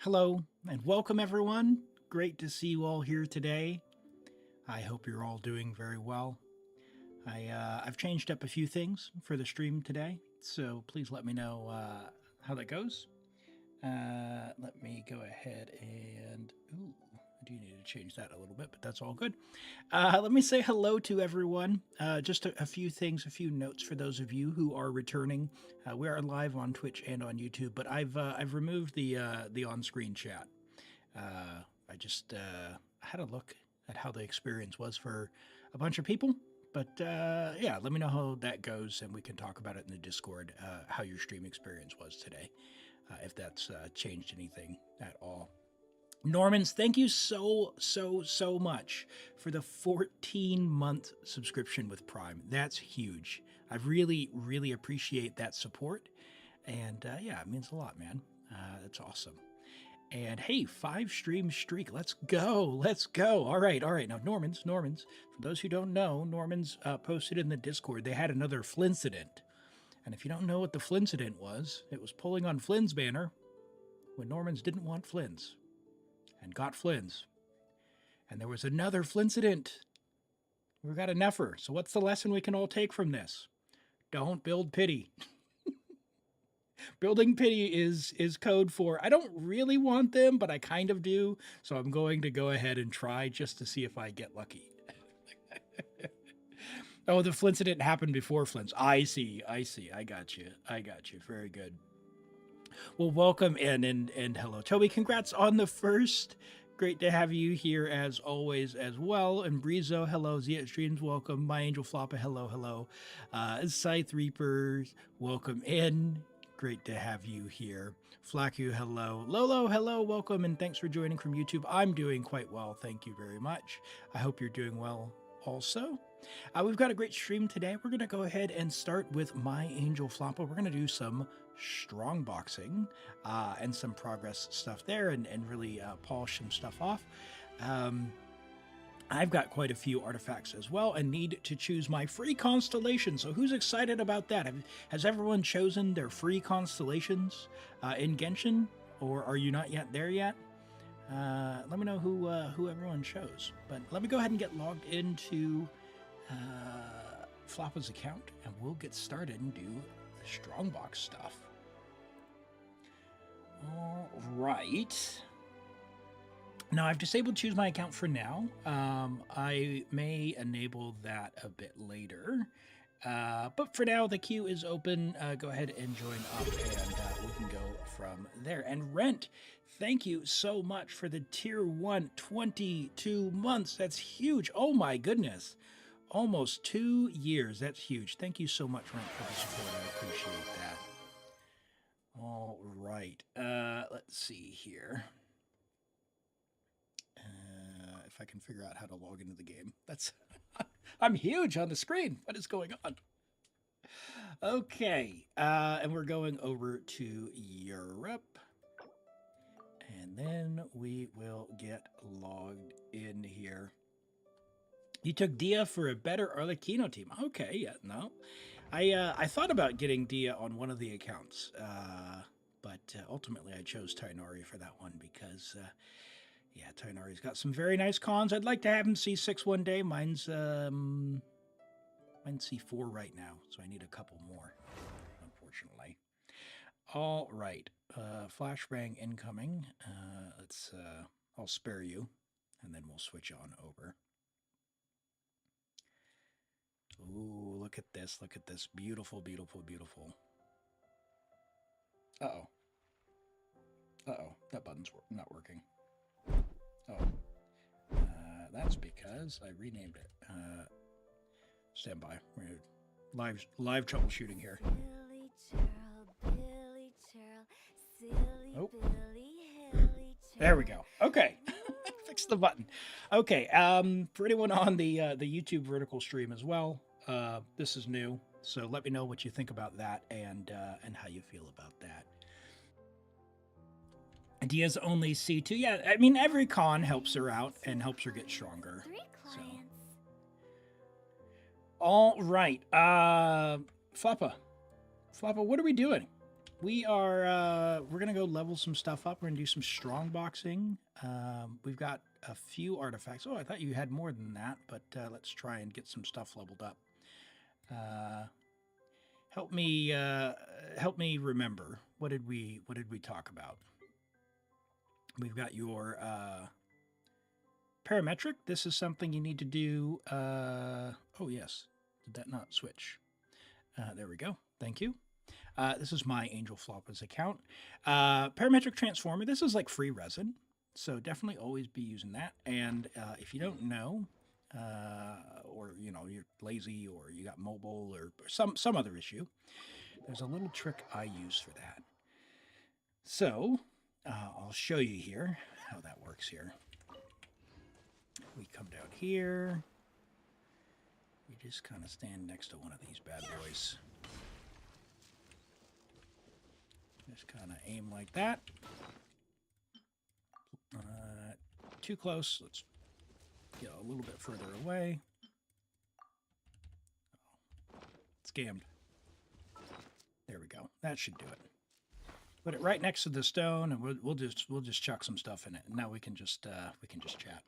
Hello and welcome everyone. Great to see you all here today. I hope you're all doing very well. I've changed up a few things for the stream today, so please let me know how that goes. Let me go ahead and I do need to change that a little bit, but that's all good. Let me say hello to everyone. Just a few things, a few notes for those of you who are returning. We are live on Twitch and on YouTube, but I've removed the on-screen chat. I just had a look at how the experience was for a bunch of people. But yeah, let me know how that goes, and we can talk about it in the Discord, how your stream experience was today, if that's changed anything at all. Normans, thank you so much for the 14-month subscription with Prime. That's huge. I really appreciate that support. And yeah, it means a lot, man. That's awesome. And hey, 5-stream streak. Let's go. All right. Now, Normans, for those who don't know, Normans posted in the Discord, they had another Flincident. And if you don't know what the Flincident was, it was pulling on Flynn's banner when Normans didn't want Flins and got Flins. And there was another Flincident. We got a Nefer. So what's the lesson we can all take from this? Don't build pity. Building pity is code for, I don't really want them, but I kind of do. So I'm going to go ahead and try just to see if I get lucky. Oh, the Flincident happened before Flins. I see. I got you. Very good. Well, welcome and hello, Toby. Congrats on the first. Great to have you here as always as well. And Brizo, hello. Zia Streams, welcome. My Angel Floppa, hello. Scythe Reapers, welcome in. Great to have you here. Flaku, hello. Lolo, hello, welcome, and thanks for joining from YouTube. I'm doing quite well, thank you very much. I hope you're doing well also. We've got a great stream today. We're going to go ahead and start with My Angel Floppa. We're going to do some strongboxing and some progress stuff there and really polish some stuff off. I've got quite a few artifacts as well and need to choose my free constellation. So who's excited about that? Has everyone chosen their free constellations in Genshin? Or are you not yet there yet? Let me know who everyone chose. But let me go ahead and get logged into Floppa's account and we'll get started and do the Strongbox stuff. All right. Now, I've disabled choose my account for now. I may enable that a bit later. But for now, the queue is open. Go ahead and join up and we can go from there. And Rent, thank you so much for the tier 1 22 months. That's huge. Oh my goodness. Almost 2 years. That's huge. Thank you so much, Rent, for the support. I appreciate that. All right. Let's see here. If I can figure out how to log into the game. That's I'm huge on the screen. What is going on? Okay, and we're going over to Europe. And then we will get logged in here. You took Dia for a better Arlecchino team. Okay, yeah, no. I thought about getting Dia on one of the accounts, but ultimately I chose Tainari for that one because yeah, Tainari's got some very nice cons. I'd like to have him C6 one day. Mine's C4 right now, so I need a couple more, unfortunately. All right, flashbang incoming. I'll spare you, and then we'll switch on over. Ooh, look at this. Beautiful. Uh-oh, that button's not working. Oh, that's because I renamed it. Stand by. We're gonna live troubleshooting here. Oh, there we go. Okay, fix the button. Okay, for anyone on the YouTube vertical stream as well, this is new, so let me know what you think about that and how you feel about that. Dia's only C2. Yeah, I mean, every con helps her out and helps her get stronger. So. All right. Floppa, what are we doing? we're gonna go level some stuff up. We're gonna do some strong boxing. We've got a few artifacts. Oh, I thought you had more than that, but let's try and get some stuff leveled up. Help me remember. What did we talk about? We've got your parametric. This is something you need to do. Oh yes, did that not switch? There we go. Thank you. This is my Angel Floppa's account. Parametric Transformer, this is like free resin, so definitely always be using that. And if you don't know, or you know you're lazy, or you got mobile, or some other issue, there's a little trick I use for that. So I'll show you here how that works here. We come down here. We just kind of stand next to one of these bad boys. Just kind of aim like that. Too close. Let's get a little bit further away. Oh, scammed. There we go. That should do it. Put it right next to the stone, and we'll just chuck some stuff in it. And now we can just chat.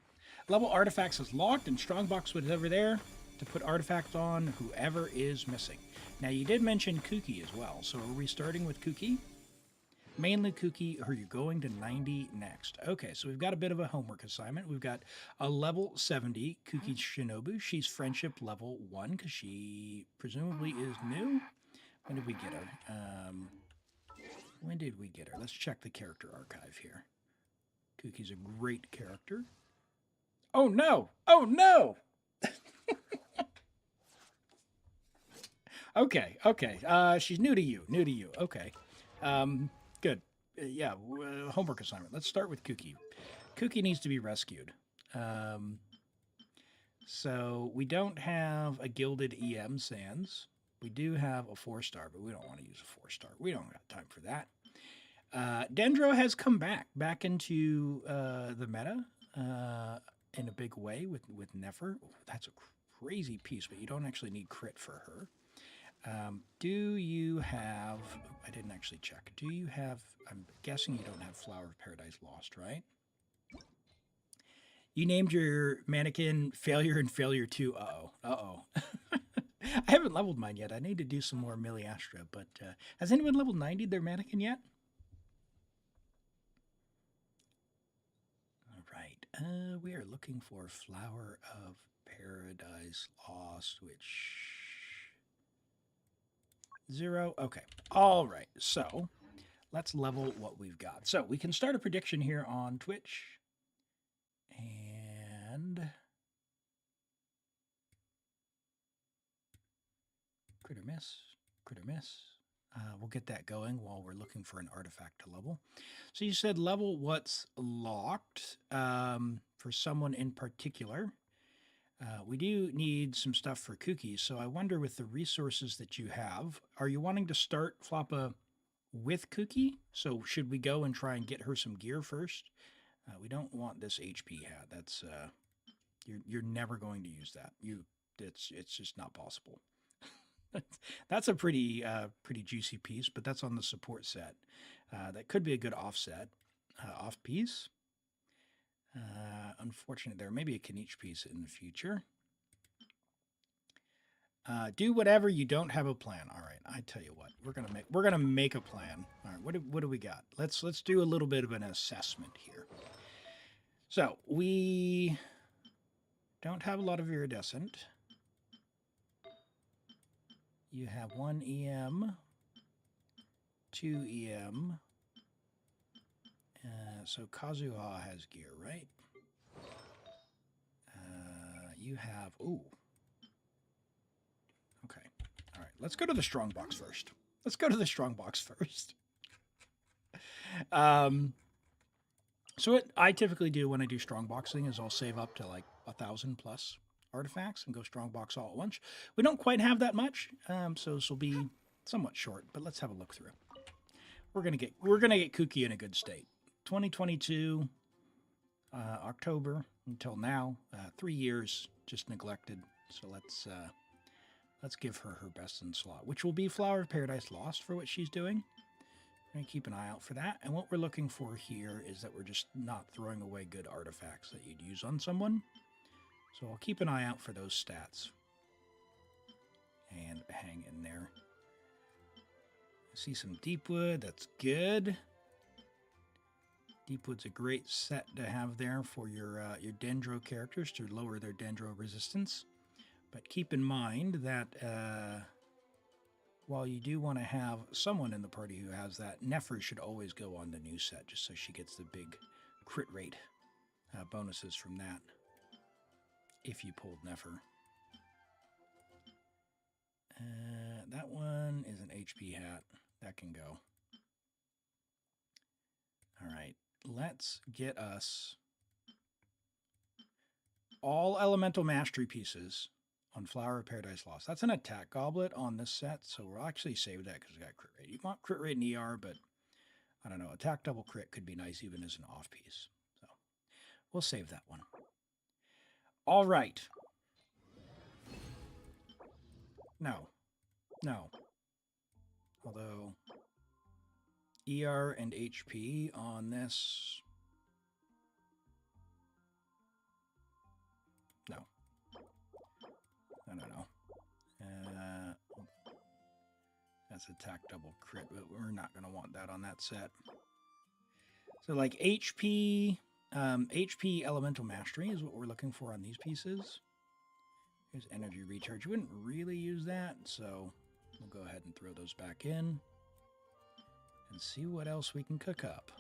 Level artifacts is locked, and Strongbox was over there to put artifacts on whoever is missing. Now you did mention Kuki as well, so are we starting with Kuki? Mainly Kuki, or are you going to 90 next? Okay, so we've got a bit of a homework assignment. We've got a level 70 Kuki Shinobu. She's friendship level 1 because she presumably is new. When did we get her? When did we get her? Let's check the character archive here. Kuki's a great character. Oh no! Oh no! Okay. She's new to you. Okay. Good. Yeah, homework assignment. Let's start with Kuki. Kuki needs to be rescued. So we don't have a gilded EM Sands. We do have a 4-star, but we don't want to use a 4-star. We don't got time for that. Dendro has come back into the meta in a big way with Nefer. Oh, that's a crazy piece, but you don't actually need crit for her. Do you have... I didn't actually check. Do you have... I'm guessing you don't have Flower of Paradise Lost, right? You named your mannequin Failure and Failure 2. Uh-oh. I haven't leveled mine yet. I need to do some more Miliastra, but has anyone leveled 90 their mannequin yet? All right. We are looking for Flower of Paradise Lost, which... 0. Okay. All right. So let's level what we've got. So we can start a prediction here on Twitch. And... Critter miss. We'll get that going while we're looking for an artifact to level. So you said level what's locked for someone in particular. We do need some stuff for Kuki, so I wonder with the resources that you have, are you wanting to start Floppa with Kuki? So should we go and try and get her some gear first? We don't want this HP hat. That's you're never going to use that. It's just not possible. That's a pretty juicy piece, but that's on the support set. That could be a good offset, off piece. Unfortunately, there may be a Kinich piece in the future. Do whatever you don't have a plan. All right, I tell you what, we're gonna make a plan. All right, what do we got? Let's do a little bit of an assessment here. So we don't have a lot of iridescent. You have 1 EM, 2 EM. So Kazuha has gear, right? You have... Ooh. Okay. All right. Let's go to the Strongbox first. So what I typically do when I do Strongboxing is I'll save up to like 1,000 plus artifacts and go Strongbox all at once. We don't quite have that much, so this will be somewhat short, but let's have a look through. We're gonna get Kuki in a good state. 2022 October until now, 3 years just neglected. So let's give her her best in slot, which will be Flower of Paradise Lost for what she's doing. going to keep an eye out for that. And what we're looking for here is that we're just not throwing away good artifacts that you'd use on someone. So I'll keep an eye out for those stats. And hang in there. I see some Deepwood. That's good. Deepwood's a great set to have there for your Dendro characters to lower their Dendro resistance. But keep in mind that while you do want to have someone in the party who has that, Nefer should always go on the new set, just so she gets the big crit rate bonuses from that, if you pulled Nefer. That one is an HP hat. That can go. All right, let's get us all elemental mastery pieces on Flower of Paradise Lost. That's an attack goblet on this set, so we'll actually save that because it's got crit rate. You want crit rate in ER, but I don't know, attack double crit could be nice even as an off piece. So we'll save that one. All right. No. Although ER and HP on this. No. That's attack double crit, but we're not going to want that on that set. So like HP Elemental Mastery is what we're looking for on these pieces. Here's Energy Recharge. You wouldn't really use that, so we'll go ahead and throw those back in and see what else we can cook up.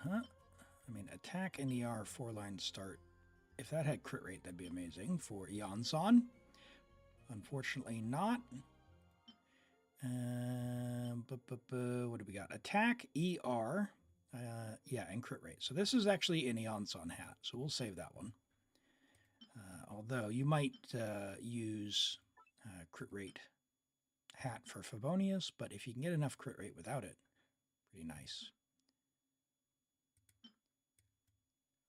I mean, attack and ER 4-line start. If that had crit rate, that'd be amazing for Eonson. Unfortunately not. What do we got? Attack, ER, yeah, and crit rate. So this is actually an Eonson hat, so we'll save that one. Although you might use crit rate hat for Favonius, but if you can get enough crit rate without it, pretty nice.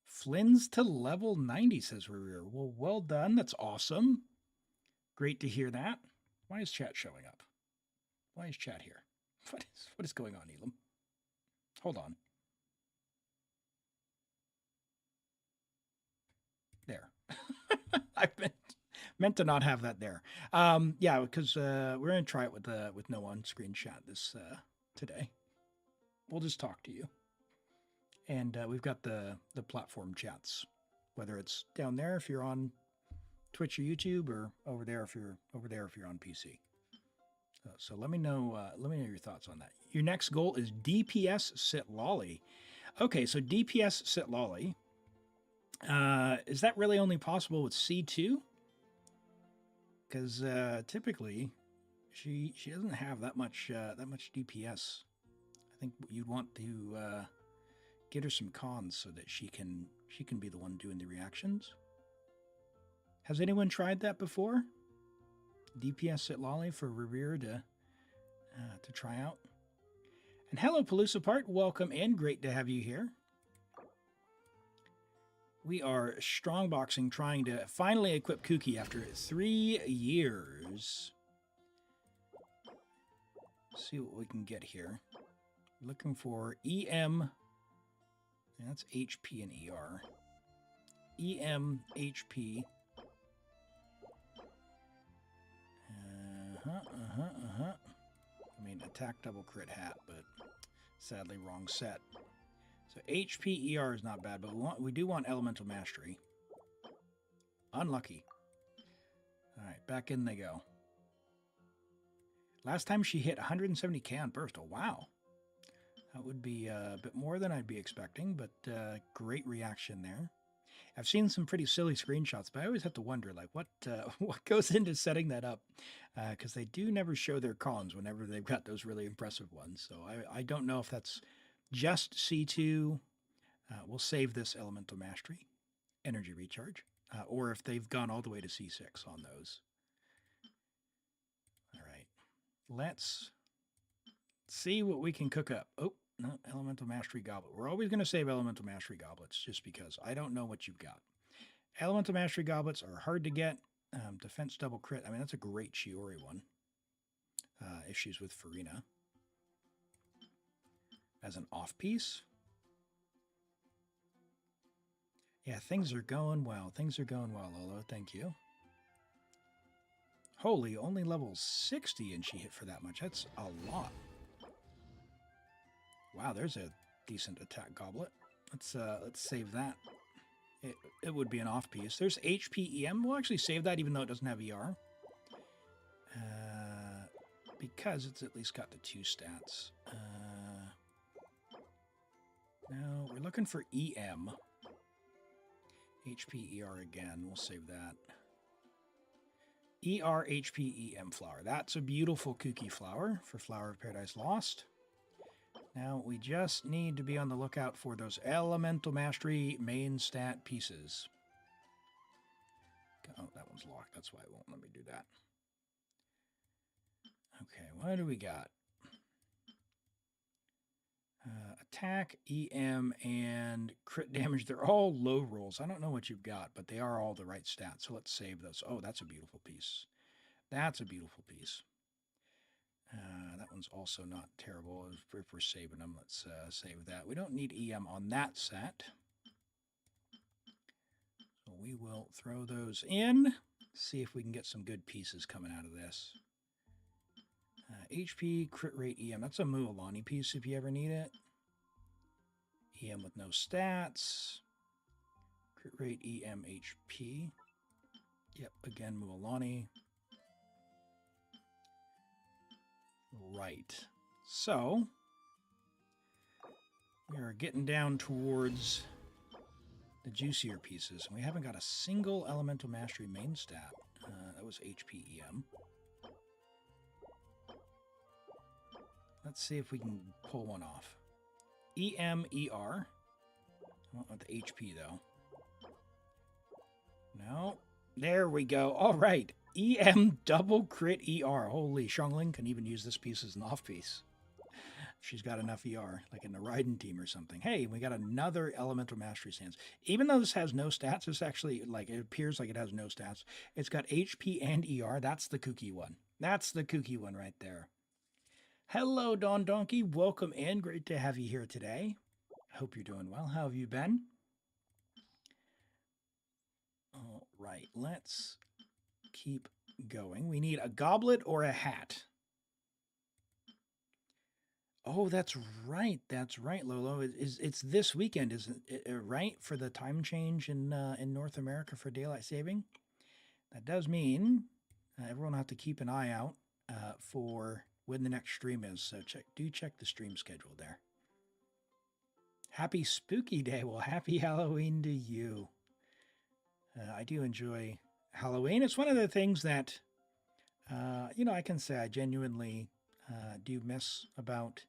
Flins to level 90, says Rear. Well, well done. That's awesome. Great to hear that. Why is chat showing up? Why is chat here? What is going on, Elim? Hold on. There. I meant to not have that there. Yeah, because we're going to try it with no on-screen chat this today. We'll just talk to you. And we've got the platform chats, whether it's down there if you're on Twitch or YouTube, or over there if you're on PC. So let me know your thoughts on that. Your next goal is DPS Sit Lolly. Okay, so DPS Sit Lolly. Is that really only possible with C2? Because typically she doesn't have that much DPS. I think you'd want to get her some cons so that she can be the one doing the reactions. Has anyone tried that before? DPS at Lolly for Revere to try out. And hello, Pelusapart. Welcome in. Great to have you here. We are strongboxing, trying to finally equip Kuki after 3 years. Let's see what we can get here. Looking for EM. That's HP and ER. EM, HP. I mean, attack double crit hat, but sadly wrong set. So HP, ER is not bad, but we do want Elemental Mastery. Unlucky. All right, back in they go. Last time she hit 170k on burst. Oh, wow. That would be a bit more than I'd be expecting, but great reaction there. I've seen some pretty silly screenshots, but I always have to wonder, like, what goes into setting that up? Because they do never show their cons whenever they've got those really impressive ones. So I don't know if that's just C2. We'll save this Elemental Mastery, Energy Recharge, or if they've gone all the way to C6 on those. All right, let's see what we can cook up. Oh, no, Elemental Mastery Goblet. We're always going to save Elemental Mastery Goblets just because I don't know what you've got. Elemental Mastery Goblets are hard to get. Defense double crit. I mean, that's a great Shiori one. issues with Furina. As an off-piece. Yeah, things are going well. Things are going well, Lolo. Thank you. Holy, only level 60 and she hit for that much. That's a lot. Wow, there's a decent attack goblet. Let's save that. It would be an off piece. There's HP EM. We'll actually save that even though it doesn't have ER. Because it's at least got the 2 stats. No, we're looking for EM. HP ER again. We'll save that. ER HP EM flower. That's a beautiful Kuki flower for Flower of Paradise Lost. Now we just need to be on the lookout for those Elemental Mastery main stat pieces. Oh, that one's locked. That's why it won't let me do that. Okay, what do we got? Attack, EM, and crit damage. They're all low rolls. I don't know what you've got, but they are all the right stats. So let's save those. Oh, that's a beautiful piece. That's a beautiful piece. That one's also not terrible. If we're saving them, let's save that. We don't need EM on that set. So we will throw those in. See if we can get some good pieces coming out of this. HP, crit rate, EM. That's a Mualani piece if you ever need it. EM with no stats. Crit rate, EM, HP. Yep, again, Mualani. Right. So, we are getting down towards the juicier pieces. We haven't got a single Elemental Mastery main stat. That was HP, EM. Let's see if we can pull one off. EM, ER. I don't want the HP, though. No. There we go. All right. EM double crit ER. Holy, Xiangling can even use this piece as an off-piece. She's got enough ER, like in the Raiden team or something. Hey, we got another Elemental Mastery Sands. Even though this has no stats, it's actually, like, it appears like it has no stats. It's got HP and ER. That's the Kuki one. That's the Kuki one right there. Hello, Don Donkey. Welcome in. Great to have you here today. Hope you're doing well. How have you been? All right, let's keep going. We need a goblet or a hat. Oh, that's right. That's right, Lolo. It's this weekend, isn't it? Right, for the time change in North America for daylight saving. That does mean everyone will have to keep an eye out for when the next stream is. So check the stream schedule there. Happy Spooky Day. Well, happy Halloween to you. I do enjoy Halloween. It's one of the things that, I can say I genuinely do miss about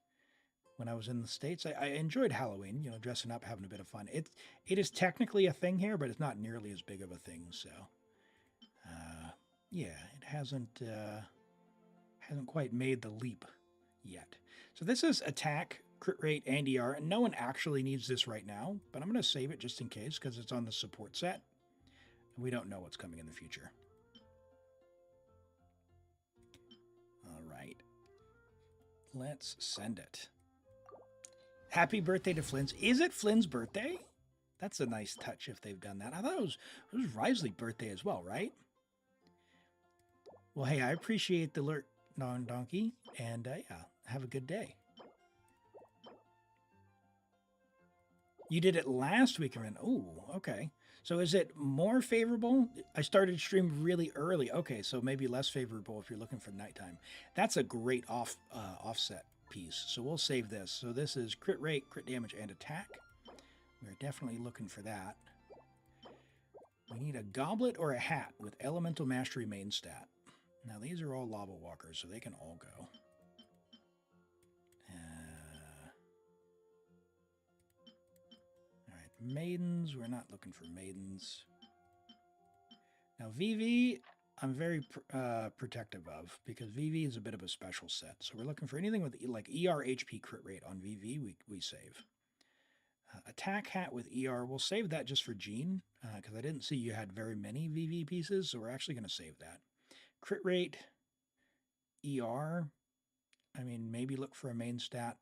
when I was in the States. I enjoyed Halloween, dressing up, having a bit of fun. It is technically a thing here, but it's not nearly as big of a thing. So, yeah, it hasn't quite made the leap yet. So this is attack, crit rate, and ER, and no one actually needs this right now, but I'm going to save it just in case because it's on the support set. We don't know what's coming in the future. All right. Let's send it. Happy birthday to Flins. Is it Flynn's birthday? That's a nice touch if they've done that. I thought it was Risley's birthday as well, right? Well, hey, I appreciate the alert, Donkey, and yeah, have a good day. You did it last week, Corinne. Oh, okay. So is it more favorable? I started stream really early. Okay, so maybe less favorable if you're looking for nighttime. That's a great offset piece. So we'll save this. So this is crit rate, crit damage, and attack. We're definitely looking for that. We need a goblet or a hat with Elemental Mastery main stat. Now these are all lava walkers, so they can all go. Maidens, we're not looking for maidens. Now VV, I'm very protective of because VV is a bit of a special set. So we're looking for anything with like ER HP crit rate on VV, we save. Attack hat with ER, we'll save that just for Jean because I didn't see you had very many VV pieces, so we're actually going to save that. Crit rate, ER, I mean, maybe look for a main stat.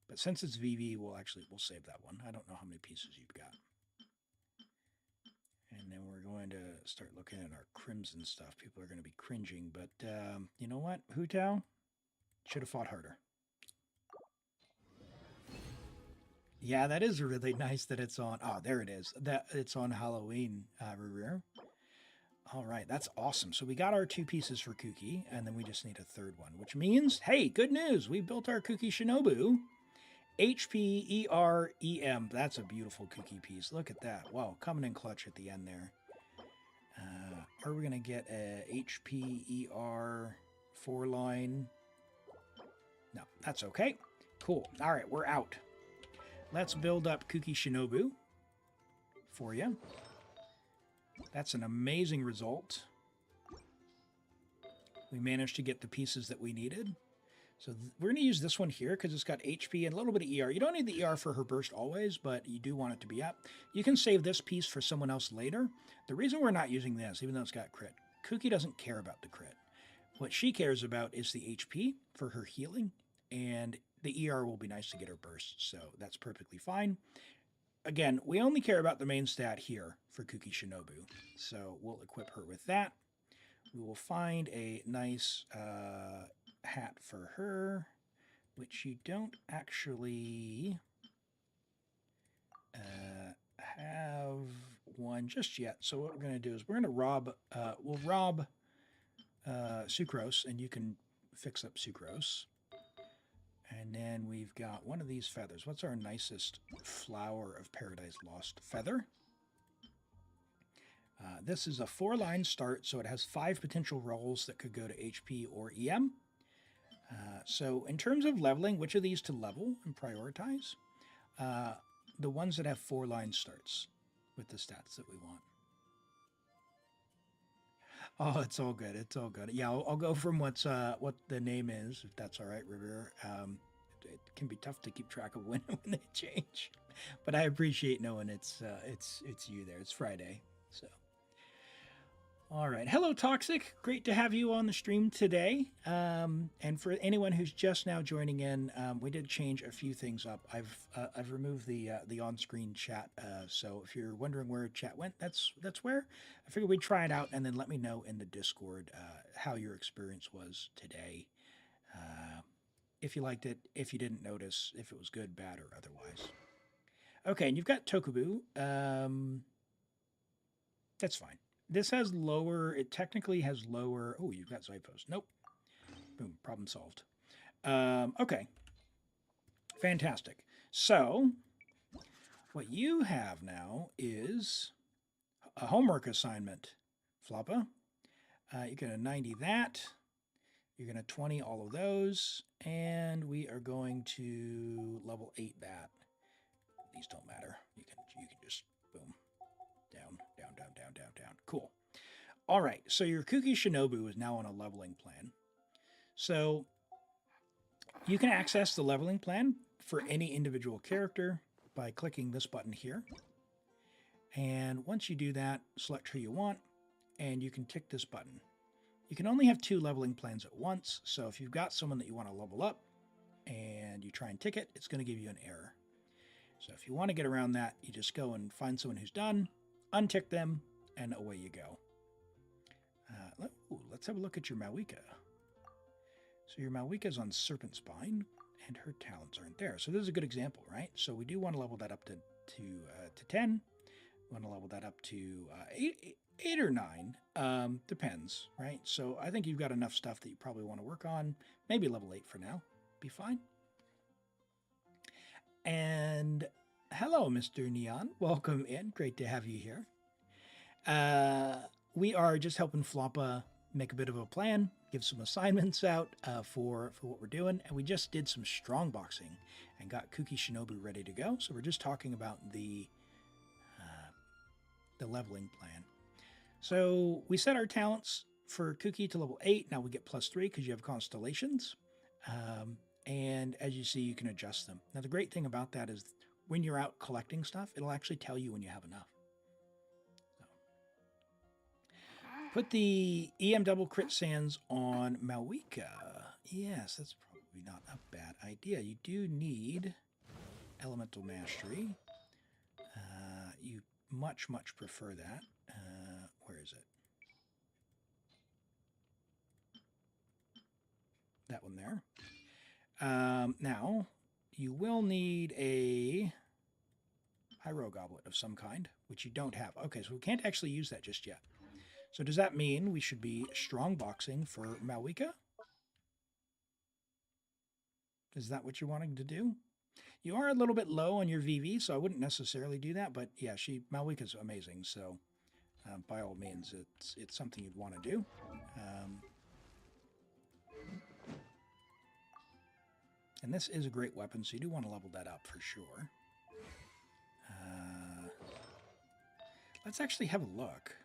But since it's VV, we'll save that one. I don't know how many pieces you've got. And then we're going to start looking at our crimson stuff. People are going to be cringing, but you know what? Hu Tao should have fought harder. Yeah, that is really nice that it's on. Oh, there it is. That it's on Halloween, Revere. All right, that's awesome. So we got our 2 pieces for Kuki, and then we just need a 3rd one, which means, hey, good news. We built our Kuki Shinobu. HP, ER, EM. That's a beautiful Kuki piece. Look at that. Wow, coming in clutch at the end there. Are we going to get a HP, ER, 4-line? No, that's okay. Cool. All right, we're out. Let's build up Kuki Shinobu for you. That's an amazing result. We managed to get the pieces that we needed. So we're going to use this one here because it's got HP and a little bit of ER. You don't need the ER for her burst always, but you do want it to be up. You can save this piece for someone else later. The reason we're not using this, even though it's got crit, Kuki doesn't care about the crit. What she cares about is the HP for her healing, and the ER will be nice to get her burst, so that's perfectly fine. Again, we only care about the main stat here for Kuki Shinobu, so we'll equip her with that. We will find a nice hat for her, which you don't actually have one just yet. So what we're going to do is we're going to rob, we'll rob Sucrose, and you can fix up Sucrose. And then we've got one of these feathers. What's our nicest Flower of Paradise Lost feather? This is a 4-line start, so it has 5 potential rolls that could go to HP or EM. So in terms of leveling, which of these to level and prioritize? The ones that have 4-line starts with the stats that we want. Oh, it's all good. It's all good. Yeah, I'll go from what the name is, if that's all right, Rivera. It can be tough to keep track of when they change, but I appreciate knowing it's you there. It's Friday, so. All right. Hello, Toxic. Great to have you on the stream today. And for anyone who's just now joining in, we did change a few things up. I've removed the on-screen chat. So if you're wondering where chat went, that's where. I figured we'd try it out and then let me know in the Discord how your experience was today. If you liked it, if you didn't notice, if it was good, bad, or otherwise. Okay, and you've got Tokubu. That's fine. This has lower, it technically has lower, oh, you've got Zypos. Nope. Boom, problem solved. Okay. Fantastic. So, what you have now is a homework assignment, Floppa. You're going to 90 that. You're going to 20 all of those. And we are going to level 8 that. These don't matter. You can just, boom. Down, down, down, down, down, down. Cool. All right, so your Kuki Shinobu is now on a leveling plan. So you can access the leveling plan for any individual character by clicking this button here. And once you do that, select who you want, and you can tick this button. You can only have 2 leveling plans at once, so if you've got someone that you want to level up and you try and tick it, it's going to give you an error. So if you want to get around that, you just go and find someone who's done, untick them, and away you go. Let's have a look at your Mawika. So your Mawika's on Serpent Spine, and her talents aren't there. So this is a good example, right? So we do want to level that up to 10. We want to level that up to 8 or 9. Depends, right? So I think you've got enough stuff that you probably want to work on. Maybe level 8 for now. Be fine. And hello, Mr. Neon. Welcome in. Great to have you here. We are just helping Floppa make a bit of a plan, give some assignments out for what we're doing. And we just did some strongboxing and got Kuki Shinobu ready to go. So we're just talking about the leveling plan. So we set our talents for Kuki to level 8. Now we get +3 because you have constellations. And as you see, you can adjust them. Now, the great thing about that is when you're out collecting stuff, it'll actually tell you when you have enough. So. Put the EM double crit sands on Mawika. Yes, that's probably probably not a bad idea. You do need Elemental Mastery. You much prefer that. Where is it? That one there. Now, you will need a Pyro Goblet of some kind, which you don't have. Okay, so we can't actually use that just yet. So does that mean we should be Strongboxing for Malwika? Is that what you're wanting to do? You are a little bit low on your VV, so I wouldn't necessarily do that. But yeah, Malwika's amazing, so by all means, it's something you'd want to do. And this is a great weapon, so you do want to level that up for sure. Let's actually have a look.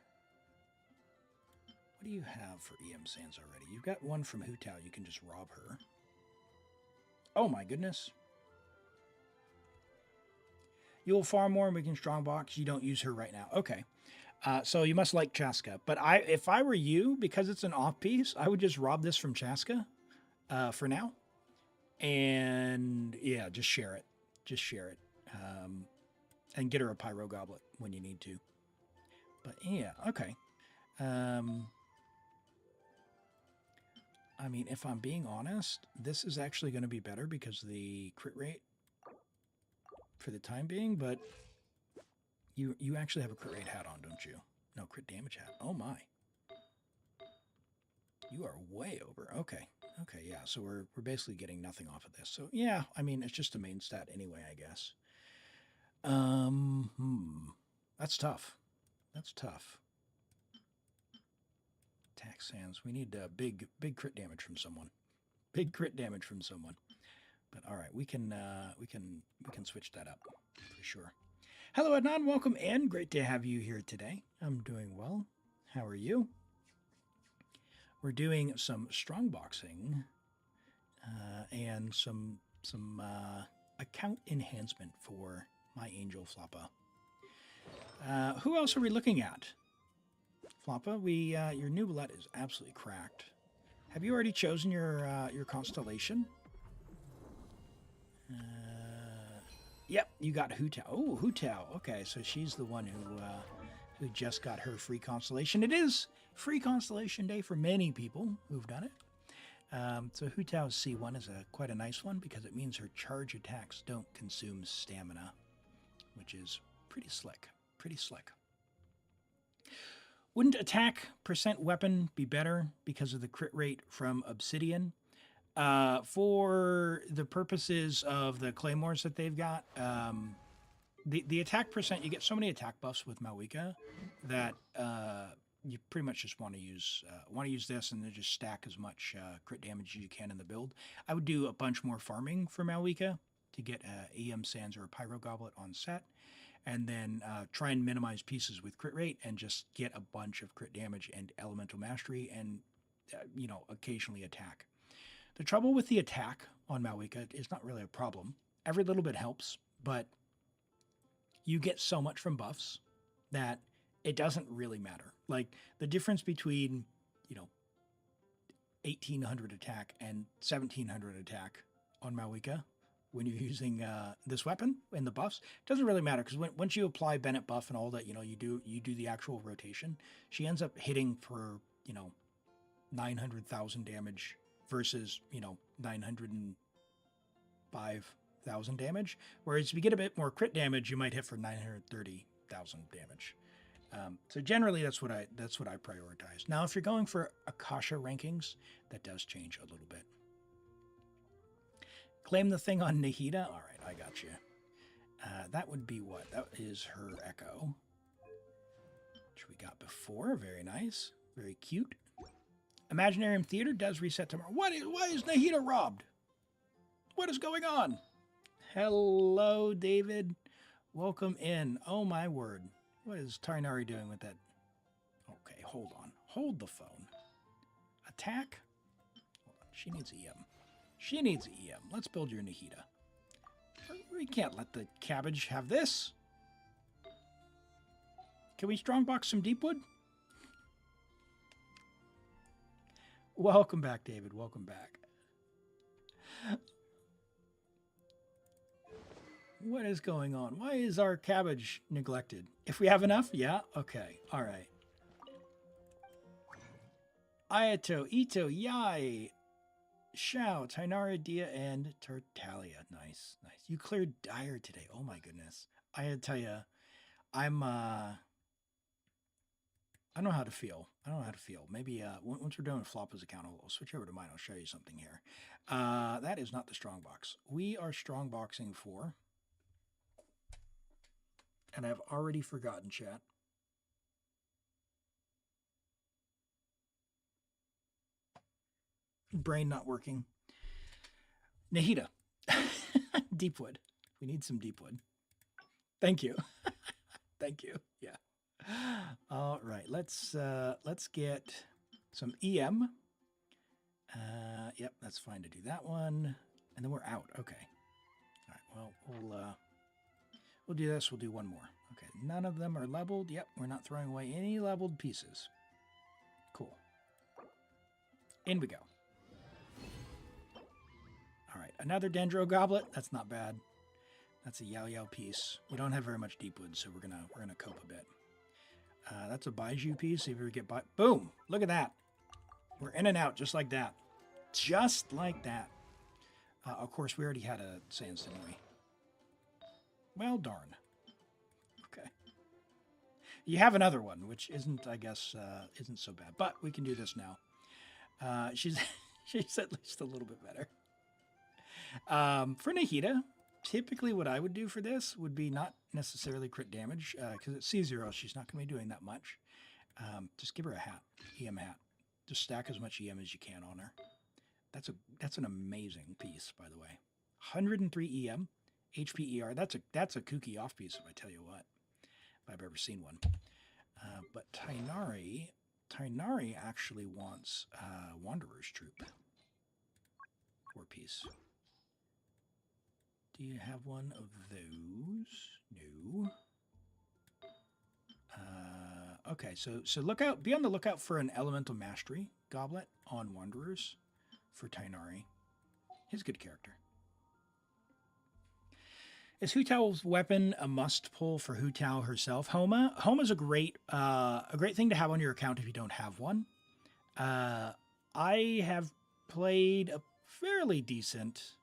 What do you have for EM Sands already? You've got one from Hu Tao. You can just rob her. Oh my goodness. You'll farm more and we can Strongbox. You don't use her right now. Okay. So you must like Chaska. But if I were you, because it's an off piece, I would just rob this from Chaska for now. And yeah, just share it. Just share it. And get her a Pyro Goblet when you need to. But yeah, okay. I mean, if I'm being honest, this is actually going to be better because of the crit rate for the time being, but you actually have a crit rate hat on, don't you? No, crit damage hat. Oh my. You are way over. Okay. Okay, yeah, so we're basically getting nothing off of this. So yeah, I mean, it's just a main stat anyway, I guess. That's tough. That's tough. Attack Sands. We need big crit damage from someone. Big crit damage from someone. But all right, we can switch that up for sure. Hello, Adnan. Welcome in. Great to have you here today. I'm doing well. How are you? We're doing some Strongboxing and some account enhancement for my Angel Floppa. Who else are we looking at? Floppa, your new Bullet is absolutely cracked. Have you already chosen your constellation? Yep, you got Hu Tao. Oh, Hu Tao. Okay, so she's the one who just got her free constellation. It is free constellation day for many people who've done it. So Hu Tao's C1 is quite a nice one because it means her charge attacks don't consume stamina, which is pretty slick. Pretty slick. Wouldn't attack percent weapon be better because of the crit rate from Obsidian? For the purposes of the claymores that they've got, the attack percent, you get so many attack buffs with Malwika that you pretty much just want to use this and then just stack as much crit damage as you can in the build. I would do a bunch more farming for Malwika to get EM Sands or a Pyro Goblet on set, and then try and minimize pieces with crit rate and just get a bunch of crit damage and elemental mastery and occasionally attack. The trouble with the attack on Malwika is not really a problem. Every little bit helps, but you get so much from buffs that it doesn't really matter. Like the difference between 1800 attack and 1700 attack on Malwika when you're using this weapon and the buffs, it doesn't really matter because once you apply Bennett buff and all that, you do the actual rotation, she ends up hitting for 900,000 damage versus 905,000 damage. Whereas if you get a bit more crit damage, you might hit for 930,000 damage. So generally, that's what I prioritize. Now, if you're going for Akasha rankings, that does change a little bit. Claim the thing on Nahida. All right, I got you. That would be what? That is her Echo, which we got before. Very nice. Very cute. Imaginarium Theater does reset tomorrow. Why is Nahida robbed? What is going on? Hello, David. Welcome in. Oh, my word. What is Tarinari doing with that? Okay, hold on. Hold the phone. Attack? Hold on. She needs EM. She needs EM. Let's build your Nahida. We can't let the cabbage have this. Can we strongbox some Deepwood? Welcome back, David. Welcome back. What is going on? Why is our cabbage neglected? If we have enough? Yeah? Okay. All right. Ayato, Ito, Yai, Shao, Tainara, Dia, and Tartalia. Nice. Nice. You cleared Dire today. Oh my goodness. I had to tell you, I'm I don't know how to feel. I don't know how to feel. Maybe once we're done with Floppa's account, I'll switch over to mine. I'll show you something here. That is not the Strongbox. We are Strongboxing for, and I've already forgotten, chat. Brain not working. Nahida. Deepwood. We need some Deepwood. Thank you. Thank you. Yeah. All right. Let's get some EM. Yep, that's fine to do that one. And then we're out. Okay. All right. Well, we'll do this. We'll do one more. Okay. None of them are leveled. Yep. We're not throwing away any leveled pieces. Cool. In we go. All right. Another Dendro Goblet. That's not bad. That's a Yao Yao piece. We don't have very much Deepwood, so we're gonna cope a bit. That's a Baiju piece. See if we get by. Boom! Look at that. We're in and out just like that. Just like that. Of course, we already had a Sans, didn't we? Well, darn. Okay. You have another one, which isn't, I guess, isn't so bad. But we can do this now. She's at least a little bit better. For Nahida, typically what I would do for this would be not necessarily crit damage, because at C0, she's not going to be doing that much. Just give her a hat, EM hat. Just stack as much EM as you can on her. That's an amazing piece, by the way. 103 EM, HP ER. That's a kooky off piece, if I tell you what, if I've ever seen one. But Tainari actually wants Wanderer's Troop. 4 piece. Do you have one of those? No. Okay, so be on the lookout for an Elemental Mastery Goblet on Wanderers for Tainari. He's a good character. Is Hu Tao's weapon a must pull for Hu Tao herself? Homa's a great thing to have on your account if you don't have one. I have played a fairly decent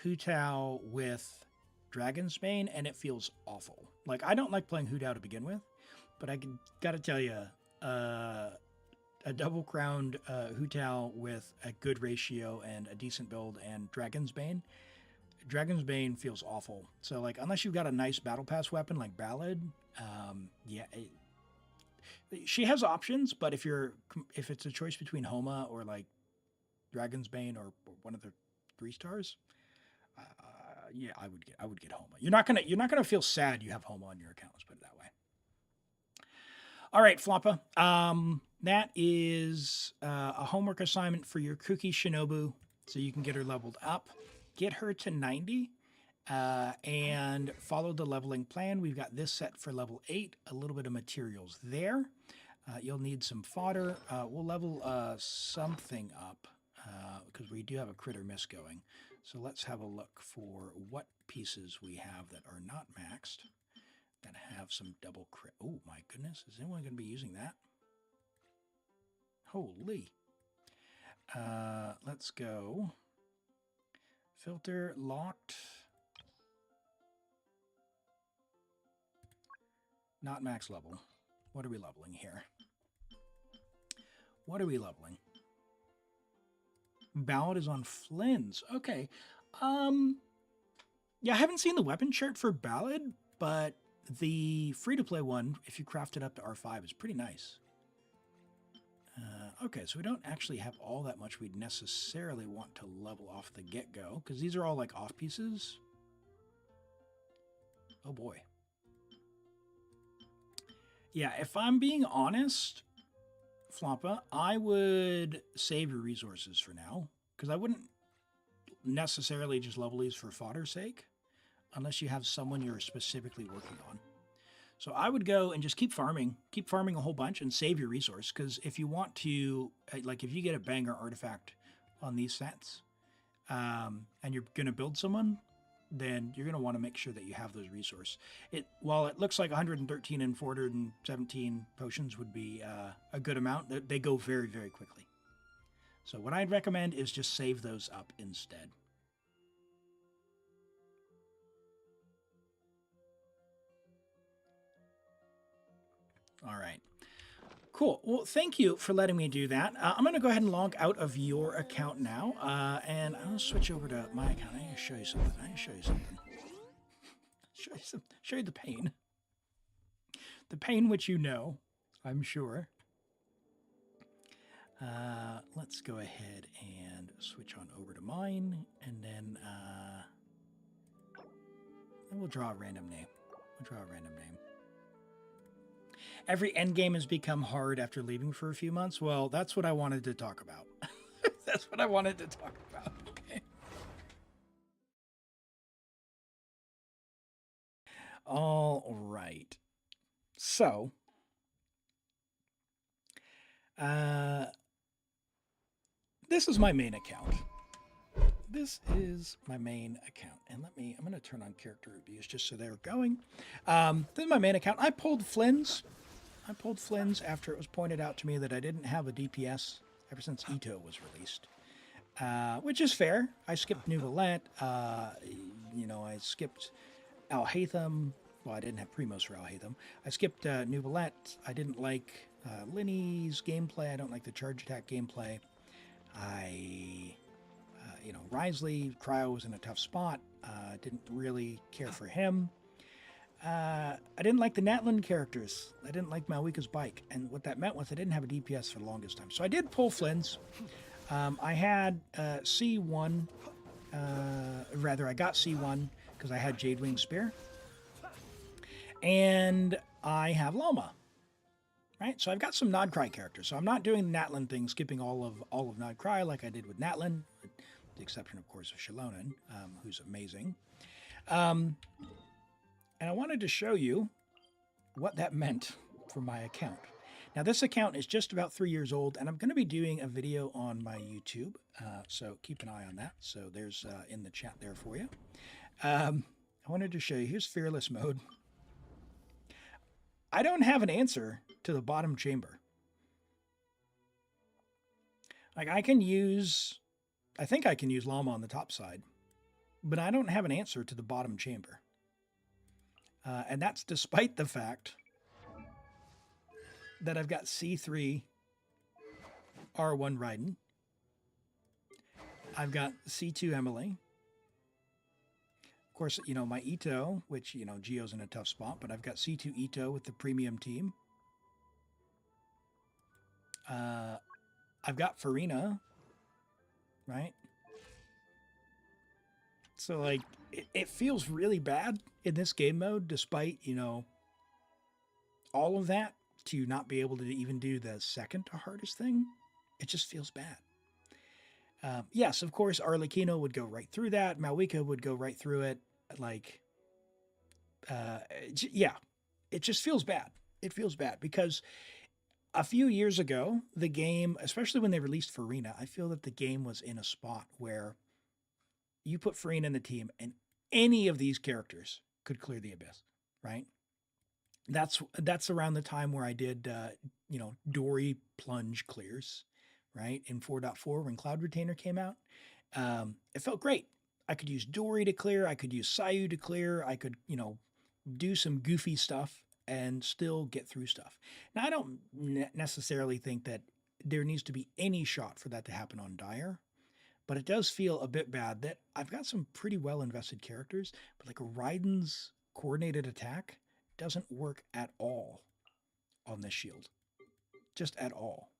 Hu Tao with Dragon's Bane, and it feels awful. Like, I don't like playing Hu Tao to begin with, but I gotta tell you, a double-crowned Hu Tao with a good ratio and a decent build and Dragon's Bane feels awful. So, like, unless you've got a nice Battle Pass weapon like Ballad, yeah, she has options, but if it's a choice between Homa or, like, Dragon's Bane or one of the 3 stars, yeah, I would get Homa. You're not gonna feel sad you have Homa on your account. Let's put it that way. All right, Floppa. That is a homework assignment for your Kuki Shinobu, so you can get her leveled up. Get her to 90, and follow the leveling plan. We've got this set for level 8. A little bit of materials there. You'll need some fodder. We'll level something up because we do have a critter miss going. So let's have a look for what pieces we have that are not maxed, that have some double crit. Oh my goodness, is anyone going to be using that? Holy. Let's go. Filter, locked. Not max level. What are we leveling here? What are we leveling? Ballad is on Flins. Okay. Yeah, I haven't seen the weapon chart for Ballad, but the free-to-play one, if you craft it up to R5, is pretty nice. Okay, so we don't actually have all that much we'd necessarily want to level off the get-go, because these are all like off pieces. Oh boy. Yeah, if I'm being honest, Floppa, I would save your resources for now, because I wouldn't necessarily just level these for fodder's sake, unless you have someone you're specifically working on. So I would go and just keep farming a whole bunch and save your resource, because if you want to, like if you get a banger artifact on these sets, and you're going to build someone, then you're going to want to make sure that you have those resources. While it looks like 113 and 417 potions would be a good amount, they go very, very quickly. So what I'd recommend is just save those up instead. All right. Cool. Well, thank you for letting me do that. I'm going to go ahead and log out of your account now, and I'm going to switch over to my account. I need to show you something. Show you the pain. The pain which you know, I'm sure. Let's go ahead and switch on over to mine, and then we'll draw a random name. Every endgame has become hard after leaving for a few months. Well, that's what I wanted to talk about. That's what I wanted to talk about. Okay. All right. So, this is my main account. And I'm going to turn on character reviews just so they're going. This is my main account. I pulled Flins after it was pointed out to me that I didn't have a DPS ever since Ito was released, which is fair. I skipped Nuvalette. I skipped Al-Haytham. Well, I didn't have Primos for Al-Haytham. I skipped Nuvalette. I didn't like Linny's gameplay. I don't like the charge attack gameplay. Risley, Cryo was in a tough spot. Didn't really care for him. I didn't like the Natlan characters. I didn't like Malwika's bike. And what that meant was I didn't have a DPS for the longest time. So I did pull Flins. I had C1. I got C1 because I had Jadewing Spear. And I have Loma. Right? So I've got some Nodcry characters. So I'm not doing the Natlan thing, skipping all of Nodcry like I did with Natlan. With the exception, of course, of Shilonen, who's amazing. And I wanted to show you what that meant for my account. Now, this account is just about 3 years old, and I'm going to be doing a video on my YouTube, so keep an eye on that. So there's in the chat there for you. I wanted to show you, here's Fearless mode. I don't have an answer to the bottom chamber. Like, I think I can use Llama on the top side, but I don't have an answer to the bottom chamber. And that's despite the fact that I've got C3 R1 Raiden. I've got C2 Emily. Of course, my Ito, which, Gio's in a tough spot, but I've got C2 Ito with the premium team. I've got Furina, right? So, like, it feels really bad in this game mode, despite, all of that, to not be able to even do the second hardest thing. It just feels bad. Yes, of course, Arlecchino would go right through that. Malwika would go right through it. Like, yeah, it just feels bad. It feels bad because a few years ago, the game, especially when they released Furina, I feel that the game was in a spot where you put Furina in the team and any of these characters could clear the abyss, right? That's around the time where I did, Dory plunge clears, right? In 4.4 when Cloud Retainer came out. It felt great. I could use Dory to clear. I could use Sayu to clear. I could, do some goofy stuff and still get through stuff. Now, I don't necessarily think that there needs to be any shot for that to happen on Dire, but it does feel a bit bad that I've got some pretty well invested characters, but like Raiden's coordinated attack doesn't work at all on this shield. Just at all.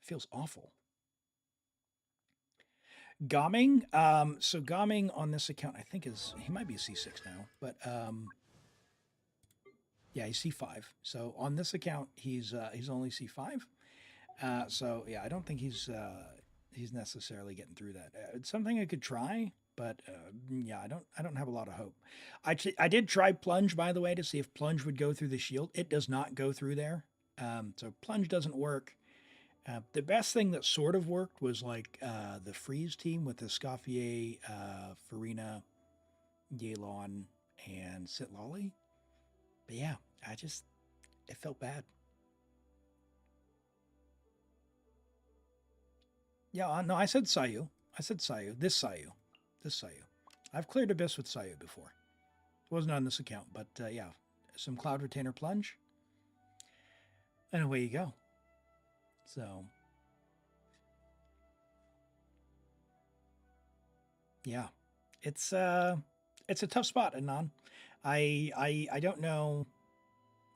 It feels awful. Gaming, so Gaming on this account, I think he might be a C6 now, but yeah, he's C5. So on this account, he's only C5. So yeah, I don't think he's necessarily getting through that. It's something I could try, but yeah, I don't have a lot of hope. I did try Plunge, by the way, to see if Plunge would go through the shield. It does not go through there. So Plunge doesn't work. The best thing that sort of worked was like the freeze team with the Scoffier, Furina, Yelan, and Sitlolly. But yeah, it felt bad. Yeah, no, I said Sayu. I said Sayu. This Sayu. This Sayu. I've cleared Abyss with Sayu before. It wasn't on this account, but yeah. Some Cloud Retainer Plunge. And away you go. So, yeah. It's a tough spot, Anon. I don't know.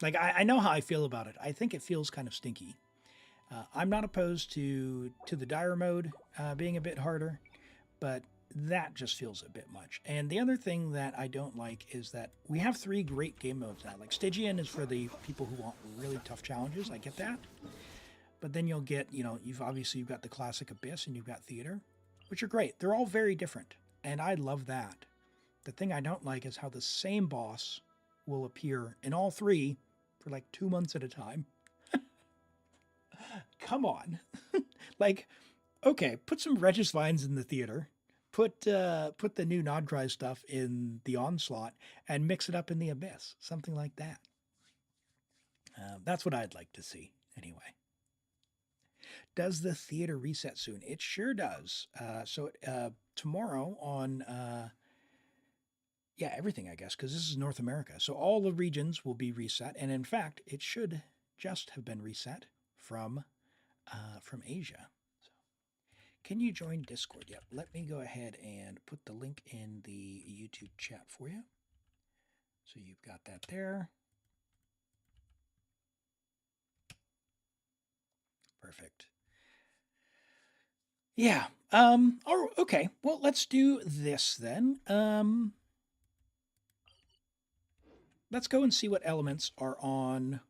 Like, I know how I feel about it. I think it feels kind of stinky. I'm not opposed to the dire mode being a bit harder, but that just feels a bit much. And the other thing that I don't like is that we have 3 great game modes now. Like Stygian is for the people who want really tough challenges. I get that. But then you'll get, you've got the classic Abyss and you've got Theater, which are great. They're all very different. And I love that. The thing I don't like is how the same boss will appear in all 3 for like 2 months at a time. Come on. Like, okay, put some Regis Vines in the Theater. Put the new Nodcry stuff in the Onslaught and mix it up in the Abyss. Something like that. That's what I'd like to see, anyway. Does the theater reset soon? It sure does. So tomorrow on, everything, I guess, because this is North America. So all the regions will be reset. And in fact, it should just have been reset from Asia. So can you join Discord? Yep. Let me go ahead and put the link in the YouTube chat for you. So you've got that there. Perfect. Yeah. Oh, okay. Well, let's do this then. Let's go and see what elements are on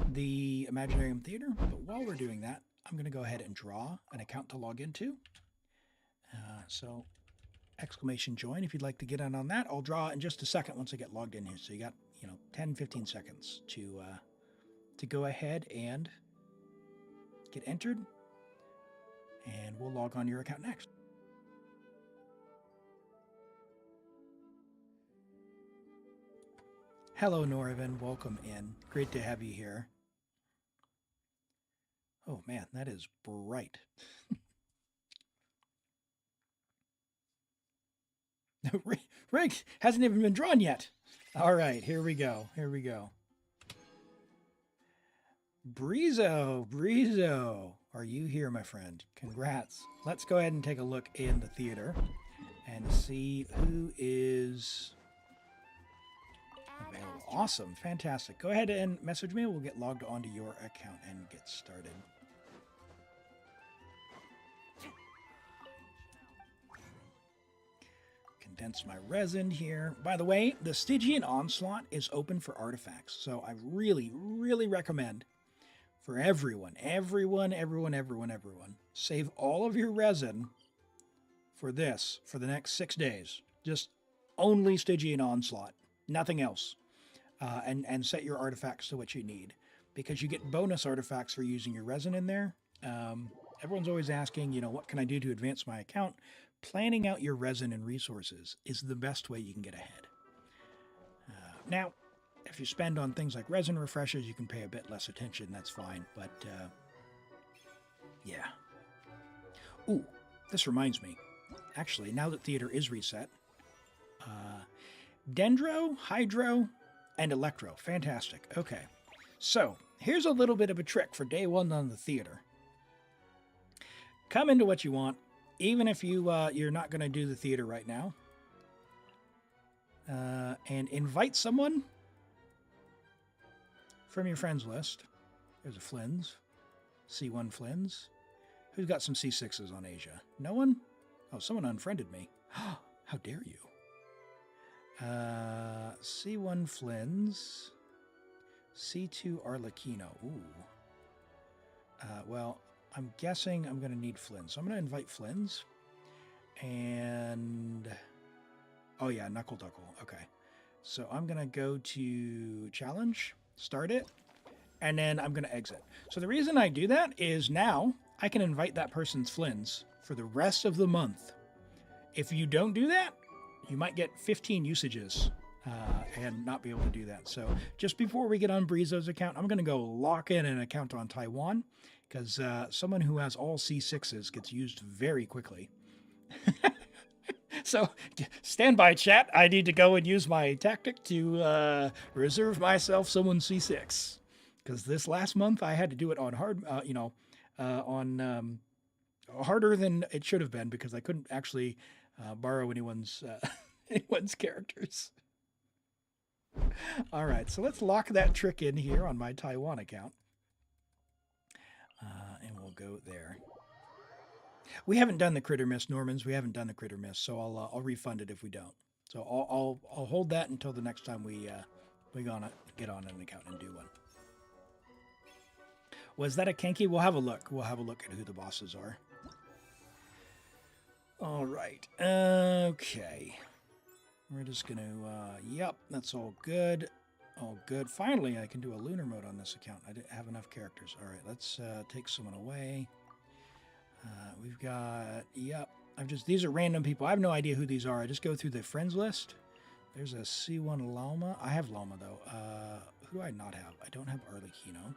the Imaginarium Theater. But while we're doing that, I'm going to go ahead and draw an account to log into. So exclamation join if you'd like to get in on that. I'll draw in just a second once I get logged in here. So you got 10, 15 seconds to go ahead and get entered. And we'll log on your account next. Hello, Norvin. Welcome in. Great to have you here. Oh, man, that is bright. Rick hasn't even been drawn yet. All right, here we go. Here we go. Breezo, are you here, my friend? Congrats. Let's go ahead and take a look in the theater and see who is available. Awesome, fantastic. Go ahead and message me. We'll get logged onto your account and get started. Condense my resin here. By the way, the Stygian Onslaught is open for artifacts, so I really, really recommend for everyone, save all of your resin for this for the next 6 days. Just only Stygian Onslaught, nothing else. And set your artifacts to what you need, because you get bonus artifacts for using your resin in there. Everyone's always asking, what can I do to advance my account? Planning out your resin and resources is the best way you can get ahead. Now, if you spend on things like resin refreshers, you can pay a bit less attention. That's fine. But, yeah. Ooh, this reminds me. Actually, now that theater is reset, Dendro, Hydro, and Electro. Fantastic. Okay. So, here's a little bit of a trick for day 1 on the theater. Come into what you want, even if you're not going to do the theater right now. And invite someone from your friends list. There's a Flins. C1 Flins. Who's got some C6s on Asia? No one? Oh, someone unfriended me. How dare you? C1 Flins. C2 Arlecchino. Ooh. Well, I'm guessing I'm going to need Flins. So I'm going to invite Flins. And... oh, yeah, Knuckle Duckle. Okay. So I'm going to go to Challenge. Start it. and then I'm going to exit. So the reason I do that is now I can invite that person's Flins for the rest of the month. If you don't do that, you might get 15 usages and not be able to do that. So just before we get on Brizo's account, I'm going to go lock in an account on Taiwan because someone who has all C6s gets used very quickly. So stand by, chat. I need to go and use my tactic to reserve myself someone C6 because this last month I had to do it on hard, on harder than it should have been because I couldn't actually borrow anyone's anyone's characters. All right, so let's lock that trick in here on my Taiwan account, and we'll go there. We haven't done the critter miss, Normans. We haven't done the critter miss, so I'll refund it if we don't. So I'll hold that until the next time we gonna get on an account and do one. Was that a Kenki? We'll have a look. We'll have a look at who the bosses are. All right. Okay. We're just going to, yep, that's all good. All good. Finally, I can do a lunar mode on this account. I didn't have enough characters. All right, let's take someone away. We've got, yep. These are random people. I have no idea who these are. I just go through the friends list. There's a C1 Llama. I have Llama, though. Who do I not have? I don't have Arlecchino.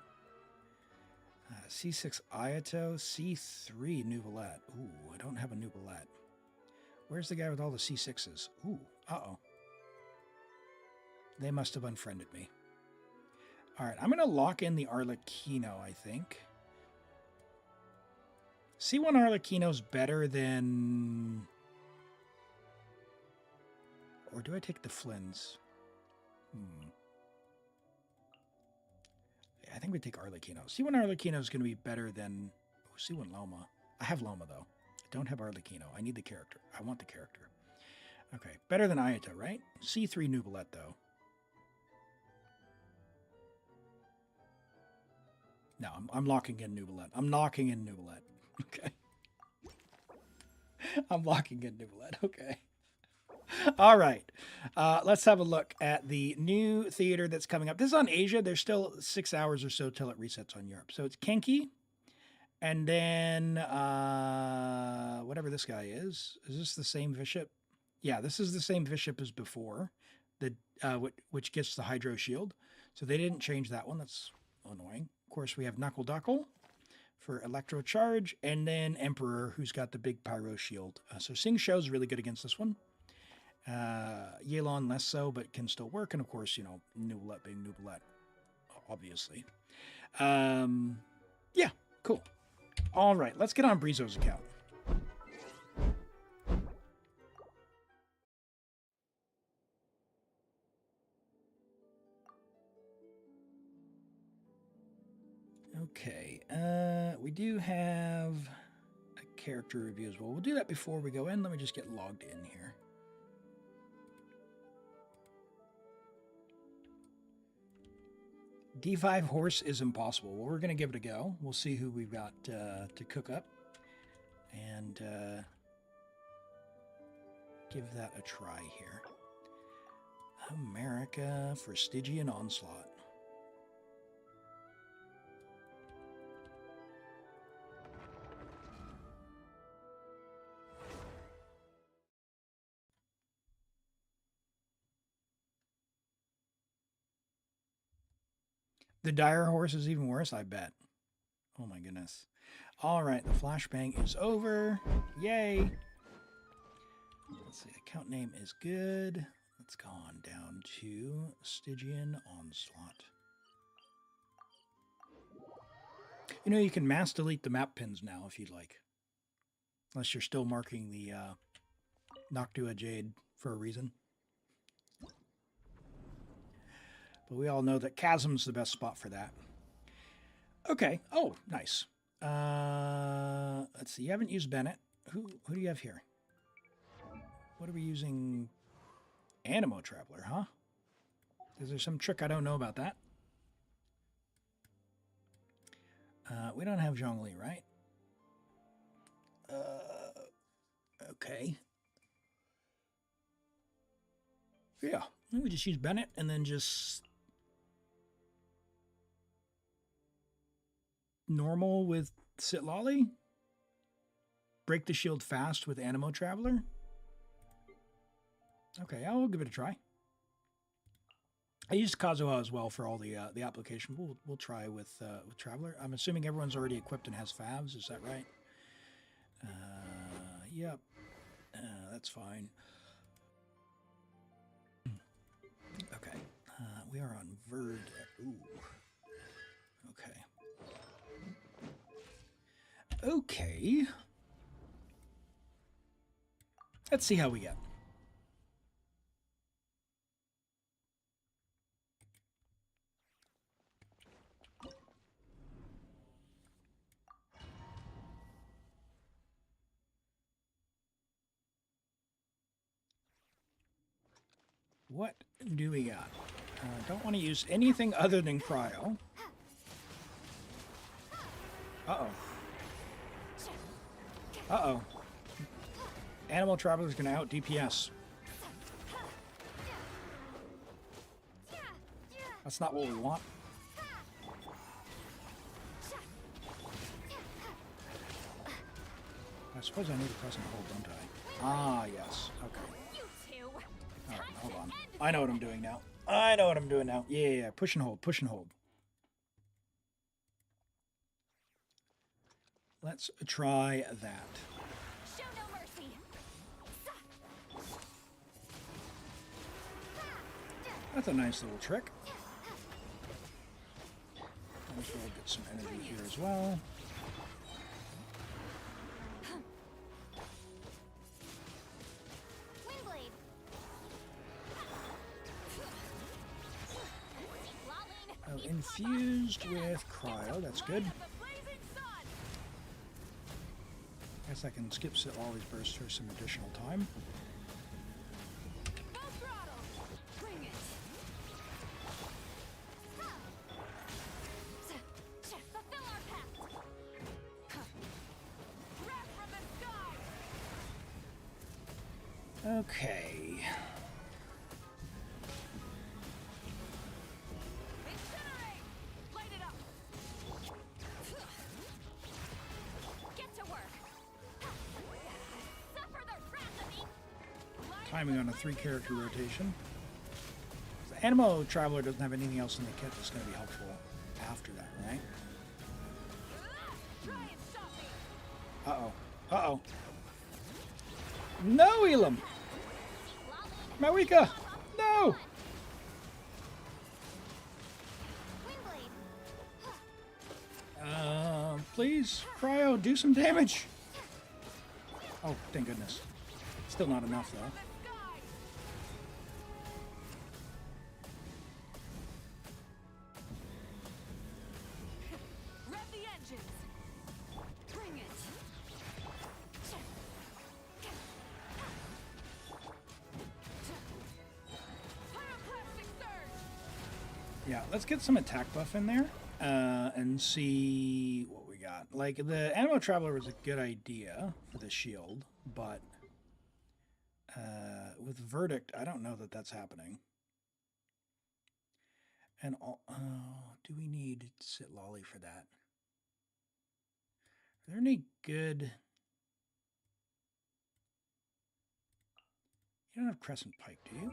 C6 Ayato. C3 Nuvolette. Ooh, I don't have a Nuvolette. Where's the guy with all the C6s? Ooh, uh-oh. They must have unfriended me. All right, I'm going to lock in the Arlecchino, I think. C1 Arlecchino's better than... Or do I take the Flins? I think we take Arlecchino. C1 Arlecchino is going to be better than... Oh, C1 Loma. I have Loma, though. Don't have Arlecchino. I need the character. I want the character. Okay, better than Ayato, right? C3 Nuvolette, though. No, I'm locking in Nuvolette. I'm locking in Nuvolette. Okay. I'm locking in Nuvolette. Okay. All right. Let's have a look at the new theater that's coming up. This is on Asia. There's still 6 hours or so till it resets on Europe. So it's Kenki. And then whatever this guy is this the same bishop? Yeah, this is the same bishop as before, which gets the Hydro Shield. So they didn't change that one. That's annoying. Of course, we have Knuckle Duckle for Electro Charge, and then Emperor, who's got the big Pyro Shield. So Sing Shou's really good against this one. Yelan less so, but can still work. And of course, you know, Nuvolette being Nuvolette, obviously. Yeah, cool. All right, let's get on Brizo's account. Okay, we do have a character review as well. We'll do that before we go in. Let me just get logged in here. D5 horse is impossible. Well, we're going to give it a go. We'll see who we've got to cook up. And give that a try here. America for Stygian Onslaught. The Dire horse is even worse, I bet. Oh my goodness. All right, the flashbang is over. Yay. Let's see, account name is good. Let's go on down to Stygian Onslaught. You know, you can mass delete the map pins now if you'd like. Unless you're still marking the Noctua Jade for a reason. But we all know that Chasm's the best spot for that. Okay. Oh, nice. Let's see. You haven't used Bennett. Who do you have here? What are we using? Animo Traveler, huh? Is there some trick I don't know about that? We don't have Zhongli, right? Okay. Yeah. We just use Bennett and then just... normal with Sitlolly? Break the shield fast with Animo Traveler? Okay, I'll give it a try. I used Kazuha as well for all the application. We'll try with Traveler. I'm assuming everyone's already equipped and has favs. Is that right? Yep. That's fine. Okay. We are on Verd. Ooh. Okay. Okay. Let's see how we get. What do we got? Don't want to use anything other than cryo. Uh-oh. Uh-oh. Animal Traveler's going to out DPS. That's not what we want. I suppose I need to press and hold, don't I? Ah, yes. Okay. Alright, hold on. I know what I'm doing now. I know what I'm doing now. Yeah. Push and hold. Push and hold. Let's try that. Show no mercy. That's a nice little trick. Might as well get some energy here as well. Oh, infused with cryo. That's good. Guess I can skip Sitlolly's burst for some additional time. Okay. Timing on a 3-character rotation. The Animo Traveler doesn't have anything else in the kit that's going to be helpful after that, right? Uh-oh. Uh-oh. No, Elim! Mawika! No! Please, Cryo, do some damage! Oh, thank goodness. Still not enough, though. Yeah, let's get some attack buff in there and see what we got. Like, the Animo Traveler was a good idea for the shield, but with Verdict, I don't know that that's happening. And do we need Sitlolly for that? Are there any good... You don't have Crescent Pike, do you?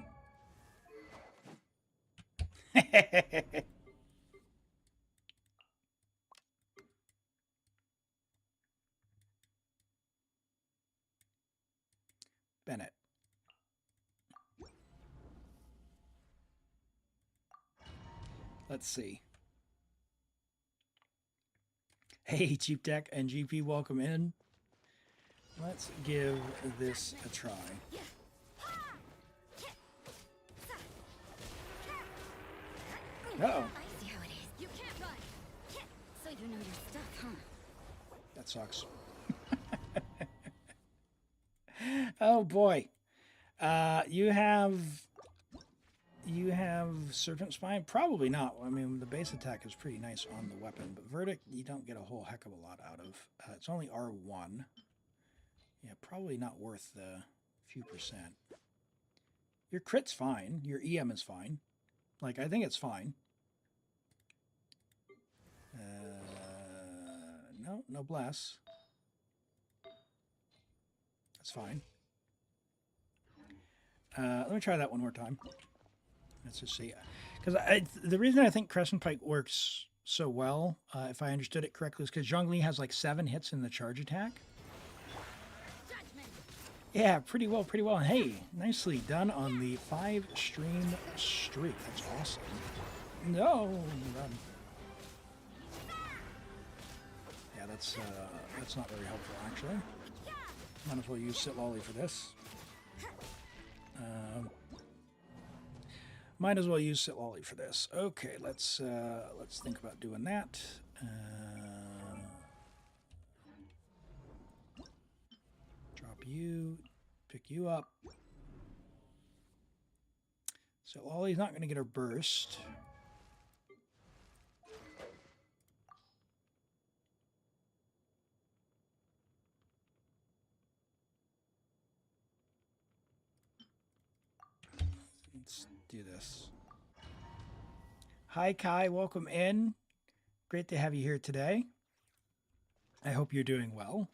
Bennett. Let's see. Hey, Cheap Tech and GP, welcome in. Let's give this a try. Uh-oh. I see how it is. You can't run. So you know your stuff, huh? That sucks. Oh boy. You have Serpent Spine? Probably not. I mean, the base attack is pretty nice on the weapon, but Verdict you don't get a whole heck of a lot out of. It's only R1. Yeah, probably not worth the few percent. Your crit's fine. Your EM is fine. Like, I think it's fine. No, no bless. That's fine. Let me try that one more time. Let's just see. Because the reason I think Crescent Pike works so well, if I understood it correctly, is because Zhongli has like 7 hits in the charge attack. Yeah, pretty well, pretty well. And hey, nicely done on the 5-stream streak. That's awesome. No, run. Yeah, that's not very helpful, actually. Might as well use Sit Lolly for this. Might as well use Sit Lolly for this. Okay, let's think about doing that. Drop you, pick you up. So Lolly's not going to get her burst. Let's do this. Hi, Kai. Welcome in. Great to have you here today. I hope you're doing well.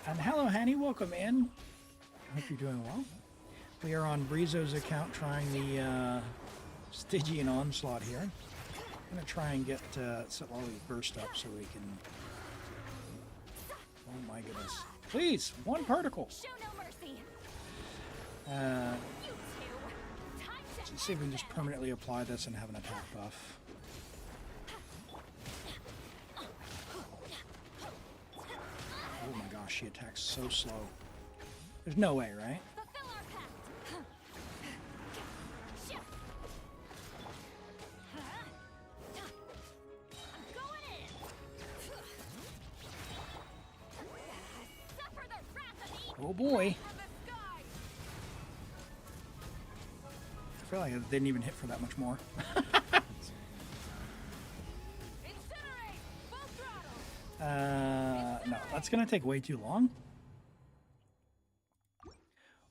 And hello, Hanny. Welcome in. I hope you're doing well. We are on Brizo's account trying the Stygian Onslaught here. I'm going to try and get Lolly burst up so we can... Oh my goodness. Please, one particle. Show no mercy. Let's see if we can just permanently apply this and have an attack buff. Oh my gosh, she attacks so slow. There's no way, right? Oh boy. I feel like it didn't even hit for that much more. No, that's going to take way too long.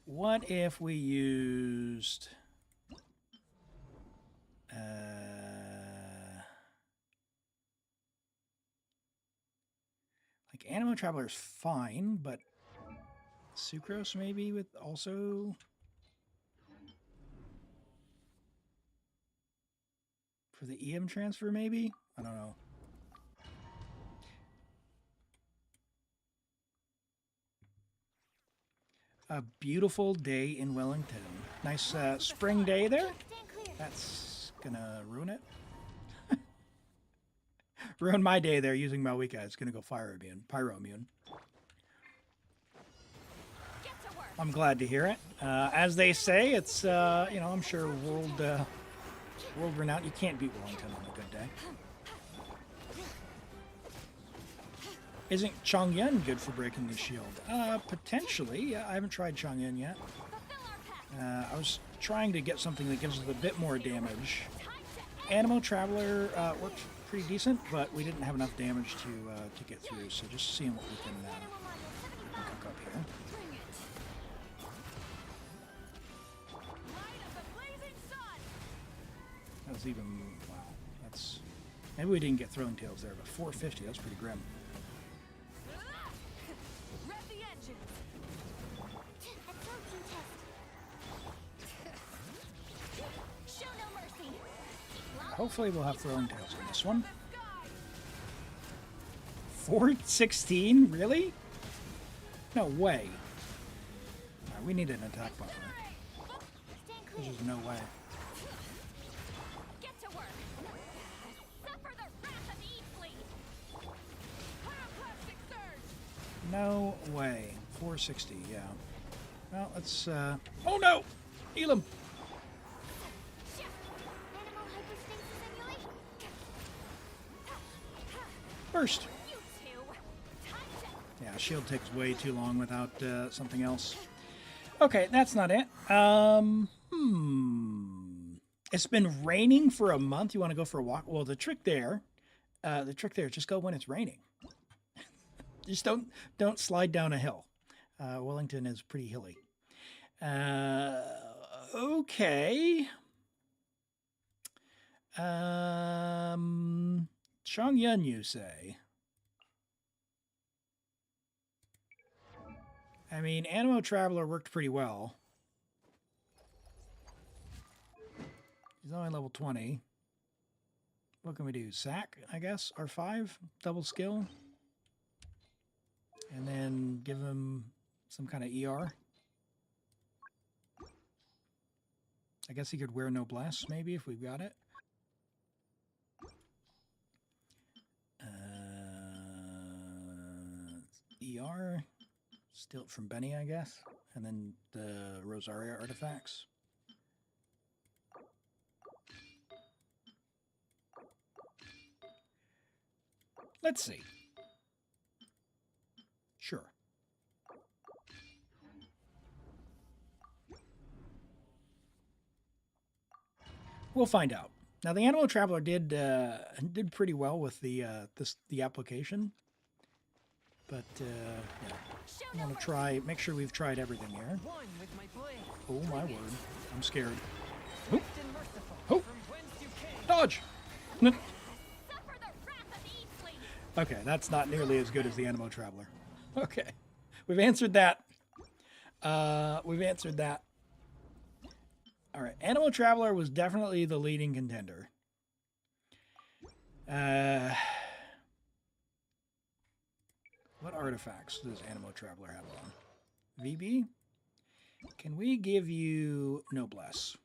What if we used... like, Animo Traveler's fine, but Sucrose maybe with also... For the EM transfer, maybe? I don't know. A beautiful day in Wellington. Nice spring day there. That's gonna ruin it. Ruin my day there using Malwika. It's gonna go pyro immune. I'm glad to hear it. As they say, it's you know, I'm sure world renowned. You can't beat Wellington on a good day. Isn't Chongyun good for breaking the shield? Potentially. I haven't tried Chongyun yet. I was trying to get something that gives us a bit more damage. Animo Traveler worked pretty decent, but we didn't have enough damage to get through. So just seeing what we can cook up here. That was even, wow, that's, maybe we didn't get Throwing Tails there, but 450, that's pretty grim. Hopefully we'll have Throwing Tails in this one. 416? Really? No way. Right, we need an attack buffer. There's just no way. No way. 460, yeah. Well, let's, oh no! Elim! Burst! Yeah, shield takes way too long without something else. Okay, that's not it. It's been raining for a month. You want to go for a walk? Well, the trick there is just go when it's raining. Just don't slide down a hill. Wellington is pretty hilly. Okay. Chongyun, you say? I mean, Animo Traveler worked pretty well. He's only level 20. What can we do? Sack, I guess, R5, double skill. And then give him some kind of ER. I guess he could wear Noblesse, maybe, if we've got it. ER. Steal it from Benny, I guess. And then the Rosaria artifacts. Let's see. Sure. We'll find out. Now, the Animo Traveler did pretty well with the application, but yeah, I want to make sure we've tried everything here. Oh my word, I'm scared. Oh, oh, dodge! Okay, that's not nearly as good as the Animo Traveler. Okay, we've answered that. We've answered that. All right, Animo Traveler was definitely the leading contender. What artifacts does Animo Traveler have on? VB? Can we give you Noblesse?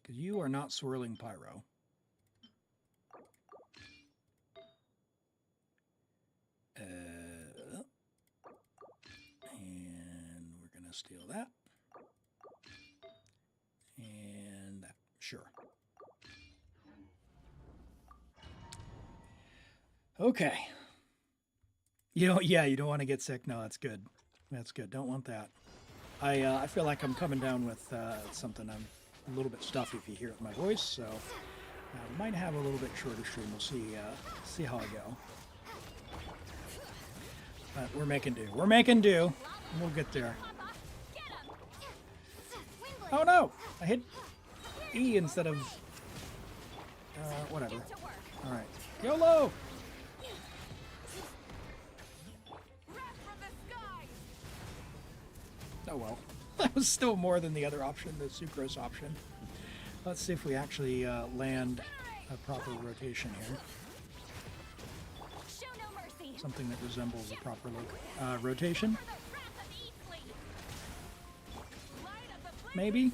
Because you are not swirling Pyro. And we're going to steal that. And that. Sure. Okay. You don't want to get sick. No, that's good. That's good. Don't want that. I feel like I'm coming down with something. I'm a little bit stuffy if you hear it in my voice, so might have a little bit shorter stream. We'll see how I go. But we're making do. We're making do. We'll get there. Oh no! I hit E instead of whatever. All right. YOLO! Oh well. That was still more than the other option, the sucrose option. Let's see if we actually land a proper rotation here. Something that resembles a proper rotation. Maybe?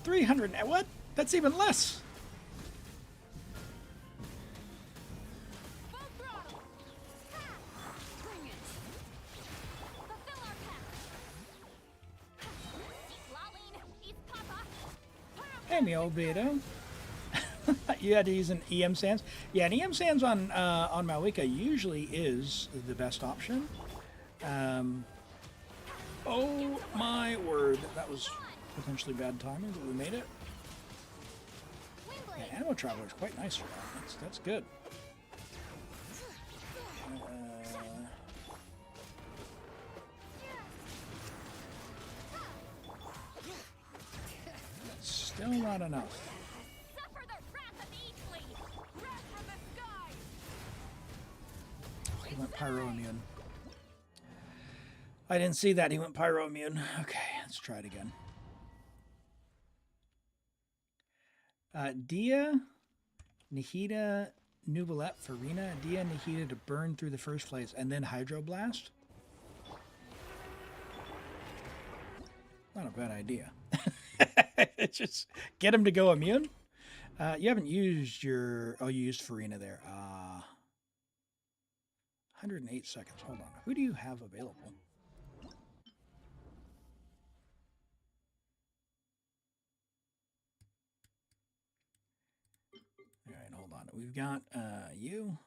300, what? That's even less! Hey, me old beta. You had to use an EM Sands? Yeah, an EM Sands on Malika usually is the best option. Oh my word, that was potentially bad timing, but we made it. Yeah, Animo Traveler is quite nice for that. That's good. Still not enough. He went Pyro Immune. I didn't see that. He went Pyro Immune. Okay, let's try it again. Dia, Nihida, Nubilet, Furina, Dia, Nihida to burn through the first phase, and then Hydroblast? Not a bad idea. Just get him to go immune? You haven't used your... Oh, you used Furina there. 108 seconds. Hold on. Who do you have available? All right, hold on. We've got you.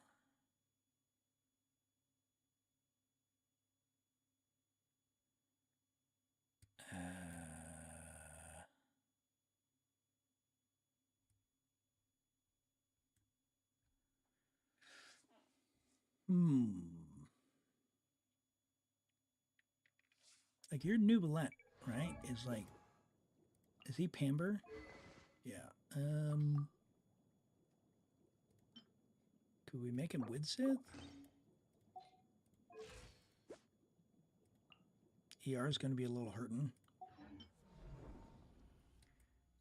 Like your Nubilet, right? Is like, is he Pamber? Yeah. Could we make him Widsith? ER is going to be a little hurting.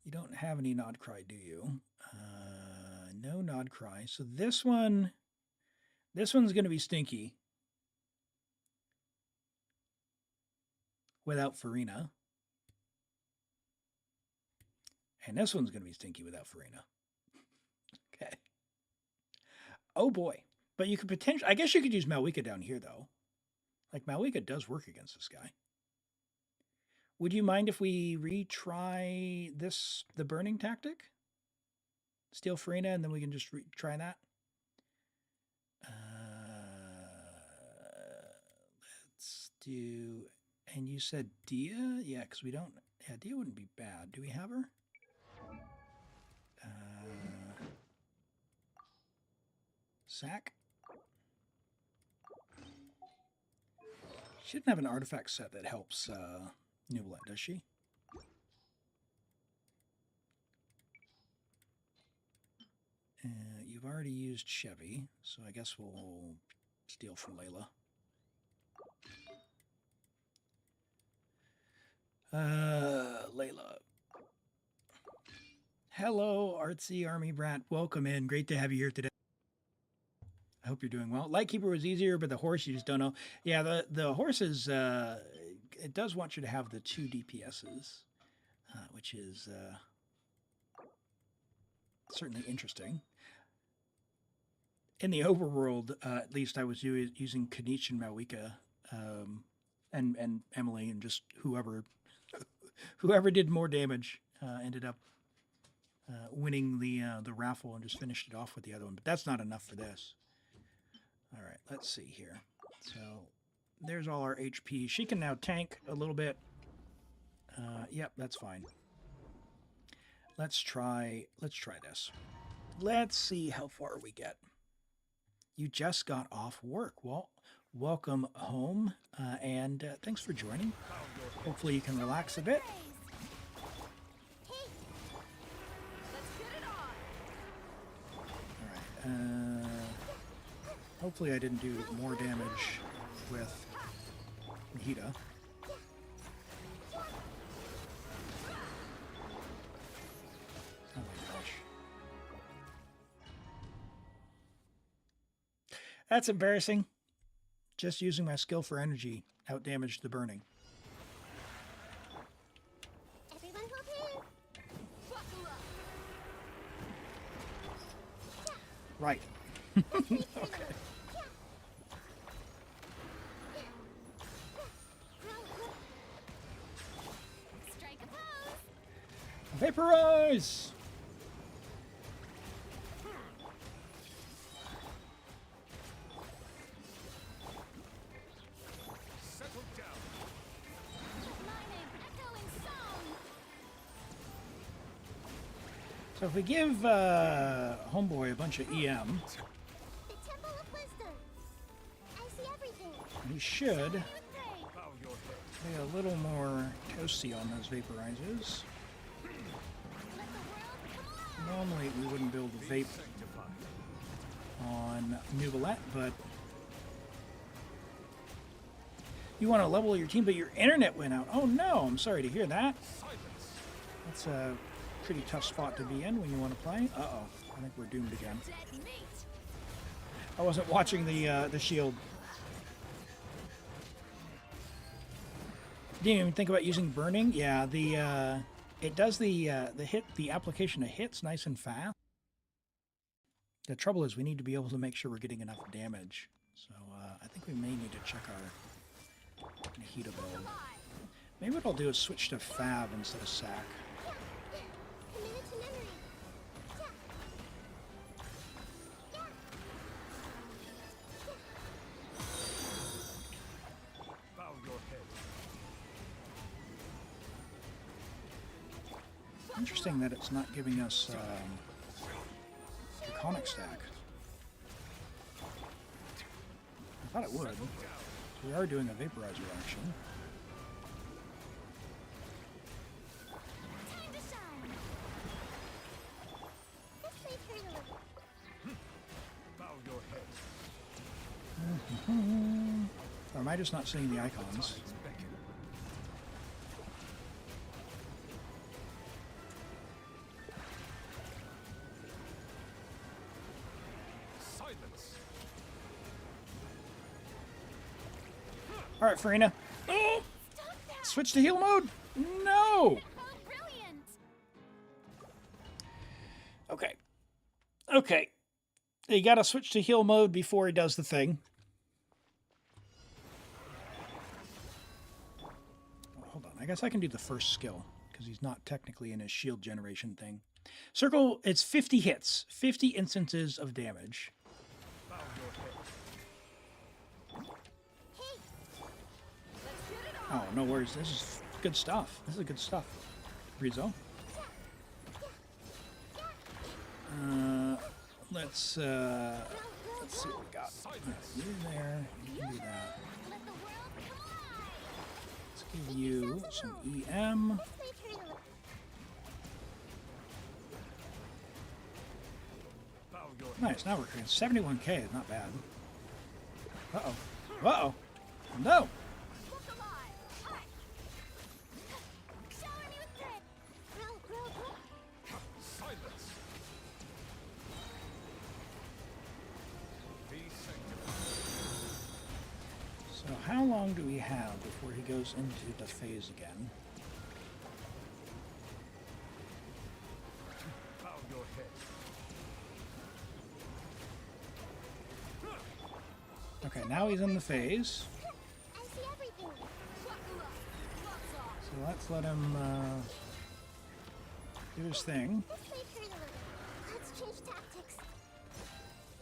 You don't have any Nod Cry, do you? No Nod Cry. So this one's going to be stinky without Furina. And this one's going to be stinky without Furina. Okay. Oh boy. But you could potentially, I guess you could use Malwika down here though. Like Malwika does work against this guy. Would you mind if we retry the burning tactic? Steal Furina and then we can just try that? Let's do, and you said Dia? Yeah, because we don't, yeah, Dia wouldn't be bad. Do we have her? Sack? She didn't have an artifact set that helps Nublet, does she? You've already used Chevy, so I guess we'll steal from Layla. Layla. Hello, Artsy Army Brat. Welcome in. Great to have you here today. I hope you're doing well. Lightkeeper was easier, but the horse you just don't know. Yeah, the horses, it does want you to have the 2 DPSs, which is certainly interesting. In the overworld, at least I was using Kinich and Malwika, and Emily, and just whoever did more damage ended up winning the raffle and just finished it off with the other one. But that's not enough for this. All right, let's see here. So there's all our HP. She can now tank a little bit. Yep, that's fine. Let's try this. Let's see how far we get. You just got off work. Well, welcome home, and thanks for joining. Hopefully you can relax a bit. All right. Hopefully I didn't do more damage with Mahita. Oh my gosh. That's embarrassing. Just using my skill for energy outdamaged the burning. Everyone hold Right. Okay. Strike a pose. Vaporize! Settle down. My name, echoing song. So if we give Homeboy a bunch of EM, The Temple of Wisdom. I see everything. he should Pray. Bow your head. be a little more toasty on those vaporizes. Let the world come alive. Normally we wouldn't build a vape Sanctified. on Nuvolette, but you want to level your team, but your internet went out. Oh no, I'm sorry to hear that. Silence. That's a pretty tough spot to be in when you want to play. Uh-oh, I think we're doomed again. Dead meat. I wasn't watching the shield. Didn't even think about using burning. Yeah, it does the application of hits nice and fast. The trouble is we need to be able to make sure we're getting enough damage. So I think we may need to check our Mahita build. Maybe what I'll do is switch to Fab instead of Sack. Committed to memory. Bow your head. Interesting that it's not giving us Draconic Stack. I thought it would. We are doing a Vaporizer action. Time to shine. This may turn a little. Bow your head. Or am I just not seeing the icons? Beckon. All right, Furina. Oh, Stop that! switch to heal mode. No. Oh, brilliant! Okay. Okay. You got to switch to heal mode before he does the thing. Oh, hold on. I guess I can do the first skill because he's not technically in his shield generation thing. Circle, it's 50 hits, 50 instances of damage. Bow your head. Hey! Let's get it on! Oh, no worries. This is good stuff. This is good stuff. Rizzo. Let's see what we got. You there. You can do that. Let the world come Let's give you some EM. on! This way, Furina. Bow your head. Nice. Now we're clearing 71k. Is not bad. Uh-oh. Uh-oh. No. Look alive! Hi! Shower me with grit! Grow, grow, grow! Silence. Be sanctified. So how long do we have before he goes into the phase again? Bow your head. Okay, now he's in the phase. I see everything! Buckle up! Gloves off! So let's let him do his thing. This way, Furina. Let's change tactics.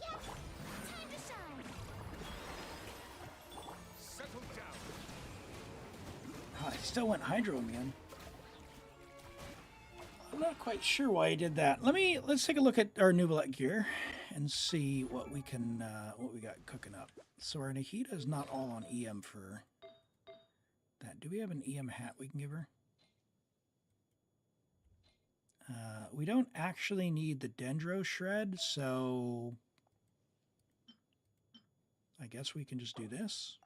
Yeah! Time to shine! Settle down. Oh, he still went Hydro again. I'm not quite sure why he did that. Let's take a look at our Nubilet gear and see what we can what we got cooking up. So our Nahida is not all on EM for that. Do we have an EM hat we can give her? We don't actually need the Dendro Shred, so I guess we can just do this.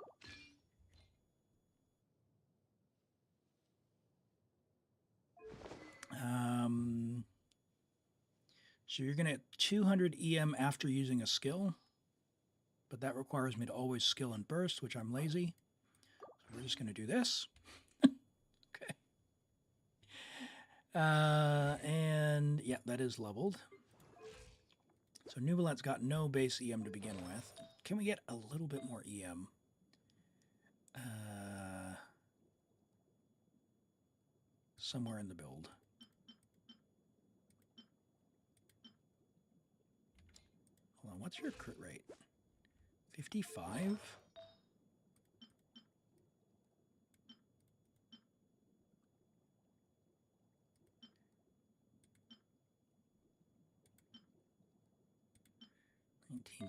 So you're going to get 200 EM after using a skill, but that requires me to always skill and burst, which I'm lazy. So we're just going to do this. Okay. And yeah, that is leveled. So Nubilet's got no base EM to begin with. Can we get a little bit more EM? Somewhere in the build. Hold on, what's your crit rate? 55?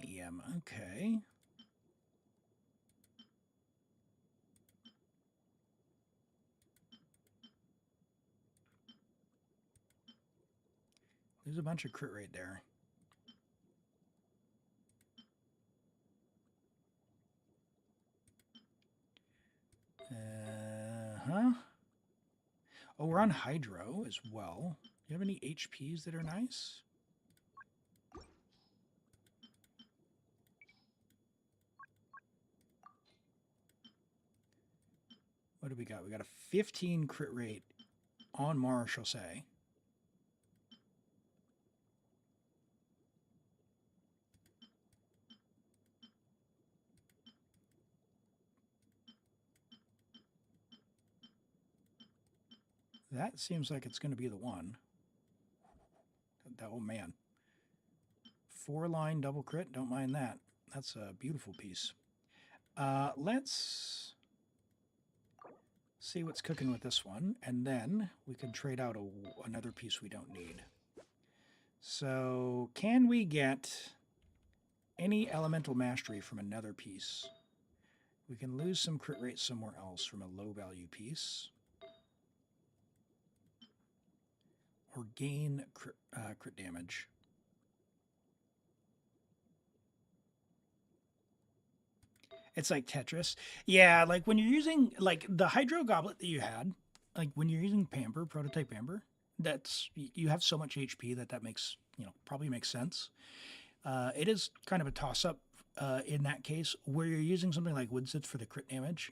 EM, okay. There's a bunch of crit rate there. Oh, we're on Hydro as well. Do you have any HPs that are nice? What do we got? We got a 15 crit rate on Marshall Say. That seems like it's going to be the one. Oh, man. 4-line double crit. Don't mind that. That's a beautiful piece. Let's see what's cooking with this one, and then we can trade out another piece we don't need. So, can we get any elemental mastery from another piece? We can lose some crit rate somewhere else from a low-value piece. Or gain crit damage. It's like Tetris. Yeah, like when you're using, like the Hydro Goblet that you had, like when you're using Pamper, Prototype Pamper, you have so much HP that makes, probably makes sense. It is kind of a toss-up in that case, where you're using something like Woodsith for the crit damage,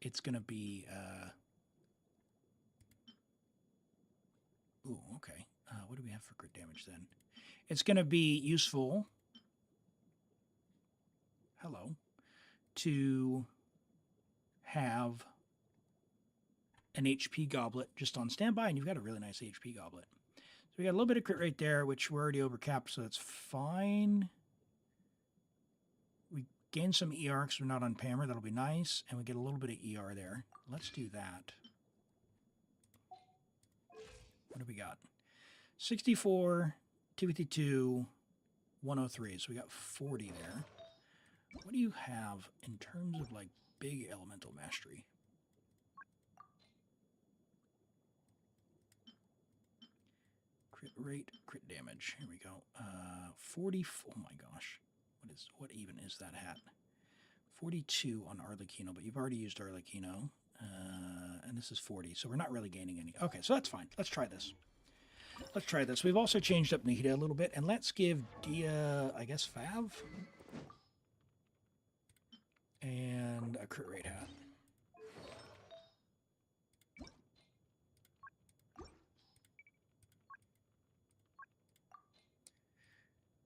it's going to be... ooh, okay. What do we have for crit damage then? It's going to be useful... hello, to have an HP goblet just on standby, and you've got a really nice HP goblet. So we got a little bit of crit right there, which we're already overcapped, so that's fine. We gain some ER because we're not on Pammer. That'll be nice, and we get a little bit of ER there. Let's do that. What do we got? 64, 252, 103. So we got 40 there. What do you have in terms of like big elemental mastery? Crit rate, crit damage. Here we go. 44. Oh my gosh. What even is that hat? 42 on Arlecchino, but you've already used Arlecchino. And this is 40, so we're not really gaining any. Okay, so that's fine. Let's try this. Let's try this. We've also changed up Nihida a little bit, and let's give Dia, I guess, Fav. And a crit rate hat.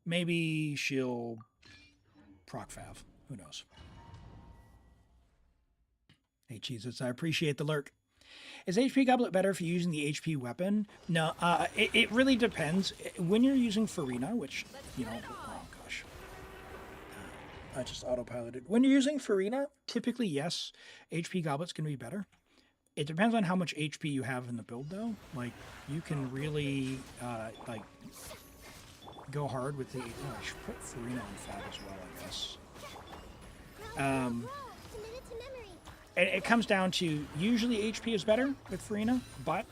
Maybe she'll proc Fav. Who knows? Hey, Jesus, I appreciate the lurk. Is HP Goblet better if you're using the HP weapon? No, it really depends. When you're using Furina, which, you know, oh gosh. I just autopiloted. When you're using Furina, typically, yes, HP Goblet's going to be better. It depends on how much HP you have in the build, though. Like, you can really, like, go hard with the... Oh, I should put Furina on Fab as well, I guess. It comes down to, usually HP is better with Furina, but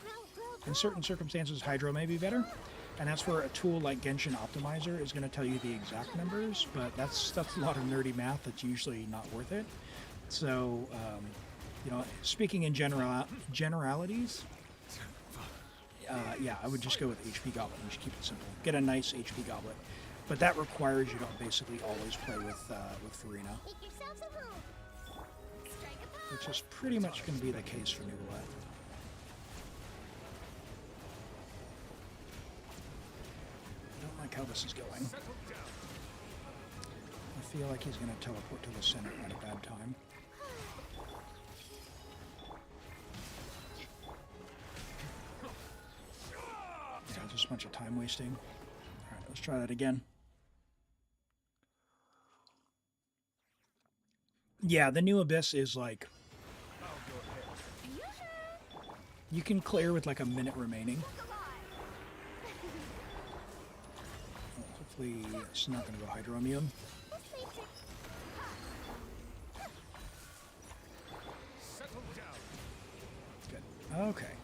in certain circumstances, Hydro may be better. And that's where a tool like Genshin Optimizer is going to tell you the exact numbers, but that's a lot of nerdy math that's usually not worth it. So, you know, speaking in generalities, yeah, I would just go with HP Goblet and just keep it simple. Get a nice HP Goblet. But that requires you don't basically always play with Furina, which is pretty much going to be the case for Neuvillette. I don't like how this is going. I feel like he's going to teleport to the center at a bad time. Yeah, just a bunch of time wasting. All right, let's try that again. Yeah, the new Abyss is like... You can clear with like a minute remaining. Well, hopefully it's not going to go Hydromium. Good. Okay.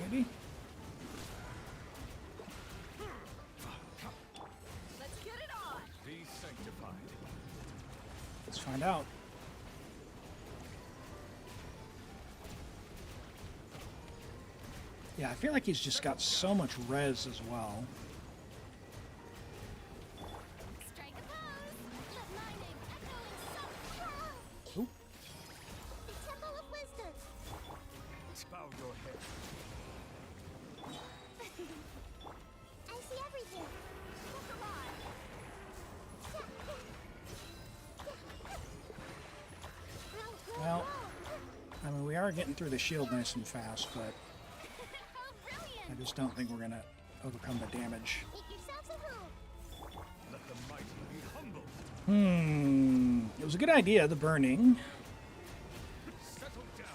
Maybe? Let's get it on. Be sanctified. Let's find out. Yeah, I feel like he's just got so much res as well. Strike a pose. Let my name echo in some... Oop. The Temple of Wisdom. Bow your head. I see everything. Look alive. Well, I mean, we are getting through the shield nice and fast, but How brilliant! I just don't think we're going to overcome the damage. Make yourselves at home. Let the mighty be humble. It was a good idea, the burning. Settle down.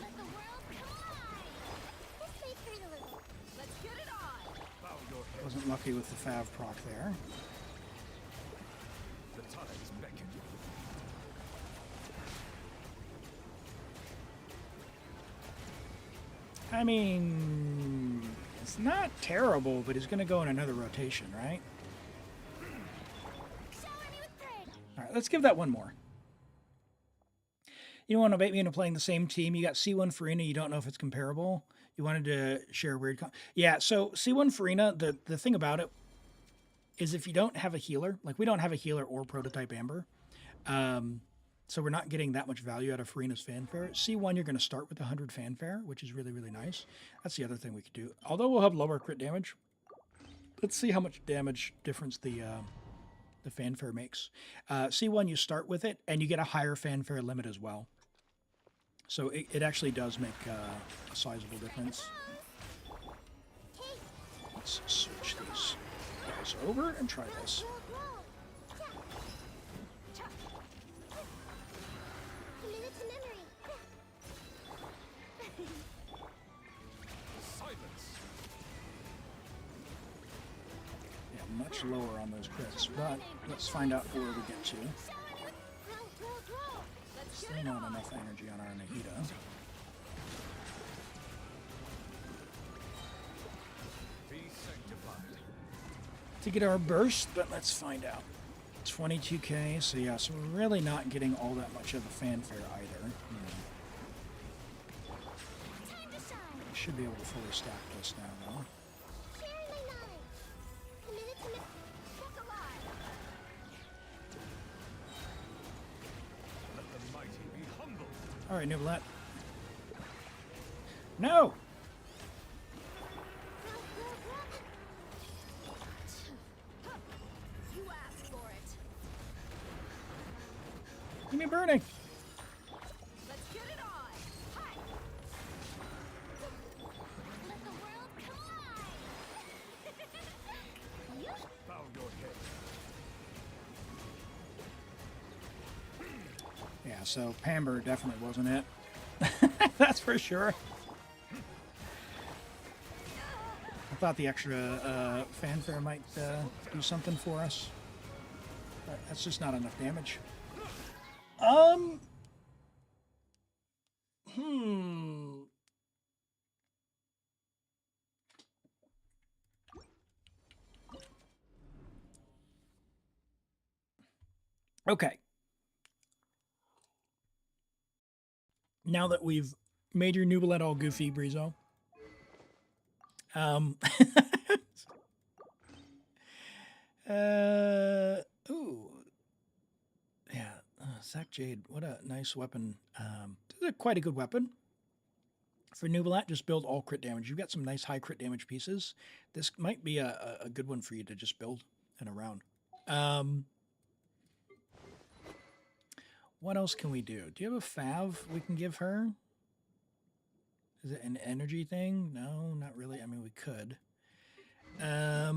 Let the world collide. This may hurt a little. Let's get it on. Bow your head. Wasn't lucky with the Fav proc there. The tides beckon. I mean, It's not terrible, but he's going to go in another rotation, right? Shower me with praise. All right, let's give that one more. You don't want to bait me into playing the same team. You got C1 Furina. You don't know if it's comparable. You wanted to share a weird... Yeah, so C1 Furina, the thing about it is if you don't have a healer, like we don't have a healer or prototype Amber, so we're not getting that much value out of Furina's fanfare. C1, you're going to start with 100 fanfare, which is really, really nice. That's the other thing we could do. Although we'll have lower crit damage, let's see how much damage difference the fanfare makes. C1, you start with it, and you get a higher fanfare limit as well. So it actually does make a sizable difference. Let's switch these guys over and try this. Commit it to memory. Silence. Yeah, much lower on those crits, but let's find out where we get to. Still not enough energy on our Nahida. Be sanctified. To get our burst, but let's find out. 22k, so yeah, so we're really not getting all that much of the fanfare either. Time to shine. We should be able to fully stack this now, though. Sharing my knowledge. Commit it to memory. Look alive. Let the mighty be humbled. All right, Nublet. No! You asked for it. Give me burning! Let's get it on. Hi. Let the world collide. Bow your head. Yeah, so Pamber definitely wasn't it. That's for sure. I thought the extra fanfare might do something for us. But that's just not enough damage. Okay. Now that we've made your Nublet all goofy, Brizo. Ooh. Yeah, Sack Jade, what a nice weapon. This is quite a good weapon. For Nublet, just build all crit damage. You've got some nice high crit damage pieces. This might be a good one for you to just build in a round. What else can we do? Do you have a Fav we can give her? Is it an energy thing? No, not really. I mean, we could. All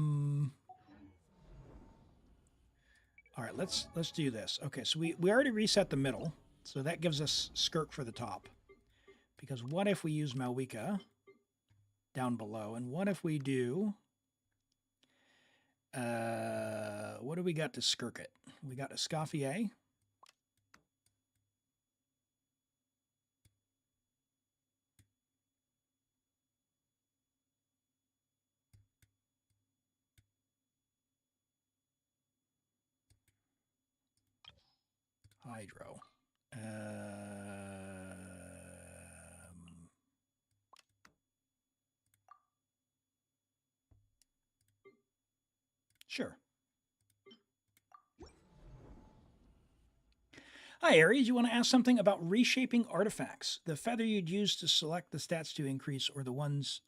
right, let's do this. Okay, so we already reset the middle, so that gives us Skirk for the top. Because what if we use Malwika down below? And what if we do... what do we got to Skirk it? We got Escoffier. Hydro. Sure. Hi, Aries. You want to ask something about reshaping artifacts? The feather you'd use to select the stats to increase or the ones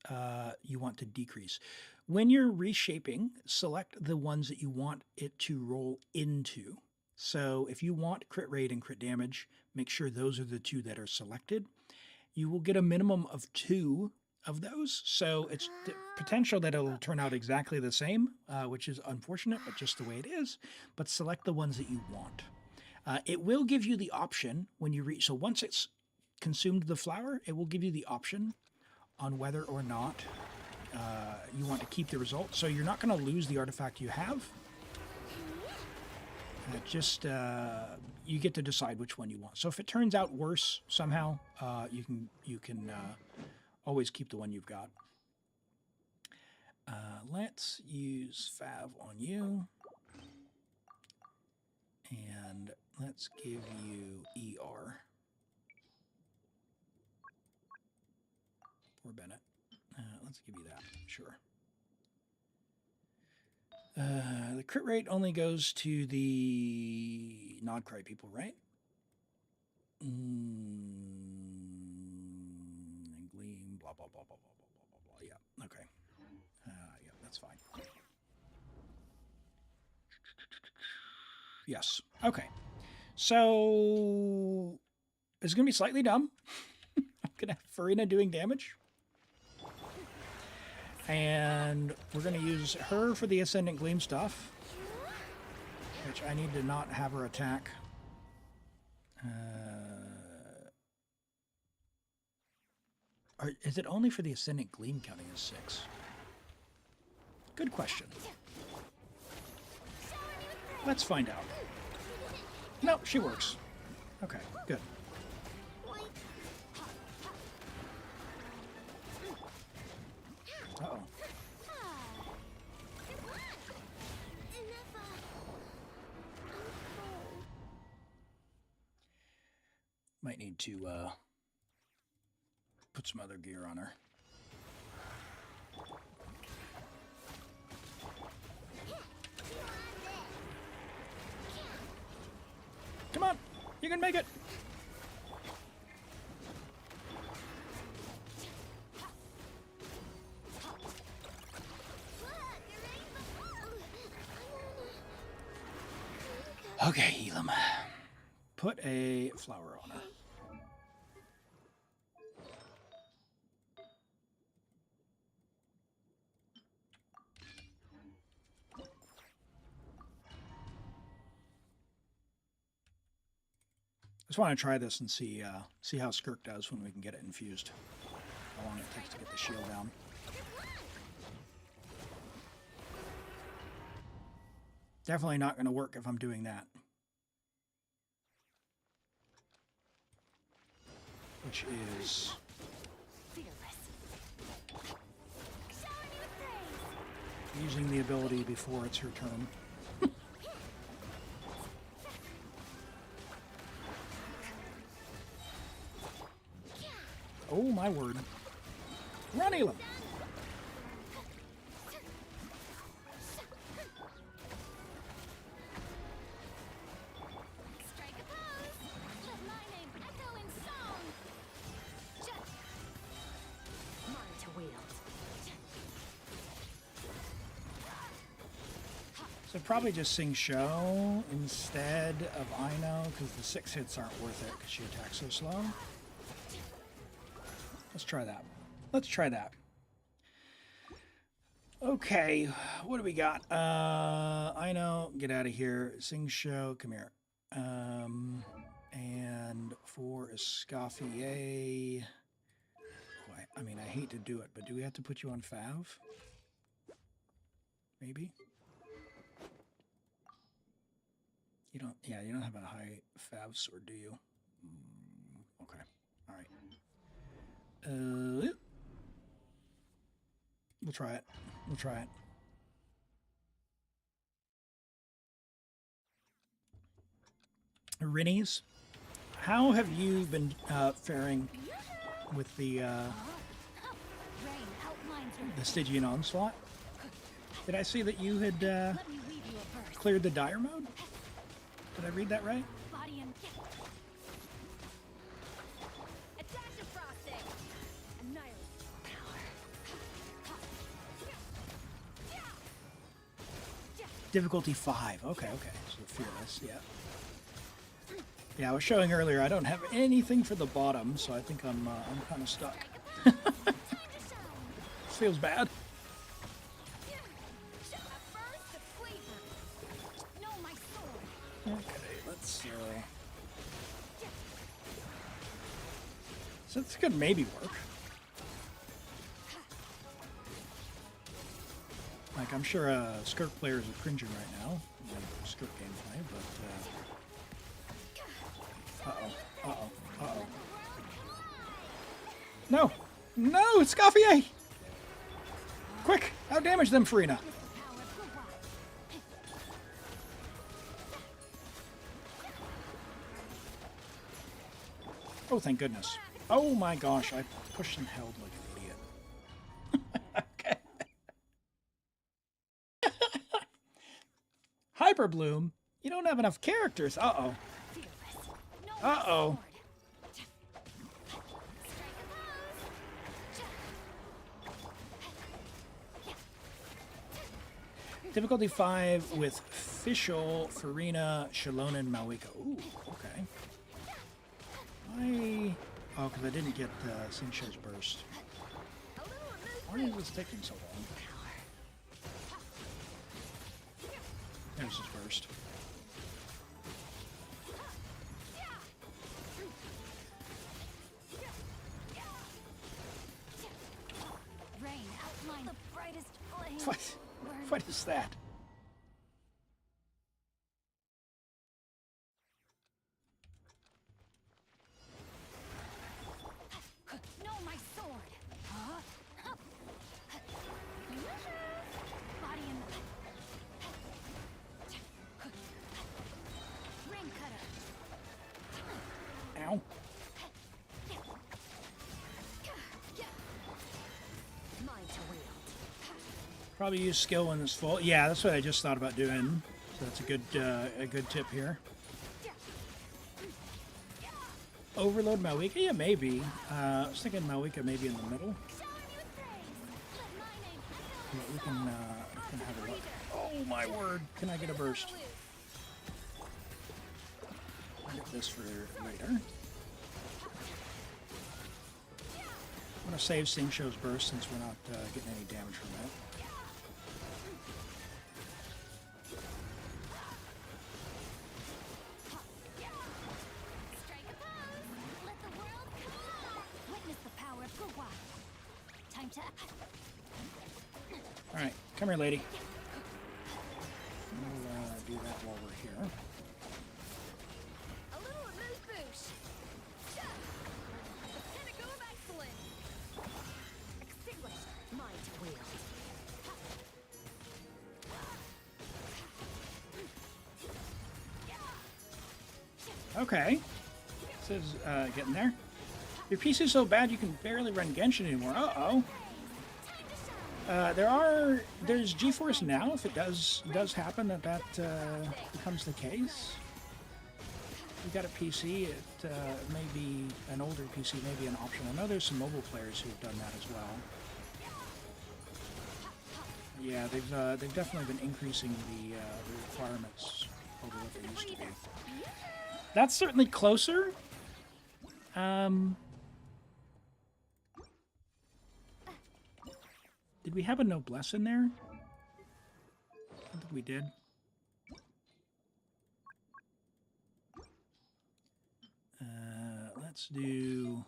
you want to decrease. When you're reshaping, select the ones that you want it to roll into. So if you want crit rate and crit damage, make sure those are the two that are selected. You will get a minimum of 2 of those. So it's the potential that it'll turn out exactly the same, which is unfortunate, but just the way it is. But select the ones that you want. It will give you the option when you reach. So once it's consumed the flower, it will give you the option on whether or not you want to keep the result. So you're not going to lose the artifact you have. Just you get to decide which one you want. So if it turns out worse somehow, you can always keep the one you've got. Let's use Fav on you. And let's give you ER. Poor Bennett. Let's give you that, sure. The crit rate only goes to the Nodcry people, right? Gleam, blah, blah, blah, blah, blah, blah, blah, blah. Yeah, okay. Yeah, that's fine. Yes, okay. So, it's going to be slightly dumb. I'm going to have Furina doing damage. And we're going to use her for the Ascendant Gleam stuff, which I need to not have her attack. Or is it only for the Ascendant Gleam counting as 6? Good question. Let's find out. No, she works. Okay, good. Uh-oh. Might need to put some other gear on her. Come on, you can make it. Okay, Elim. Put a flower on her. Just want to try this and see how Skirk does when we can get it infused. How long it takes to get the shield down. Definitely not going to work if I'm doing that. Which is... using the ability before it's her turn. Oh my word. Run, Elim! So probably just sing Show instead of Ino, because the 6 hits aren't worth it because she attacks so slow. Let's try that. Let's try that. Okay, what do we got? Ino, get out of here. Sing Show, come here. And for Escoffier, I mean, I hate to do it, but do we have to put you on Fav? Maybe? You don't, yeah, you don't have a high Fav sword, do you? Okay, all right. We'll try it. We'll try it. Rinnies, how have you been faring with the Stygian Onslaught? Did I see that you had cleared the Dire mode? Did I read that right? Difficulty 5. Okay, okay. So fearless, yeah. Yeah, I was showing earlier I don't have anything for the bottom, so I think I'm kind of stuck. Feels bad. Okay, let's so this could maybe work. Like, I'm sure Skirk players are cringing right now. Skirk gameplay, but uh-oh. No! No, it's Escoffier! Quick! Outdamage them, Furina! Oh, thank goodness. Oh my gosh, I pushed and held like an idiot. Okay. Hyper Bloom? You don't have enough characters. Uh-oh. Uh-oh. Difficulty 5 with Fischl, Furina, Shalona, and Malwika. Ooh, okay. Oh, because I didn't get Singsho's burst. Why is this taking so long? There's his burst. Rain outline the brightest flame. What? What is that? No, my sword. Huh? Body in ring cutter. Ow. Mine to wield. Probably use skill when it's full. Yeah, that's what I just thought about doing. So that's a good tip here. Overload Malwika? Yeah, maybe. I was thinking Malwika maybe in the middle. Yeah, we can have a look. Oh my word! Can I get a burst? I'll get this for later. I'm gonna save Singsho's burst since we're not getting any damage from that. All right, come here, lady. We'll do that while we're here. A little amuse bouche. Pinnacle of excellence. Extinguished. Mine to wield. Okay. This is getting there. Your PC's so bad you can barely run Genshin anymore. Uh-oh. There's GeForce Now if it does happen that becomes the case. If you got a PC, it may be an older PC, may be an option. I know there's some mobile players who've done that as well. Yeah, they've definitely been increasing the requirements over what they used to be. That's certainly closer. Did we have a noblesse in there? I think we did. Let's do...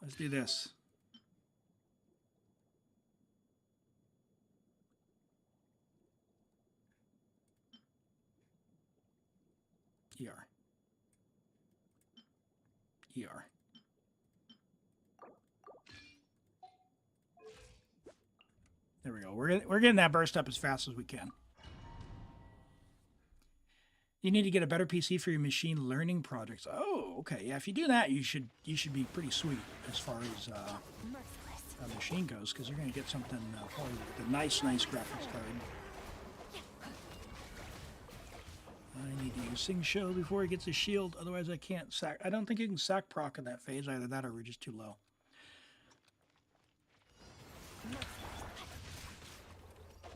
Let's do this. ER. ER. There we go. We're getting that burst up as fast as we can. You need to get a better PC for your machine learning projects. Oh, okay. Yeah, if you do that, you should be pretty sweet as far as a machine goes, because you're going to get something probably with a nice graphics card. I need to use Singsho before he gets his shield, otherwise I can't sack. I don't think you can sack proc in that phase, either that or we're just too low.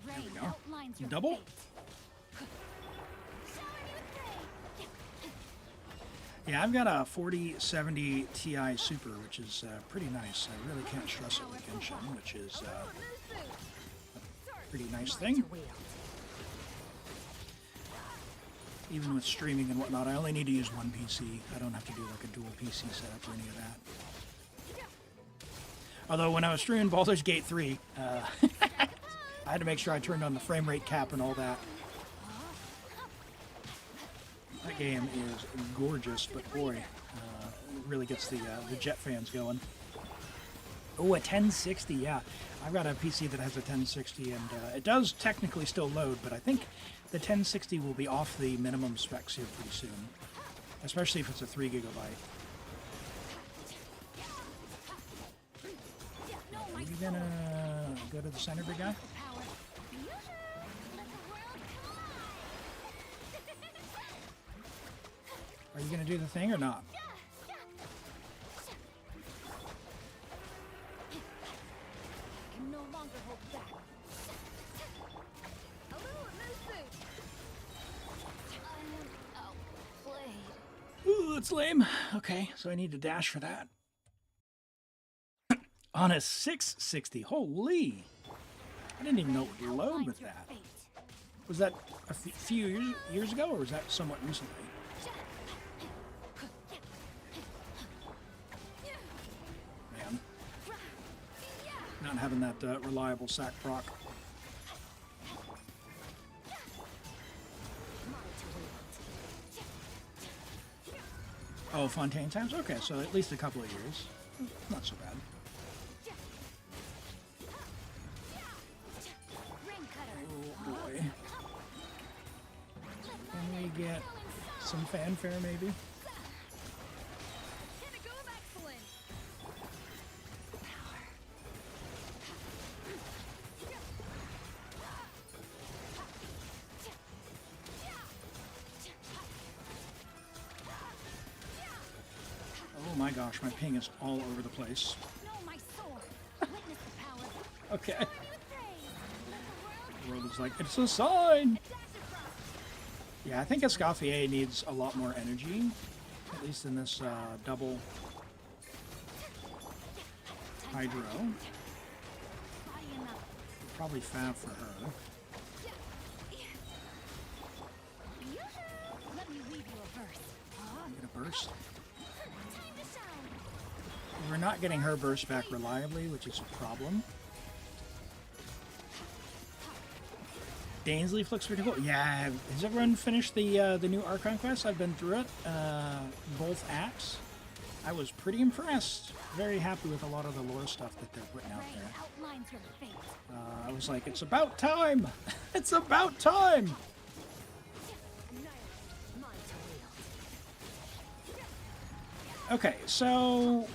There we go. Double? Yeah, I've got a 4070 Ti Super, which is pretty nice. I really can't stress it with Genshin, which is a pretty nice thing. Even with streaming and whatnot, I only need to use one PC. I don't have to do like a dual PC setup or any of that. Although when I was streaming Baldur's Gate 3, I had to make sure I turned on the frame rate cap and all that. game is gorgeous, but boy, it really gets the Jet fans going. Oh, a 1060, yeah. I've got a PC that has a 1060, and it does technically still load, but I think the 1060 will be off the minimum specs here pretty soon, especially if it's a 3 gigabyte. Are you gonna go to the center, big guy? Are you gonna do the thing or not? Can no longer hold back. A little elusive. I am outplayed. Ooh, that's lame. Okay, so I need to dash for that. On a 660, holy! I didn't even know it would load with that. Was that a few years ago, or was that somewhat recently? Man, not having that reliable sack proc. Oh, Fontaine times? Okay, so at least a couple of years. Not so bad. Oh boy. Can we get some fanfare maybe? Oh my gosh, my ping is all over the place. Okay. The world is like, it's a sign! Yeah, I think Escoffier needs a lot more energy, at least in this double Hydro. Probably Fab for her. Get a burst. We're not getting her burst back reliably, which is a problem. Dainsleif looks pretty cool. Yeah, has everyone finished the new Archon quest? I've been through it, both acts. I was pretty impressed. Very happy with a lot of the lore stuff that they're putting out there. I was like, it's about time! It's about time! Okay, so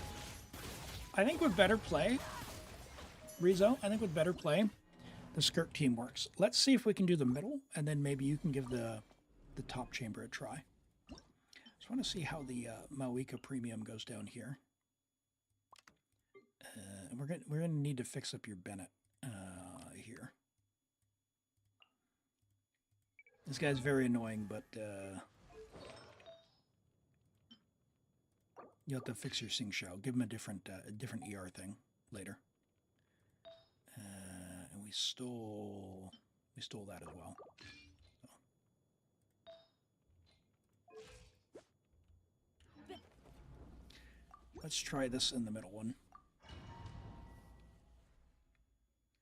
I think with better play, Rizzo, I think with better play, the Skirk team works. Let's see if we can do the middle, and then maybe you can give the top chamber a try. Just want to see how the Mawika premium goes down here. We're gonna need to fix up your Bennett here. This guy's very annoying, but you'll have to fix your Sing Show. Give him a different ER thing later. And we stole that as well. So. Let's try this in the middle one.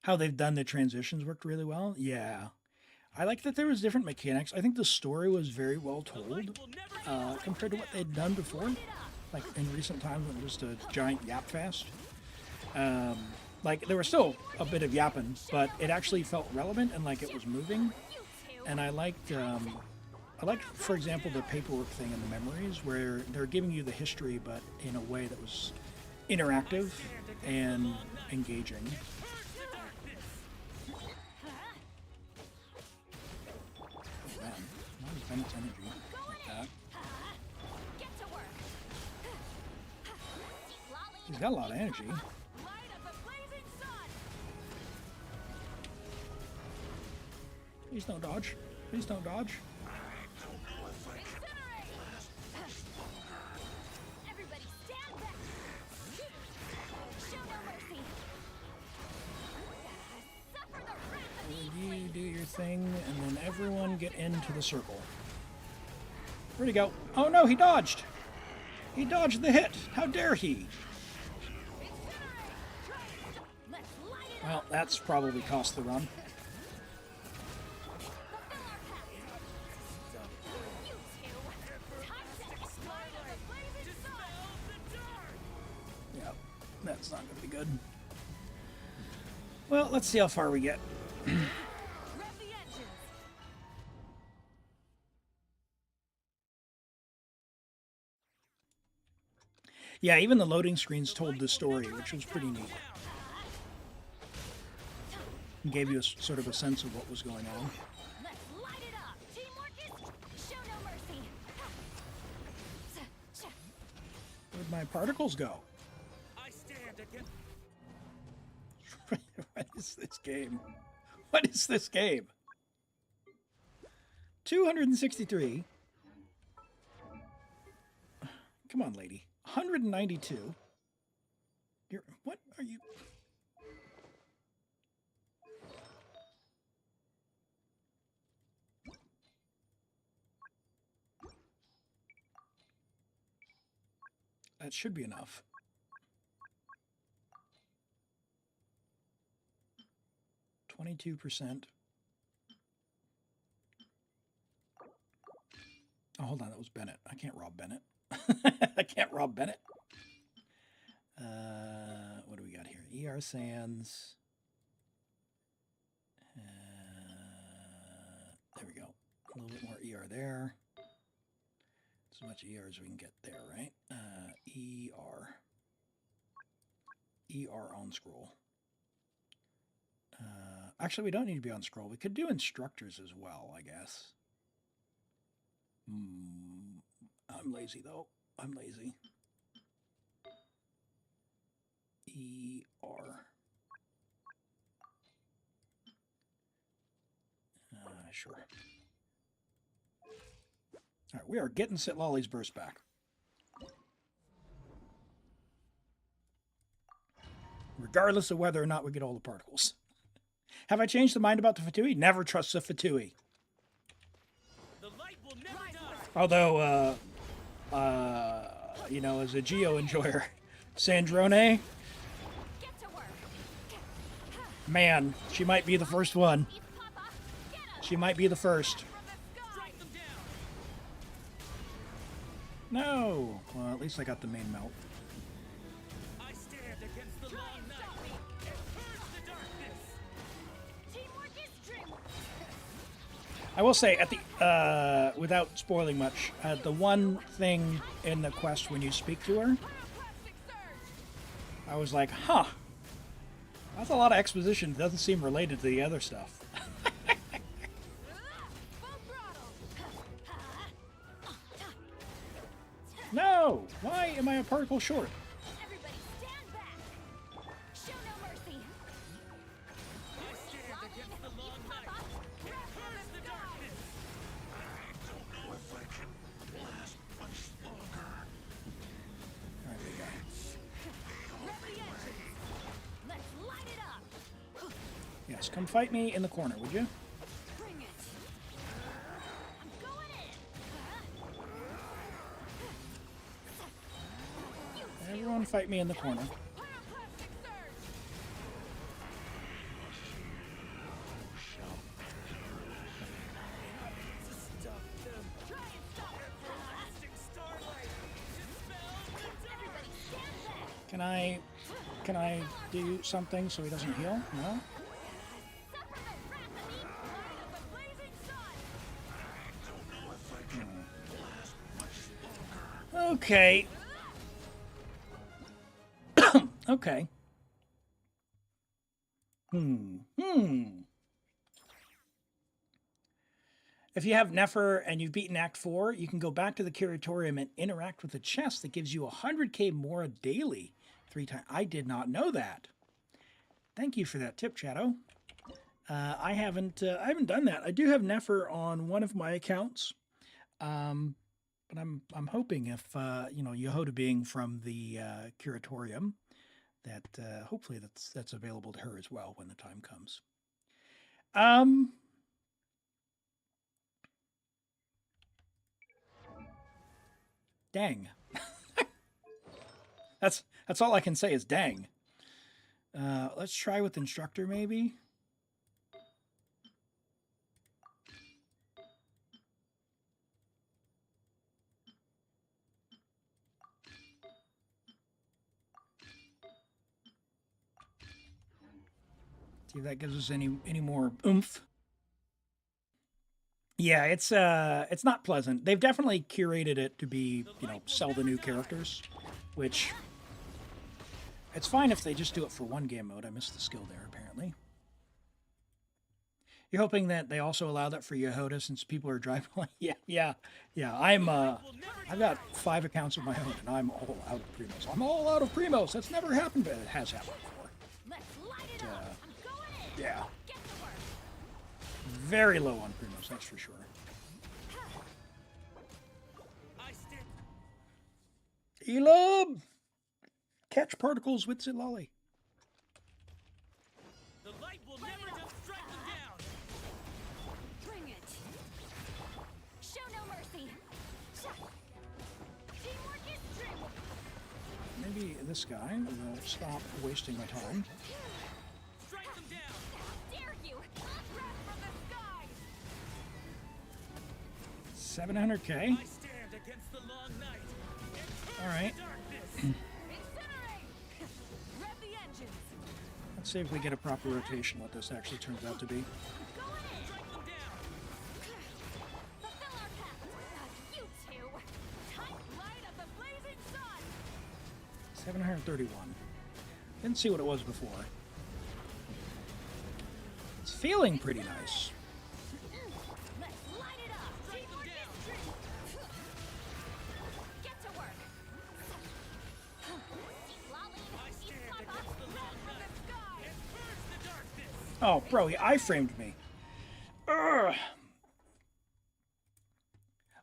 How they've done the transitions worked really well. Yeah. I like that there was different mechanics. I think the story was very well told compared to what they'd done before. Like in recent times when it was just a giant yap fest. Like there was still a bit of yapping, but it actually felt relevant and like it was moving. And I liked, for example, the paperwork thing in the memories where they're giving you the history, but in a way that was interactive and engaging. Oh, man. Why is Bennett's energy like that? He's got a lot of energy. Please don't dodge. Please don't dodge. Everybody stand back. Show no mercy. Suffer the wrath of evil. You do your thing, and then everyone get into the circle. Where'd he go? Oh no, he dodged! He dodged the hit! How dare he! Well, that's probably cost the run. That's not going to be good. Well, let's see how far we get. Rev the engines. Yeah, even the loading screens told the story, which was pretty neat. It gave you a sort of a sense of what was going on. Let's light it up. Teamwork is show no mercy. Where'd my particles go? I stand against. What is this game? What is this game? 263. Come on, lady. 192. What are you? That should be enough. 22%. Oh, hold on. That was Bennett. I can't rob Bennett. I can't rob Bennett. What do we got here? ER Sands. There we go. A little bit more ER there. As much ER as we can get there, right? ER. ER on scroll. Actually, we don't need to be on scroll. We could do instructors as well, I guess. I'm lazy, though. I'm lazy. ER. Sure. All right, we are getting Sit Lolly's burst back. Regardless of whether or not we get all the particles. Have I changed the mind about the Fatui? Never trust the Fatui. The light will never die. Although, you know, as a Geo enjoyer, Sandrone, Get to work. man, she might be the first one. Eat Papa. Get him. She might be the first. From the sky. Strike them down. No. Well, at least I got the main melt. I stand against the long night and purge the darkness. Teamwork is dreamwork. I will say, at the without spoiling much, the one thing in the quest when you speak to her, Plastic surge. I was like, huh, that's a lot of exposition. It doesn't seem related to the other stuff. Full throttle. No! Why am I a particle short? Everybody stand back. Show no mercy. I stand against the long night and purge the darkness. Alright, we got Rev the engines. Let's light it up. Yes, come fight me in the corner, would you? Bring it. I'm going in. Everyone fight me in the corner. Plastic surge. Stop them. Try and stop it. Everlasting starlight. Dispel the Everybody stand back. Can I do something so he doesn't heal? No? Suffer the wrath of me. Light of the blazing sun. Okay. Okay. If you have Nefer and you've beaten Act 4, you can go back to the curatorium and interact with a chest that gives you 100k more daily 3 times. I did not know that. Thank you for that tip, Shadow. I haven't done that. I do have Nefer on one of my accounts, but I'm hoping if you know, Yehoda being from the curatorium, that hopefully that's available to her as well when the time comes. Dang. That's all I can say is dang. Let's try with instructor maybe. See if that gives us any more oomph. Yeah, it's not pleasant. They've definitely curated it to be, you know, sell the new characters, which it's fine if they just do it for one game mode. I missed the skill there, apparently. You're hoping that they also allow that for Yehoda since people are driving. yeah. I've got 5 accounts of my own, and I'm all out of Primos. I'm all out of Primos. That's never happened, but it has happened before. Yeah. Very low on Primos, that's for sure. Elim! Catch particles with Zilali. The light will never just strike them down. Bring it. Show no mercy. Teamwork is true. Maybe this guy will stop wasting my time. Strike them down. Dare you? Wrath from the sky. 700k. I stand against the long night. All right. Incinerate! Rev the engines! Let's see if we get a proper rotation, what this actually turns out to be. Strike them down. Fulfill our pact. You two. Tight light of the blazing sun! 731. Didn't see what it was before. It's feeling pretty nice. Let's light it up. Teamwork is true. Get to work. I stand against the long night and purge the darkness. Oh, bro, he iframed me. Ugh.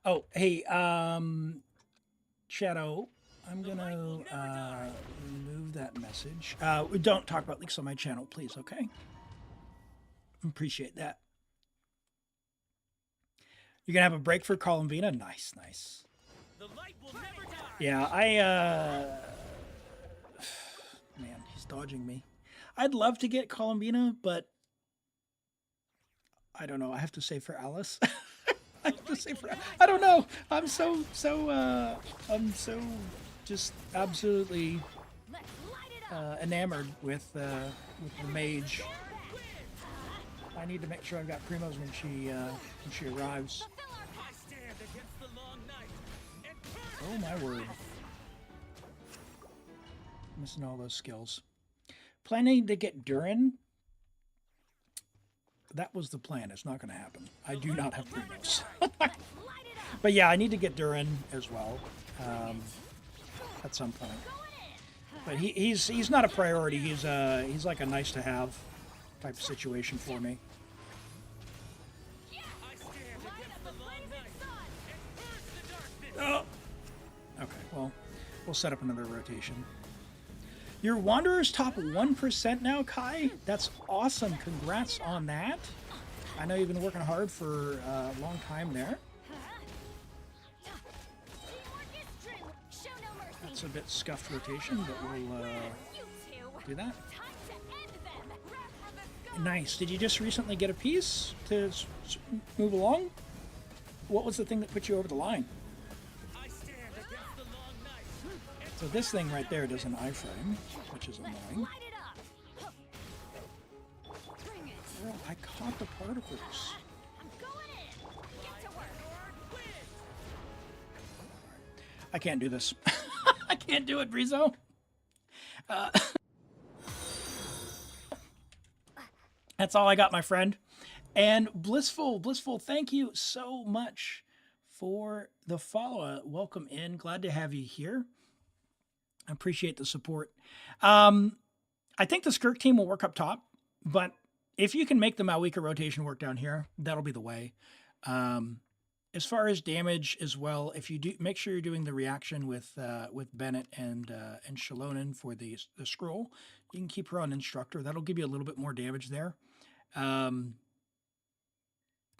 Oh, hey, Shadow, I'm gonna remove that message. Don't talk about leaks on my channel, please, okay? Appreciate that. You're gonna have a break for Columbina? Nice. The light will never die. Yeah, man, he's dodging me. I'd love to get Columbina, but I don't know. I have to say for Alice. I have to say for I don't know. I'm so just absolutely Let's light it up. enamored with the mage. I need to make sure I've got Primos when she arrives. Fulfill our I pact. stand against the long night and purge Oh my word. Missing all those skills. Planning to get Durin. That was the plan. It's not going to happen. I do not have Primos. Light it up. But yeah, I need to get Durin as well at some point. But he's not a priority. He's like a nice to have type of situation for me. I stand against the long night and purge the darkness. Oh. Okay, well, we'll set up another rotation. Your Wanderer's top 1% now, Kai. That's awesome. Congrats on that. I know you've been working hard for a long time there. Teamwork is true. Show no mercy. That's a bit scuffed rotation, but we'll You two. do that. Time to end them. Wrath from the sky. Nice. Did you just recently get a piece to move along? What was the thing that put you over the line? I stand against the long night and So this thing right there does an iframe, which is annoying. Light it up. Bring it. Well, I caught the particles. I'm going in. Get to work. I can't do this. I can't do it, Brizo. That's all I got, my friend. And Blissful, thank you so much for the follow. Welcome in. Glad to have you here. I appreciate the support. I think the Skirk team will work up top, but if you can make the Malwika rotation work down here, that'll be the way. As far as damage as well, if you do, make sure you're doing the reaction with Bennett and Shalonen for the scroll. You can keep her on Instructor. That'll give you a little bit more damage there.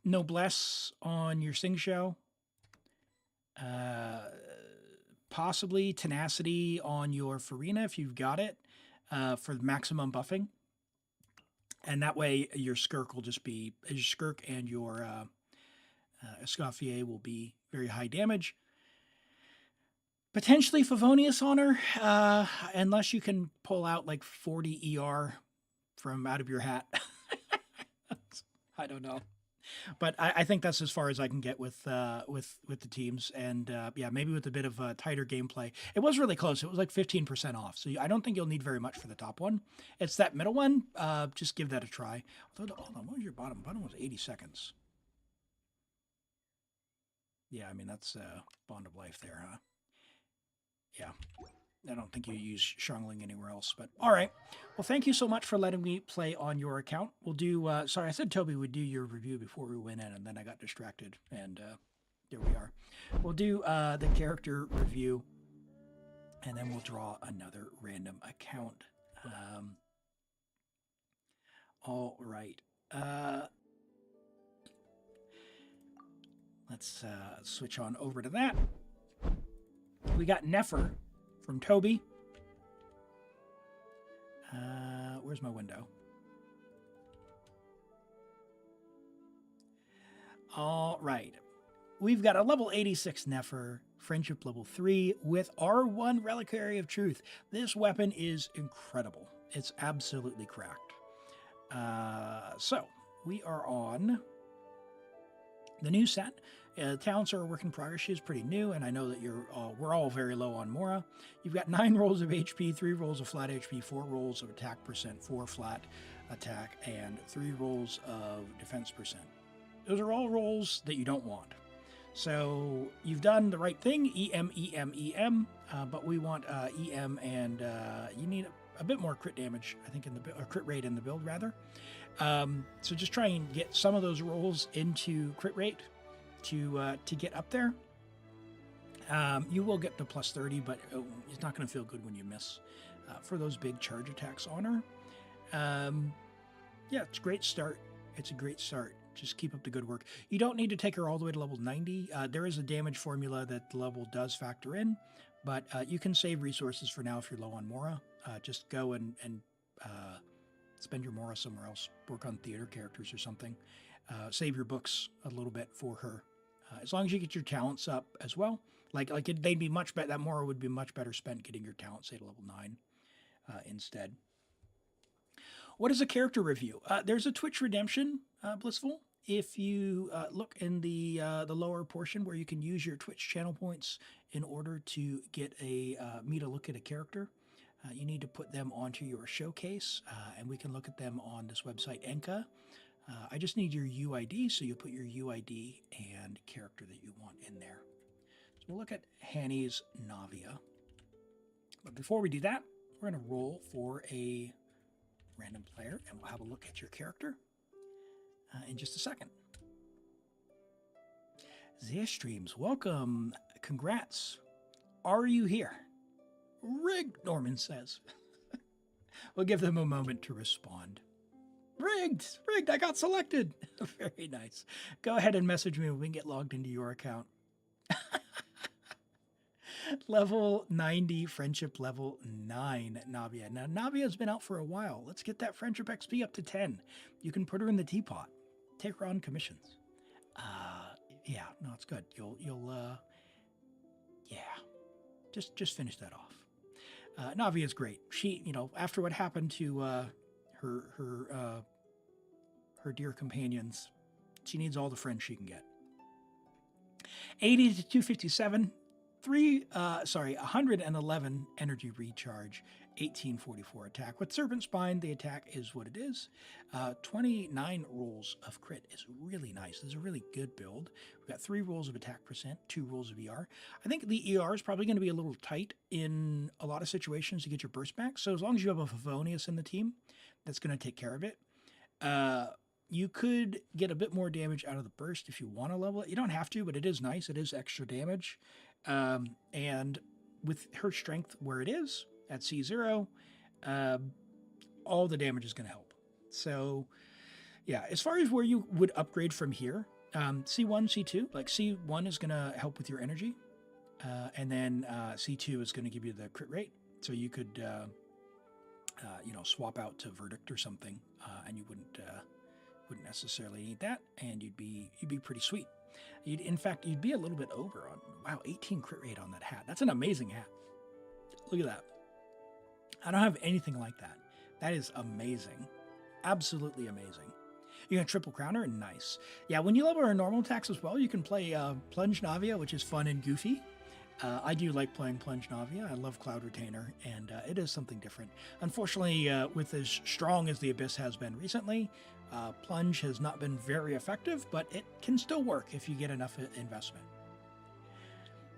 Noblesse on your Sing Show. Possibly Tenacity on your Furina if you've got it for maximum buffing. And that way your Skirk will just be, your Skirk and your Escoffier will be very high damage. Potentially Favonius on her, unless you can pull out like 40 ER from out of your hat. I don't know. But I think that's as far as I can get with the teams, and yeah, maybe with a bit of tighter gameplay. It was really close. It was like 15% off, so I don't think you'll need very much for the top one. It's that middle one. Just give that a try. Although, hold on, what was your bottom? Bottom was 80 seconds. Yeah, I mean that's Bond of Life there, huh? Yeah. I don't think you use Shangling anywhere else, but all right. Well, thank you so much for letting me play on your account. We'll do, sorry, I said Toby would do your review before we went in, and then I got distracted, and there we are. We'll do the character review, and then we'll draw another random account. All right. Let's switch on over to that. We got Nefer from Toby. Where's my window? All right. We've got a level 86 Nefer, friendship level 3 with R1 Reliquary of Truth. This weapon is incredible. It's absolutely cracked. So we are on the new set. Talents are a work in progress. She's pretty new, and I know that we're all very low on Mora. You've got 9 rolls of HP, 3 rolls of flat HP, 4 rolls of attack percent, 4 flat attack, and 3 rolls of defense percent. Those are all rolls that you don't want. So you've done the right thing, EM, but we want EM, and you need a bit more crit damage, I think, or crit rate in the build, rather. So just try and get some of those rolls into crit rate to get up there. You will get the plus 30, but it's not going to feel good when you miss for those big charge attacks on her. Yeah, it's a great start. It's a great start. Just keep up the good work. You don't need to take her all the way to level 90. There is a damage formula that the level does factor in, but you can save resources for now if you're low on Mora. Just go and spend your Mora somewhere else. Work on theater characters or something. Save your books a little bit for her. As long as you get your talents up as well. They'd be much better. That Mora would be much better spent getting your talents, say, to level 9 instead. What is a character review? There's a Twitch redemption, Blissful. If you look in the lower portion where you can use your Twitch channel points in order to get me to look at a character, you need to put them onto your showcase, and we can look at them on this website, Enka. I just need your UID, so you put your UID and character that you want in there. So we'll look at Hanny's Navia. But before we do that, we're going to roll for a random player, and we'll have a look at your character in just a second. Zia Streams, welcome. Congrats. Are you here? Rigged, Norman says. We'll give them a moment to respond. Rigged, I got selected. Very nice. Go ahead and message me when we can get logged into your account. Level 90, friendship level 9, Navia. Now, Navia's been out for a while. Let's get that friendship XP up to 10. You can put her in the teapot. Take her on commissions. Yeah, no, it's good. Yeah, just finish that off. Navia's great. She, after what happened to her dear companions, she needs all the friends she can get. 80 to 257, 111 energy recharge, 1844 attack. With Serpent Spine, the attack is what it is. 29 rolls of crit is really nice. This is a really good build. We've got 3 rolls of attack percent, 2 rolls of ER. I think the ER is probably going to be a little tight in a lot of situations to get your burst back. So as long as you have a Favonius in the team, that's going to take care of it. You could get a bit more damage out of the burst if you want to level it. You don't have to, but it is nice. It is extra damage. And with her strength where it is, at C0, all the damage is going to help. So, yeah, as far as where you would upgrade from here, C1, C2, like C1 is going to help with your energy, and then C2 is going to give you the crit rate. So you could, swap out to Verdict or something, and you wouldn't necessarily need that, and you'd be pretty sweet. In fact, you'd be a little bit over on, wow, 18 crit rate on that hat. That's an amazing hat. Look at that. I don't have anything like that. That is amazing. Absolutely amazing. You can triple crowner, nice. Yeah, when you level her normal attacks as well, you can play Plunge Navia, which is fun and goofy. I do like playing Plunge Navia. I love Cloud Retainer, and it is something different. Unfortunately, with as strong as the Abyss has been recently, Plunge has not been very effective, but it can still work if you get enough investment.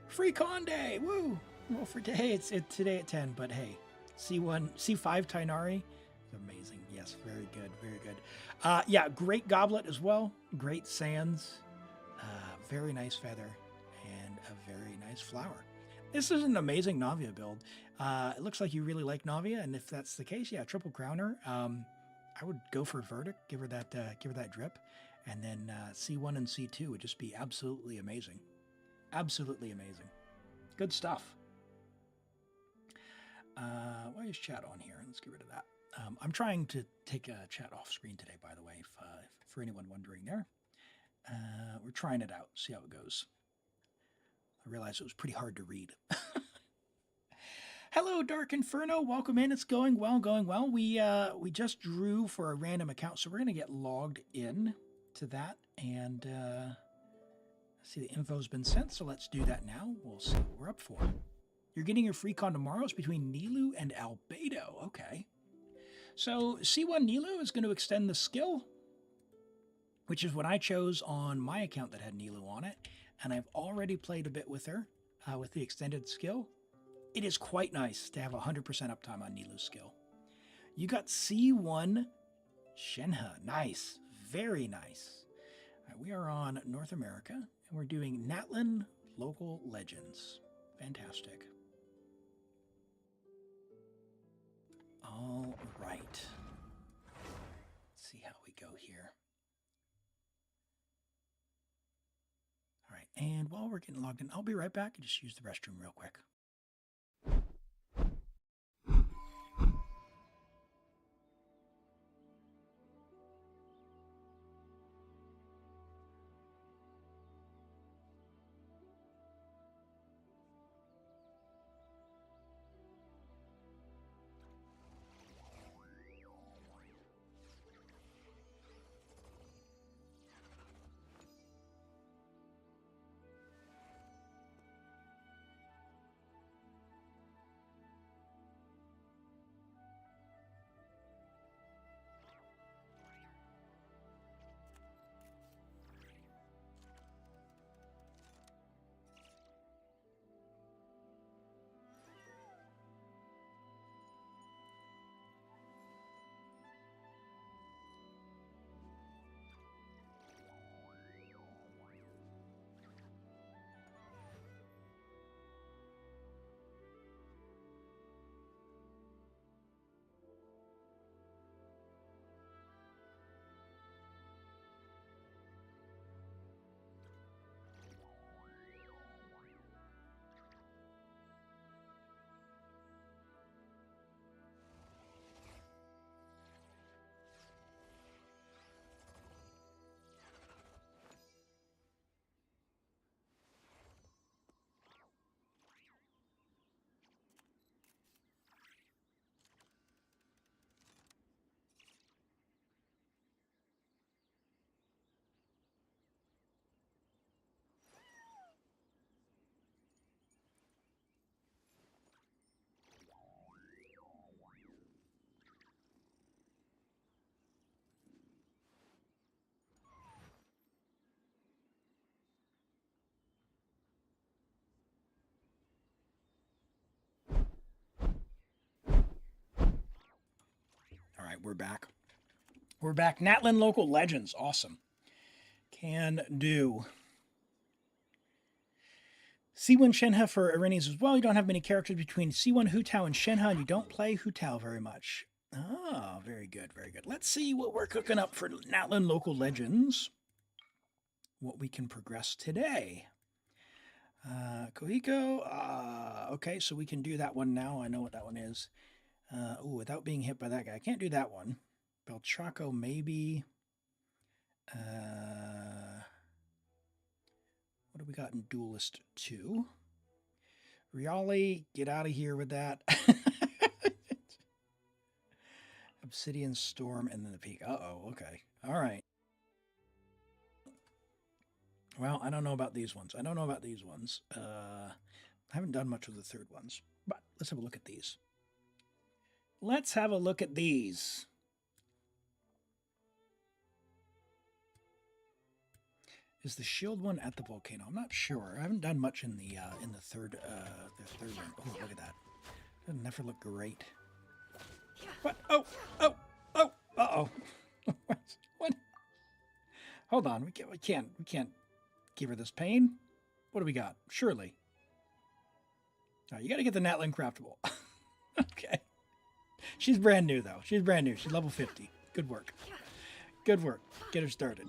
Free con day! Woo! Well, for today, it's today at 10, but hey, C1, C5 Tainari, amazing. Yes, very good, very good. Yeah, great Goblet as well. Great Sands. Very nice Feather. And a very nice Flower. This is an amazing Navia build. It looks like you really like Navia, and if that's the case, yeah, triple crowner. I would go for Verdict, give her that drip, and then C1 and C2 would just be absolutely amazing. Absolutely amazing. Good stuff. Why is chat on here? Let's get rid of that. I'm trying to take a chat off screen today, by the way, for anyone wondering there. We're trying it out, see how it goes. I realized it was pretty hard to read. Hello, Dark Inferno. Welcome in. It's going well, going well. We just drew for a random account, so we're going to get logged in to that. And see, the info's been sent, so let's do that now. We'll see what we're up for. You're getting your free con tomorrow. It's between Nilou and Albedo. Okay. So C1 Nilou is going to extend the skill, which is what I chose on my account that had Nilou on it. And I've already played a bit with her with the extended skill. It is quite nice to have 100% uptime on Nilou's skill. You got C1 Shenhe. Nice. Very nice. All right, we are on North America, and we're doing Natlan Local Legends. Fantastic. All right. Let's see how we go here. All right, and while we're getting logged in, I'll be right back and just use the restroom real quick. All right, we're back. We're back. Natlan Local Legends. Awesome. Can do. C1 Shenhe for Arenies as well. You don't have many characters between C1 Hu Tao and Shenhe, and you don't play Hu Tao very much. Ah, very good, very good. Let's see what we're cooking up for Natlan Local Legends. What we can progress today. Kohiko. Okay, so we can do that one now. I know what that one is. Without being hit by that guy. I can't do that one. Beltraco, maybe. What do we got in Duelist 2? Riali, get out of here with that. Obsidian Storm, and then the Peak. Uh-oh, okay. All right. Well, I don't know about these ones. I haven't done much with the third ones, but let's have a look at these. Is the shield one at the volcano? I'm not sure. I haven't done much in the third one. Oh, look at that. Doesn't Nefer look great? What? Oh! Uh-oh. What? Hold on. We can't give her this pain. What do we got? Surely. Oh, you got to get the Natlan craftable. Okay. She's brand new though. She's level 50. Good work. Get her started.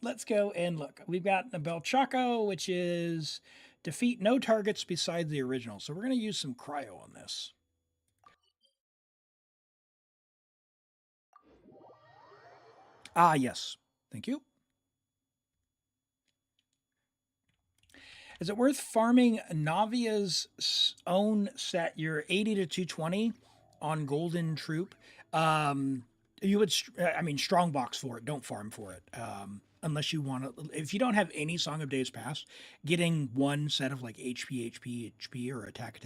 Let's go and look. We've got the Belchaco, which is defeat no targets besides the original. So we're going to use some cryo on this. Ah, yes. Thank you. Is it worth farming Navia's own set, your 80 to 220 on Golden Troop? You would, I mean, Strongbox for it. Don't farm for it. Unless you want to, if you don't have any Song of Days Past, getting one set of like HP, or attack,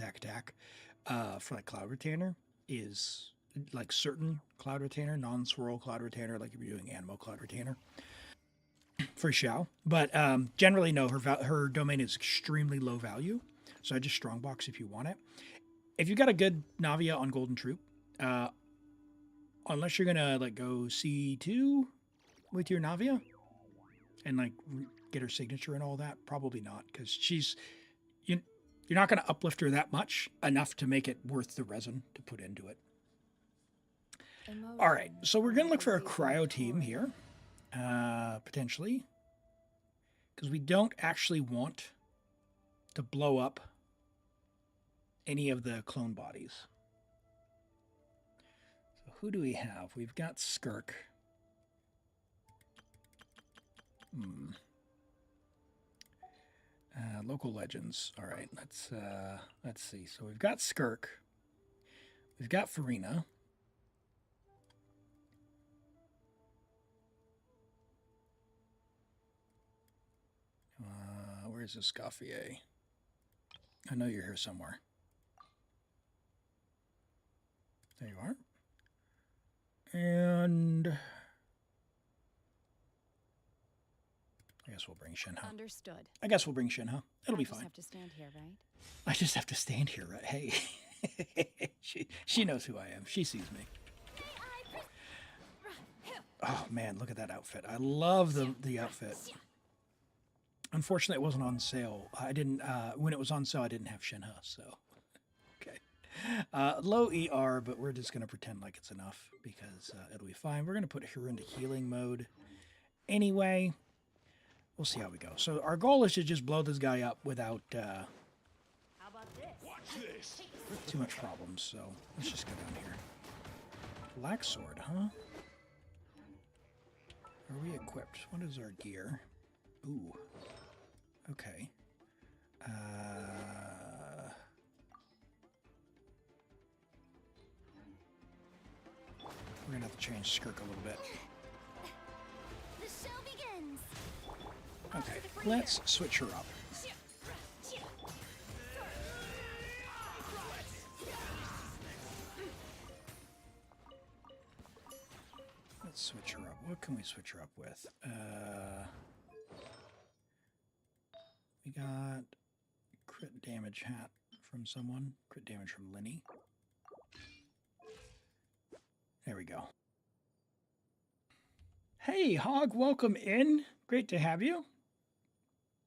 for like Cloud Retainer is like certain Cloud Retainer, non-swirl Cloud Retainer, like if you're doing Anemo Cloud Retainer. For Xiao, but generally no, her domain is extremely low value, so I just Strongbox if you want it. If you got a good Navia on Golden Troop, unless you're gonna like go C2 with your Navia and like get her signature and all that, probably not, because you're not gonna uplift her that much enough to make it worth the resin to put into it. All right, so we're gonna look for a cryo team here. Potentially, because we don't actually want to blow up any of the clone bodies. So who do we have? We've got Skirk. Local legends. All right, let's see. So we've got Skirk. We've got Furina. Where's Escoffier? I know you're here somewhere. There you are. And I guess we'll bring Shinha. Understood. I guess we'll bring Shinha. It'll be fine. I just have to stand here, right? I just have to stand here, right? Hey. she knows who I am. She sees me. Oh man, look at that outfit. I love the outfit. Unfortunately, it wasn't on sale. I didn't, when it was on sale, I didn't have Shinha, so. Okay. Low ER, but we're just going to pretend like it's enough because it'll be fine. We're going to put her into healing mode anyway. We'll see how we go. So our goal is to just blow this guy up without How about this? too much problems. So let's just go down here. Black sword, huh? Are we equipped? What is our gear? Ooh. Okay. We're gonna have to change Skirk a little bit. The show begins. Okay, let's switch her up. Let's switch her up. What can we switch her up with? We got crit damage hat from someone. Crit damage from Linny. There we go. Hey, Hog, welcome in. Great to have you.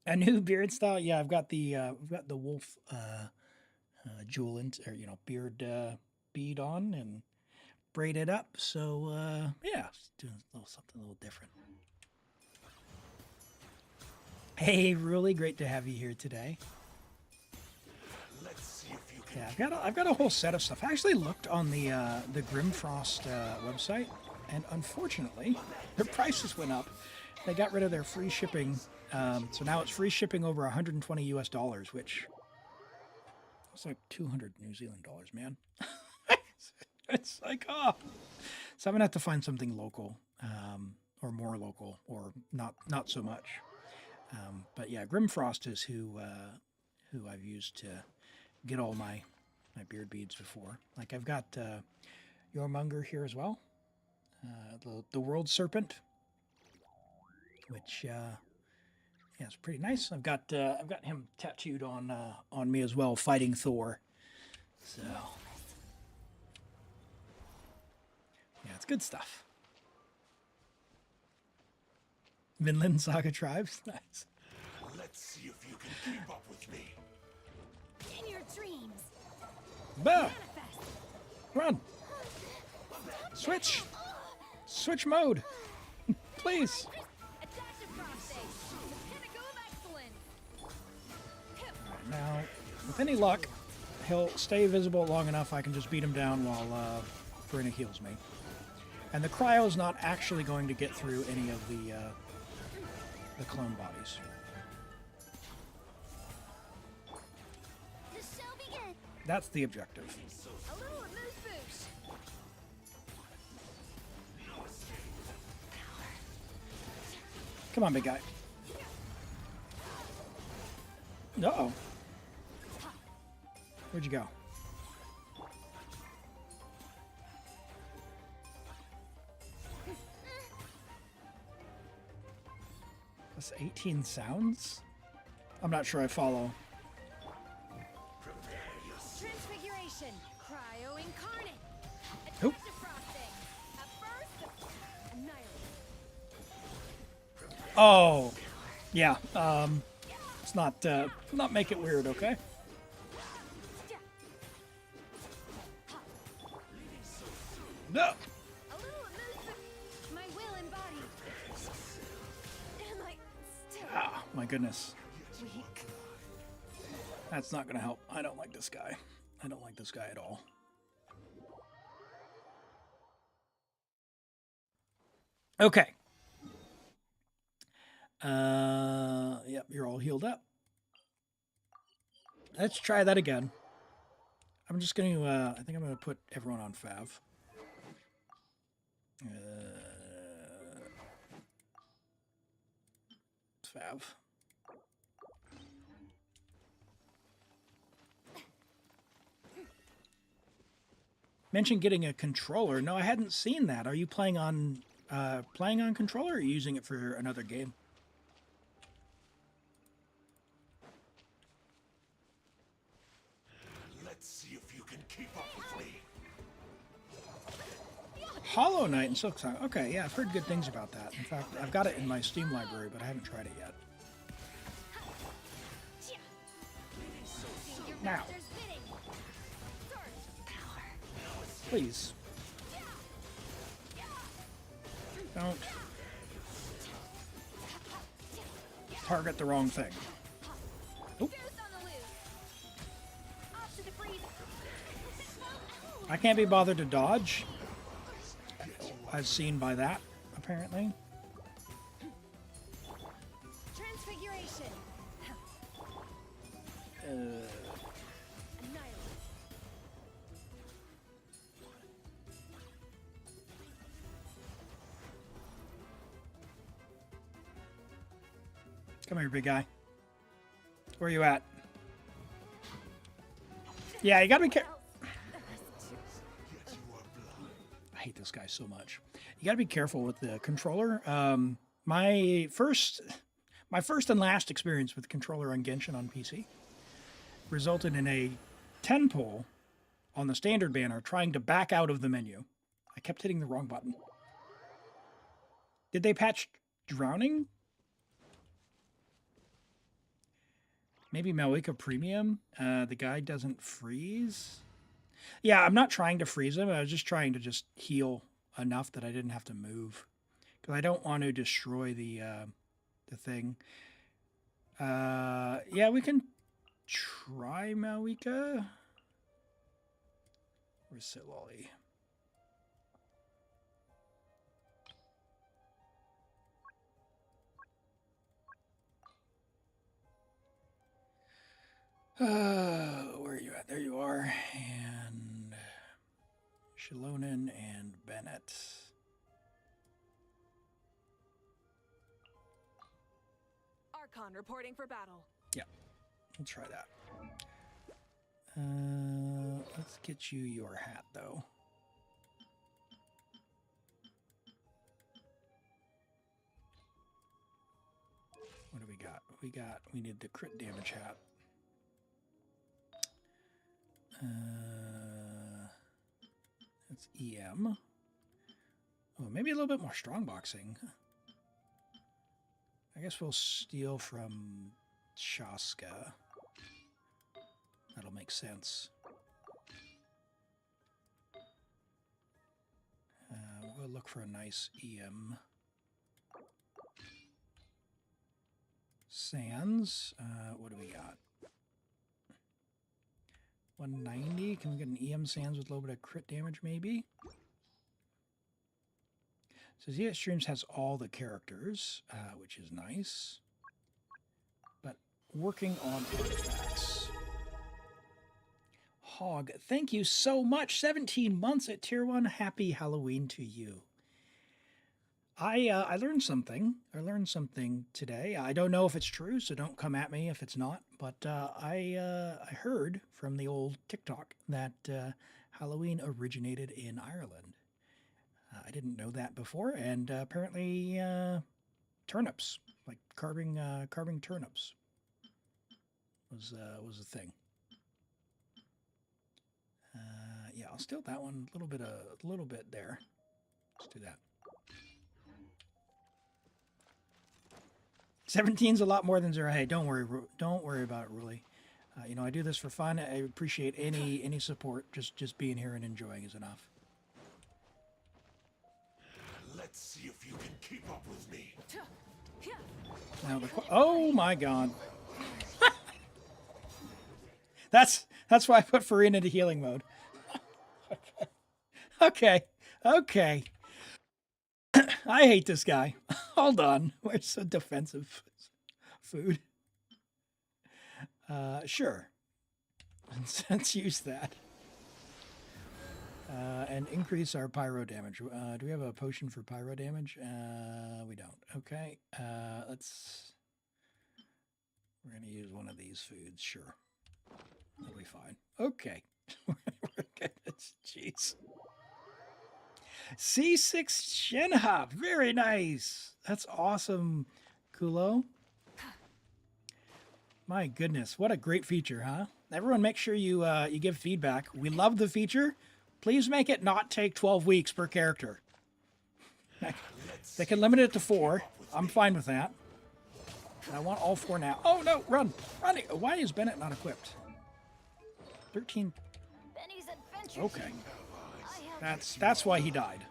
A new beard style. Yeah, I've got the we've got the wolf jewel or beard bead on and braided up. So yeah, doing something a little different. Hey, really great to have you here today. Let's see if you can. Yeah, I've got a whole set of stuff. I actually looked on the Grimfrost website, and unfortunately, their prices went up. They got rid of their free shipping, so now it's free shipping over $120 US, which it's like 200 New Zealand dollars, man. It's like, oh. So I'm gonna have to find something local, or more local, or not so much. But yeah, Grimfrost is who I've used to get all my beard beads before. Like I've got Yormunger here as well, the World Serpent, which yeah, it's pretty nice. I've got him tattooed on me as well, fighting Thor. So yeah, it's good stuff. Vinland Saga Tribes, nice. Let's see if you can keep up with me. In your dreams. Bah! Manifest. Run! Switch! Switch mode! Please! Adaptive frosting. The pinnacle of excellence. Now, with any luck, he'll stay visible long enough I can just beat him down while Furina heals me. And the cryo's not actually going to get through any of the clone bodies. The show begins. That's the objective. A little amuse bouche. Come on, big guy. Uh-oh. Where'd you go? That's 18 sounds? I'm not sure I follow. Transfiguration. Cryo incarnate. Oop. Adaptive frosting. At first, annihilate. Oh, yeah. Let's not make it weird, okay? No. A little amuse bouche. My will embodied. Am I still Ah, my goodness. weak? That's not gonna help. I don't like this guy. I don't like this guy at all. Okay. Yep, you're all healed up. Let's try that again. I'm just going to, I think I'm going to put everyone on Fav. Fav. Mentioned getting a controller. No, I hadn't seen that. Are you playing on controller, or are you using it for another game? Let's see if you can keep up with me. Hollow Knight and Silksong. Okay, yeah, I've heard good things about that. In fact, I've got it in my Steam library, but I haven't tried it yet. Your Now. master's bidding. Surge. Please. Don't target the wrong thing. Oop. Goose on the loose. Off to the freeze. I can't be bothered to dodge. I've seen by that, apparently. Transfiguration. Uh, Annihilate. come here, big guy. Where are you at? Yeah, you gotta be careful. I hate this guy so much. You gotta be careful with the controller. My first and last experience with the controller on Genshin on PC resulted in a 10 pull on the standard banner trying to back out of the menu. I kept hitting the wrong button. Did they patch drowning? Maybe Malika Premium? The guy doesn't freeze? Yeah, I'm not trying to freeze him. I was just trying to just heal enough that I didn't have to move. Because I don't want to destroy the thing. Yeah, we can try Malika. Where's Siloli? Where are you at? There you are. And Shilonen and Bennett. Archon reporting for battle. Yeah, we'll try that. Let's get you your hat, though. What do we got? We need the crit damage hat. That's EM. Oh, maybe a little bit more strongboxing. I guess we'll steal from Shaska. That'll make sense. We'll look for a nice EM. Sands. What do we got? 190. Can we get an EM Sands with a little bit of crit damage, maybe? So ZS Streams has all the characters, which is nice. But working on artifacts. Hog, thank you so much. 17 months at Tier 1. Happy Halloween to you. I learned something. I learned something today. I don't know if it's true, so don't come at me if it's not. But I heard from the old TikTok that Halloween originated in Ireland. I didn't know that before, and apparently turnips, like carving turnips, was a thing. Yeah, I'll steal that one. A little bit there. Let's do that. 17's a lot more than 0. Hey, don't worry about it, really. You know, I do this for fun. I appreciate any support. Just being here and enjoying is enough. Let's see if you can keep up with me. Now oh my god. That's why I put Furina into healing mode. Okay. I hate this guy. Hold on. Where's the defensive food? Sure. Let's use that. And increase our pyro damage. Do we have a potion for pyro damage? We don't. Okay. We're going to use one of these foods. Sure. That'll be fine. Okay. Jeez. C6 Shinha. Very nice. That's awesome, Kulo. My goodness. What a great feature, huh? Everyone make sure you give feedback. We love the feature. Please make it not take 12 weeks per character. They can limit it to 4. I'm fine with that. And I want all 4 now. Oh, no. Run. Run. Why is Bennett not equipped? 13. Benny's adventure. Okay. That's why he died.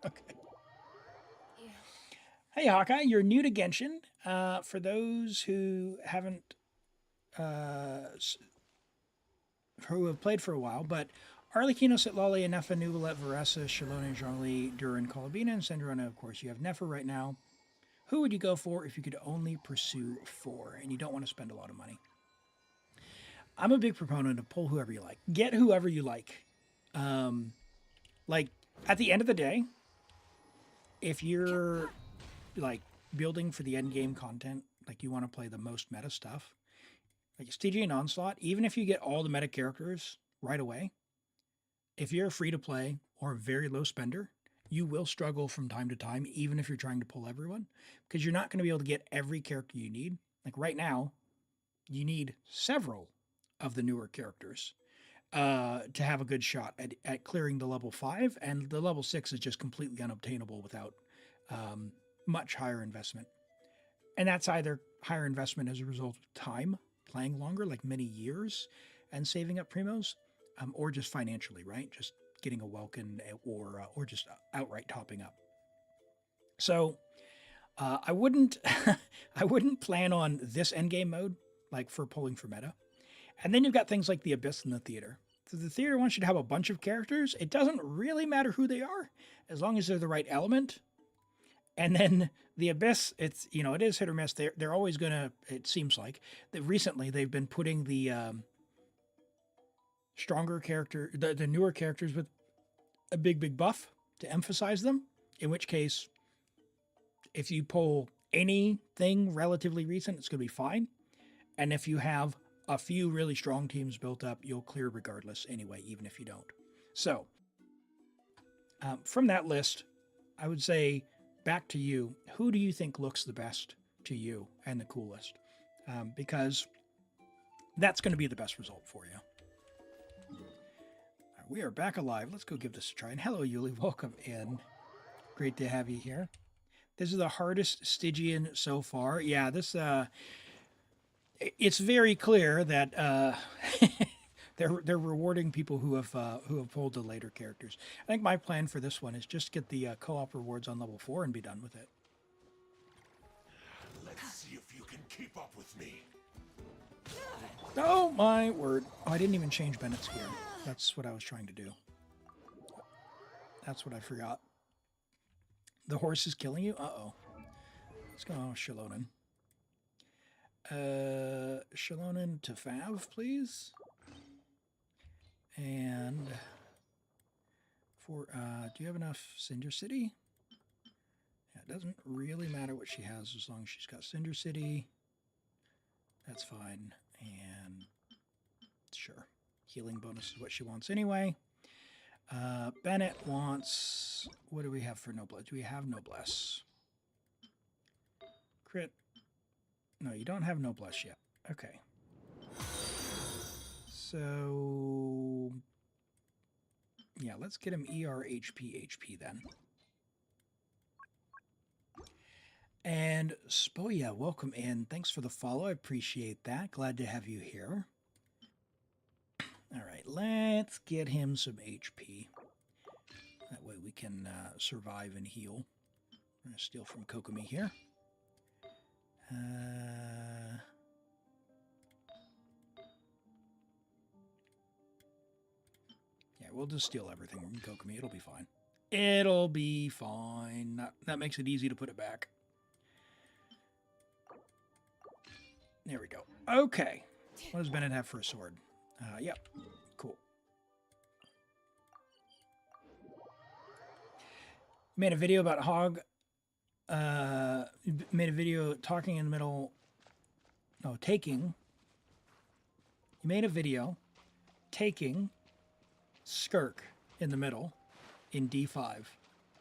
Okay. Hey, Hawkeye, you're new to Genshin. For those who haven't, who have played for a while, but Arlecchino, Sitlali, Nefer, Nuvalet, Varessa, Shalone, Jean-Li, Durin, Colabina, and Sendrona, of course. You have Nefer right now. Who would you go for if you could only pursue 4 and you don't want to spend a lot of money? I'm a big proponent of pull whoever you like. Get whoever you like. Like, at the end of the day, if you're, like, building for the end game content, like you want to play the most meta stuff, like Stygian Onslaught, even if you get all the meta characters right away, if you're a free-to-play or a very low spender, you will struggle from time to time, even if you're trying to pull everyone, because you're not going to be able to get every character you need. Like right now, you need several of the newer characters to have a good shot at clearing the level 5, and the level 6 is just completely unobtainable without much higher investment. And that's either higher investment as a result of time, playing longer, like many years, and saving up primos, or just financially, right? Just getting a Welkin or just outright topping up. So I wouldn't plan on this endgame mode, like for pulling for meta. And then you've got things like the Abyss and the Theater. So the Theater wants you to have a bunch of characters. It doesn't really matter who they are, as long as they're the right element. And then the Abyss, it's, you know, it is hit or miss. They're always going to, it seems like, that recently they've been putting the stronger character, the newer characters with a big buff to emphasize them. In which case, if you pull anything relatively recent, it's going to be fine. And if you have a few really strong teams built up, you'll clear regardless anyway, even if you don't. So, from that list, I would say back to you. Who do you think looks the best to you and the coolest? Because that's going to be the best result for you. We are back alive. Let's go give this a try. And hello, Yuli. Welcome in. Great to have you here. This is the hardest Stygian so far. Yeah, this it's very clear that they're rewarding people who have pulled the later characters. I think my plan for this one is just get the co-op rewards on level 4 and be done with it. Let's see if you can keep up with me. Oh my word! Oh, I didn't even change Bennett's gear. That's what I was trying to do. That's what I forgot. The horse is killing you? Uh-oh. Let's go Shalonen. Shalonen to Fav, please. And for, do you have enough Cinder City? Yeah, it doesn't really matter what she has as long as she's got Cinder City. That's fine. And sure. Healing bonus is what she wants anyway. Bennett wants... What do we have for Noblesse? Do we have Noblesse? Crit. No, you don't have Noblesse yet. Okay. So... Yeah, let's get him ER HP then. And Spoya, welcome in. Thanks for the follow. I appreciate that. Glad to have you here. All right, let's get him some HP. That way we can survive and heal. I'm going to steal from Kokomi here. Yeah, we'll just steal everything from Kokomi. It'll be fine. It'll be fine. That makes it easy to put it back. There we go. Okay. What does Bennett have for a sword? Yep. Cool. Made a video about Hog. Made a video talking in the middle. No, taking. You made a video taking Skirk in the middle in D5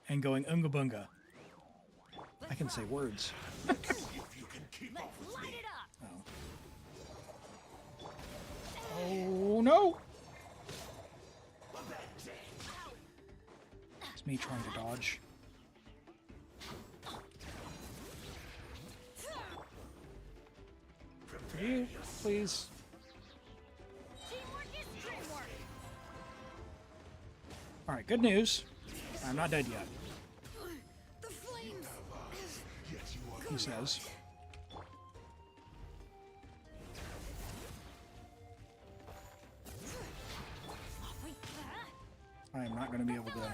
and going unga bunga. I can say words. Let's see if you can keep up with me. Oh no! It's me trying to dodge. Could you please? Alright, good news. I'm not dead yet. The flames. He says. I am not going to be able to...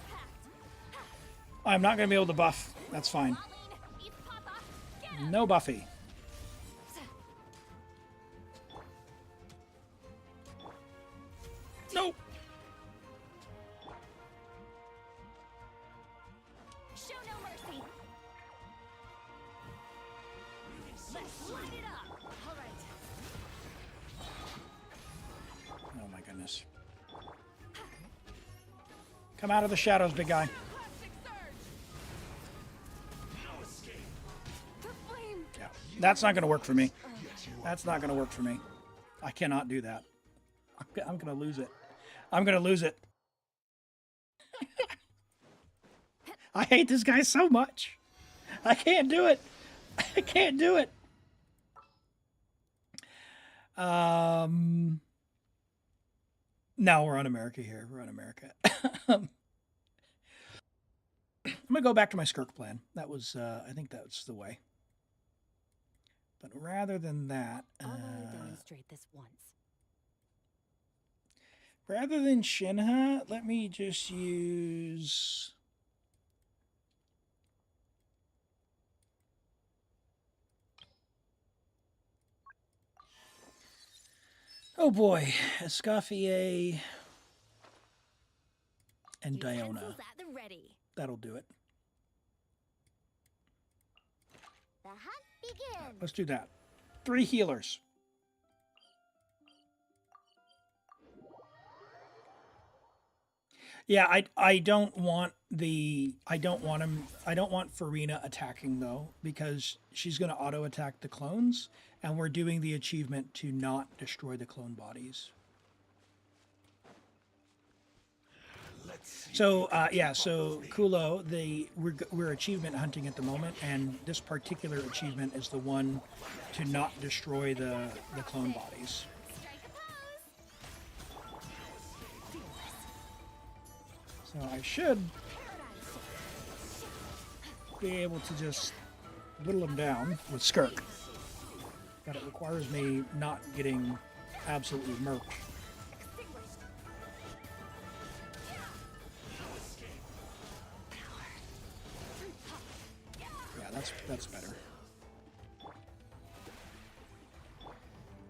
I'm not going to be able to buff. That's fine. No Buffy. Nope. Show no mercy. Let's light it up. All right. Oh my goodness. Come out of the shadows, big guy. Yeah, that's not going to work for me. That's not going to work for me. I cannot do that. I'm going to lose it. I'm going to lose it. I hate this guy so much. I can't do it. I can't do it. No, we're on America here. We're on America. I'm going to go back to my Skirk plan. That was, I think that's the way. But rather than that... I'll only demonstrate this once. Rather than Shinha, let me just use... Oh boy, Escoffier and Diona. Utensils at the ready. That'll do it. The hunt begins. Let's do that. 3 healers. Yeah, I don't want Furina attacking though, because she's gonna auto attack the clones, and we're doing the achievement to not destroy the clone bodies. So yeah, so Kulo, we're achievement hunting at the moment, and this particular achievement is the one to not destroy the clone bodies. Strike a pose. So I should be able to just whittle them down with Skirk, but it requires me not getting absolutely murked. Yeah, that's better.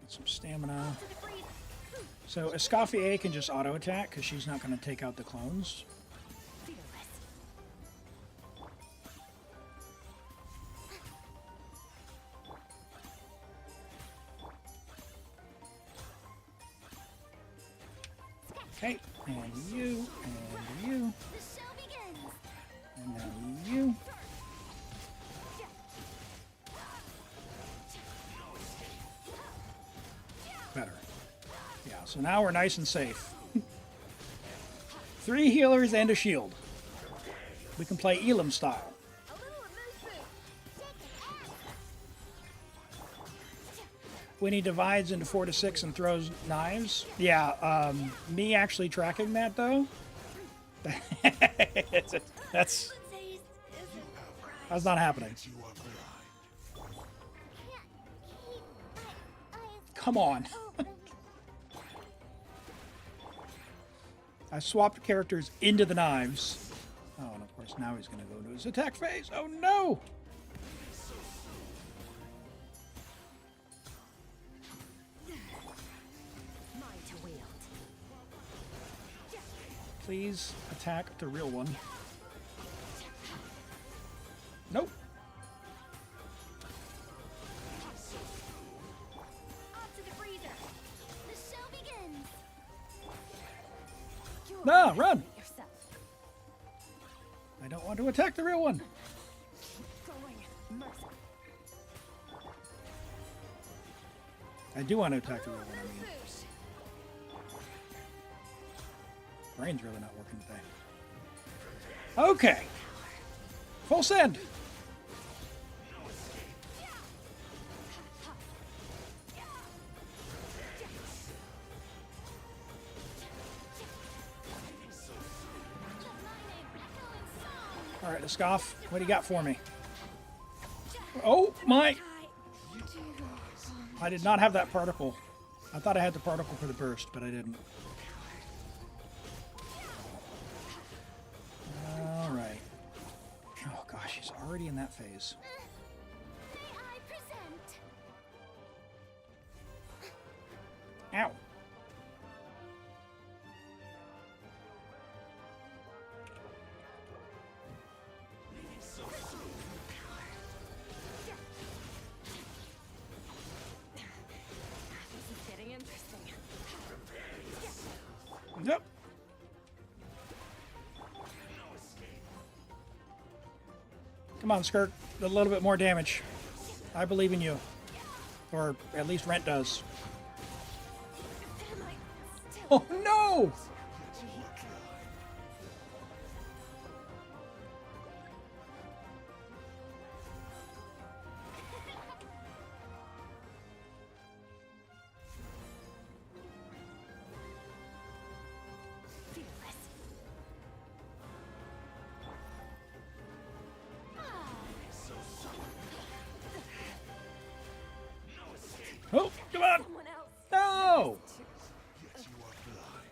Get some stamina. So Escoffier can just auto attack because she's not going to take out the clones. Okay, and you, and you, The show begins. and now you. Better. Yeah, so now we're nice and safe. 3 healers and a shield. We can play Elim style. A little elusive. Take it When he divides into 4 to 6 and throws knives. Yeah, me actually tracking that though. that's not happening. You are blind. Can't keep my eyes Come on. open. I swapped characters into the knives. Oh, and of course now he's going to go into his attack phase. Oh no! Mine to wield. Please attack the real one. Nope. Off to the freezer. The show begins. No, run! Yourself. I don't want to attack the real one. Going. Mercy. I do want to attack the real one, I mean. Brain's really not working today. Okay. Full send. All right, Escoff, what do you got for me? Oh my! I did not have that particle. I thought I had the particle for the burst, but I didn't. All right. Oh gosh, he's already in that phase. May I present? Ow. This is getting interesting. Yep. Come on, Skirk. A little bit more damage. I believe in you. Or at least Rent does. Am I still Oh no! fearless? Oh, come on! Someone else. No! Yet you are blind.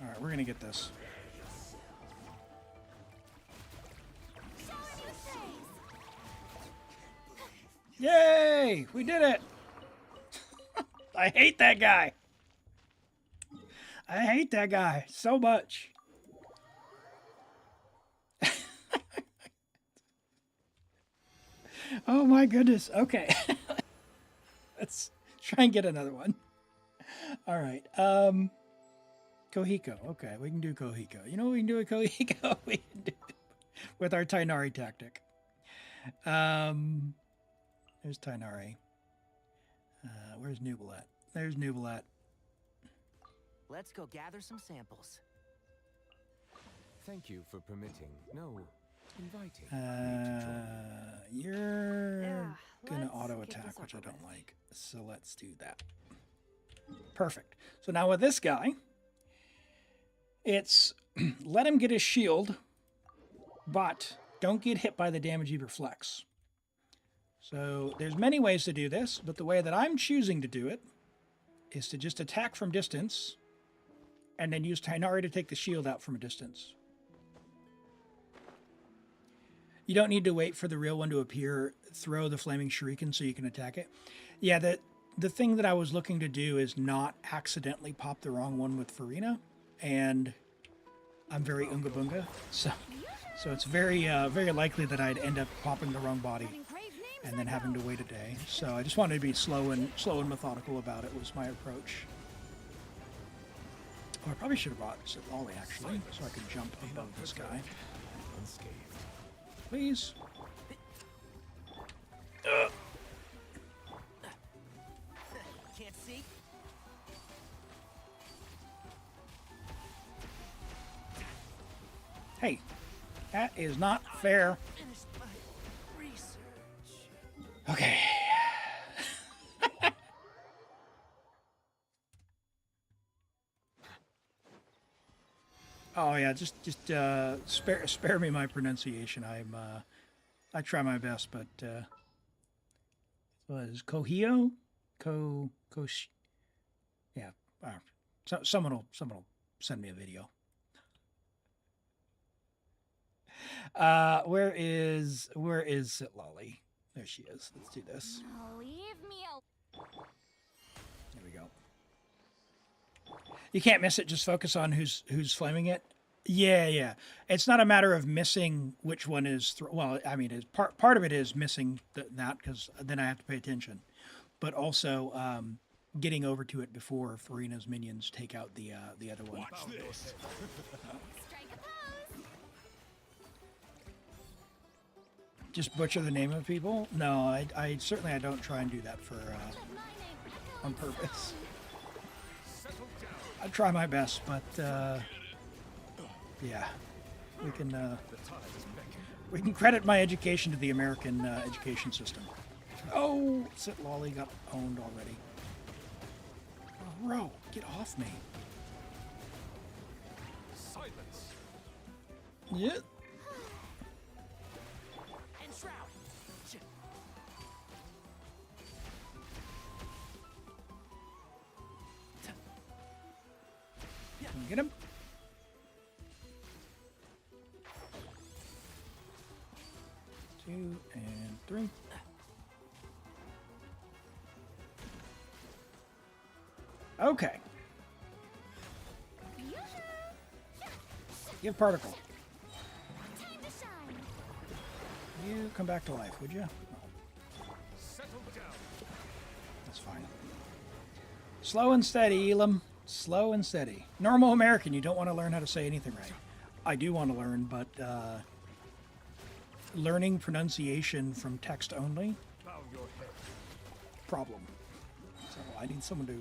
All right, we're gonna get this. Show a new face. Yay! We did it! I hate that guy. I hate that guy so much. Oh my goodness. Okay. Let's try and get another one. All right. Kohiko. Okay, we can do Kohiko. You know what we can do with Kohiko? We can do it with our Tainari tactic. There's Tainari. Where's Nooble at? There's Nooble at. Let's go gather some samples. Thank you for permitting. No, inviting. me to join. You're Yeah, gonna let's auto get attack, this which I over don't with. like. So let's do that. Perfect. So now with this guy, it's let him get his shield, but don't get hit by the damage he reflects. So there's many ways to do this, but the way that I'm choosing to do it is to just attack from distance and then use Tainari to take the shield out from a distance. You don't need to wait for the real one to appear. Throw the flaming shuriken so you can attack it. Yeah, the thing that I was looking to do is not accidentally pop the wrong one with Furina, and I'm very Unga Bunga, so it's very very likely that I'd end up popping the wrong body and then having to wait a day. So I just wanted to be slow and methodical about it was my approach. Oh, I probably should have brought Lolly actually, so I could jump above this guy. Unscathed. Please. Can't see? Hey, that is not fair. Finished my research. Okay. Oh yeah, just spare me my pronunciation. I try my best, but what is Kohio? Yeah. So someone will send me a video. Where is Lolly? There she is. Let's do this. Leave me alone. There we go. You can't miss it. Just focus on who's flaming it. Yeah. It's not a matter of missing which one is. Well, I mean, part of it is missing that because then I have to pay attention, but also getting over to it before Furina's minions take out the other one. Watch this. Strike a pose. Just butcher the name of people? No, I certainly don't try and do that for My name. on purpose. I try my best, but yeah, we can credit my education to the American education system. Oh, Sit Lolly got owned already. Oh, bro, get off me. Silence. Yeah. And shroud. Can we get him? Two and three. Okay. Give particle. Time to shine. You come back to life, would you? No, Settle down. that's fine. Slow and steady, Elim. Slow and steady. Normal American, you don't want to learn how to say anything right. I do want to learn, but learning pronunciation from text only, Bow your head. problem. So I need someone to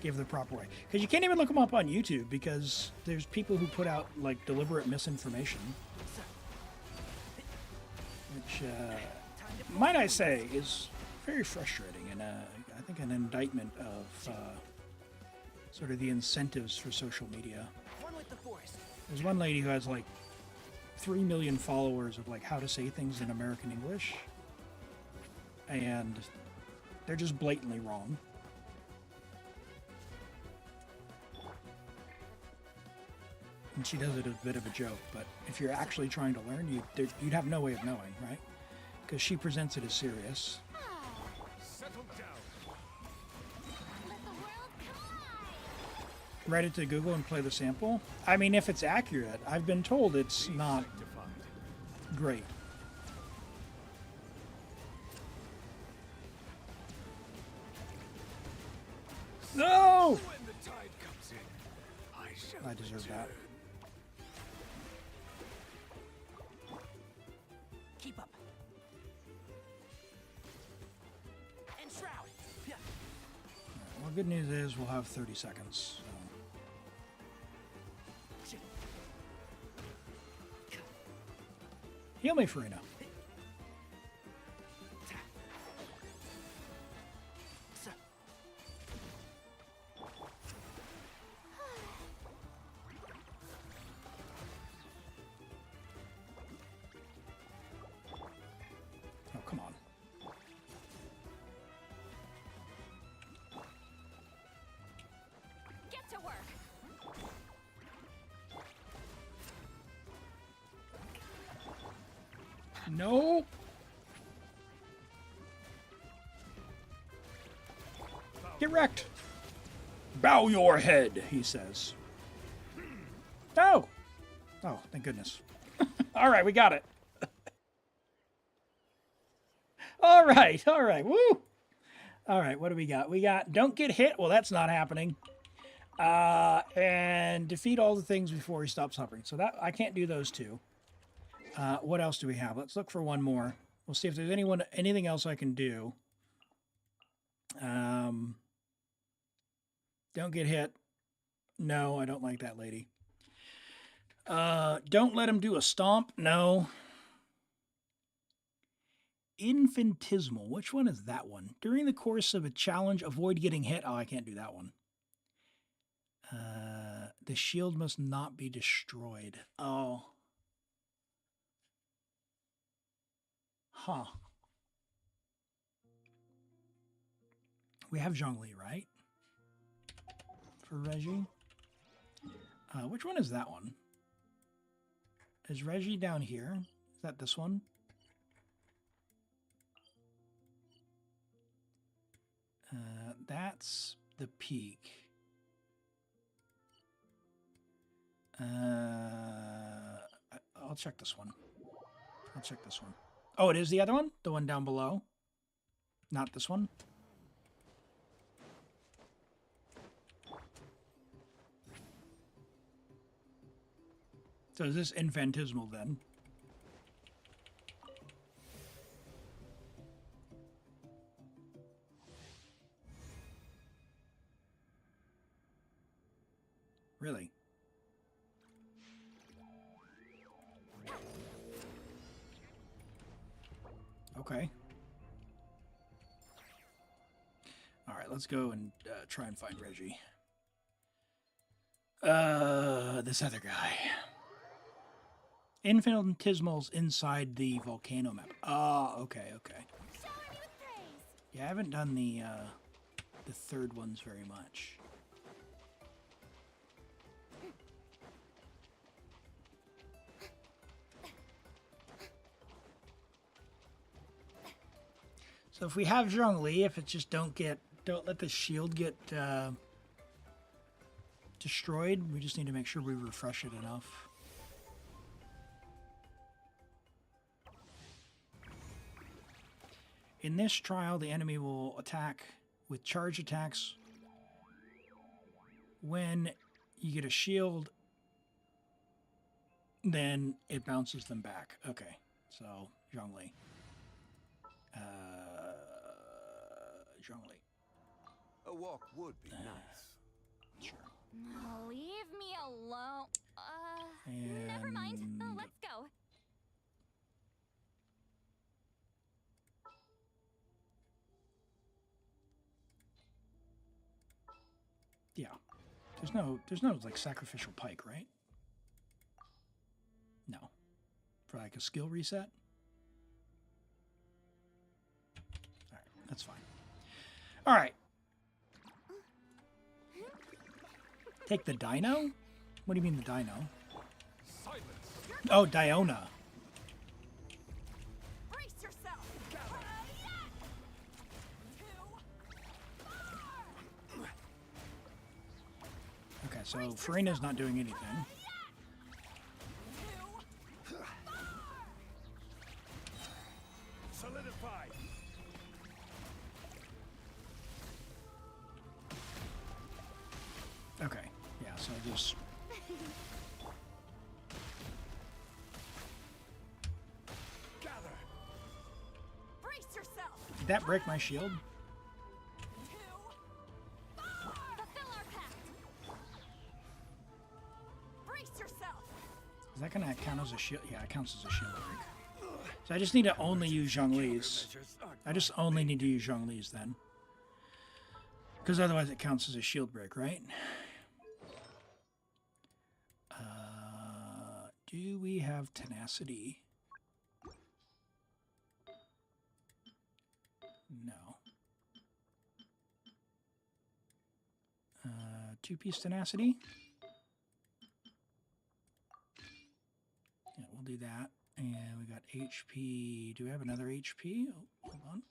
give the proper way. Because you can't even look them up on YouTube because there's people who put out like deliberate misinformation. Which, might I say, is very frustrating and I think an indictment of sort of the incentives for social media. One with the force. There's one lady who has like 3 million followers of like how to say things in American English, and they're just blatantly wrong. And she does it as a bit of a joke, but if you're actually trying to learn, you'd have no way of knowing, right? Because she presents it as serious. Settle down. write it to Google and play the sample? I mean, if it's accurate. I've been told it's not great. No! When the tide comes in, I shall I deserve that. Keep up. And shroud. Yeah. Well, good news is we'll have 30 seconds. So. Heal me, Furina. Oh, come on. Get to work. No! Get wrecked! Bow your head, he says. Oh! Oh, thank goodness. Alright, we got it. Alright, woo! Alright, what do we got? We got don't get hit. Well, that's not happening. And defeat all the things before he stops hovering. So that I can't do those two. What else do we have? Let's look for one more. We'll see if there's anything else I can do. Don't get hit. No, I don't like that lady. Don't let him do a stomp. No. Infinitesimal. Which one is that one? During the course of a challenge, avoid getting hit. Oh, I can't do that one. The shield must not be destroyed. Oh. Huh. We have Zhongli, right? For Reggie. Which one is that one? Is Reggie down here? Is that this one? That's the peak. I'll check this one. I'll check this one. Oh, it is the other one? The one down below? Not this one? So is this infinitesimal then? Really? Okay. All right, let's go and try and find Reggie. This other guy. Infinitesimal's inside the volcano map. Oh, okay. Yeah, I haven't done the third ones very much. So if we have Zhongli, if it just don't let the shield get destroyed, we just need to make sure we refresh it enough. In this trial, the enemy will attack with charge attacks. When you get a shield, then it bounces them back. Okay, so Zhongli. Zhongli. A walk would be nice. Sure. Leave me alone. And Never mind. Let's go. Yeah. There's no like sacrificial pike, right? No. For like a skill reset? Alright, that's fine. Alright. Take the dino? What do you mean the dino? Silence. Oh, Diona. Brace yourself. Okay, so Furina's not doing anything. Solidify. Okay, yeah, so just... Gather. Brace yourself. Did that break my shield? Fulfill our pact. Brace yourself. Is that gonna count as a shield? Yeah, it counts as a shield break. So I just need to only use Zhongli's. I just only need to use Zhongli's then. Because otherwise it counts as a shield break, right? Do we have tenacity? No. Two-piece tenacity? Yeah, we'll do that. And we got HP. Do we have another HP? Oh, hold on.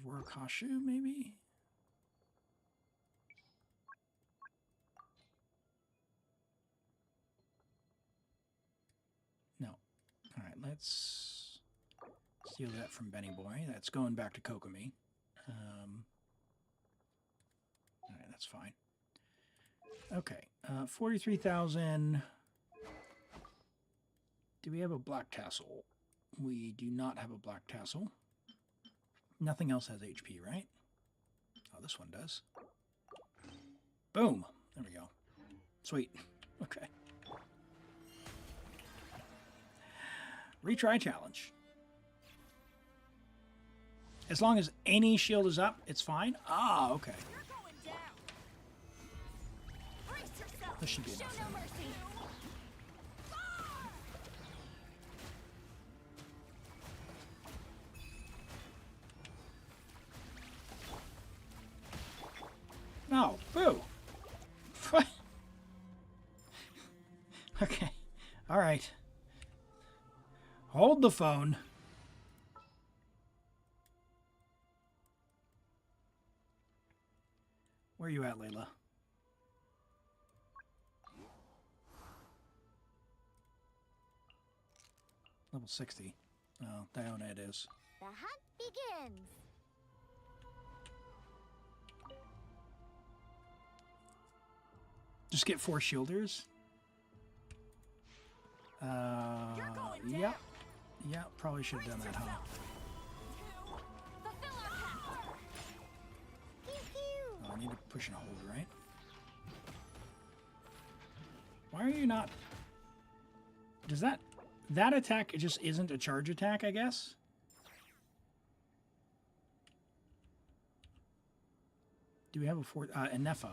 Vorokashu, maybe? No. All right, let's steal that from Benny Boy. That's going back to Kokomi. All right, that's fine. Okay, 43,000. Do we have a black tassel? We do not have a black tassel. Nothing else has HP, right? Oh, this one does. Boom! There we go. Sweet. Okay. Retry challenge. As long as any shield is up, it's fine. Ah, okay. You're going down. Brace yourself. This should be Show enough. no mercy. No, boo. What? Okay. All right. Hold the phone. Where are you at, Layla? Level 60. Oh, Diona it is. The hunt begins. Just get 4 shielders. Yep. Yeah, probably should have done that, huh? Fulfill our pact. Pew pew. Oh, I need to push and hold, right? Why are you not... Does that attack, it just isn't a charge attack, I guess? Do we have a fourth... Nefer.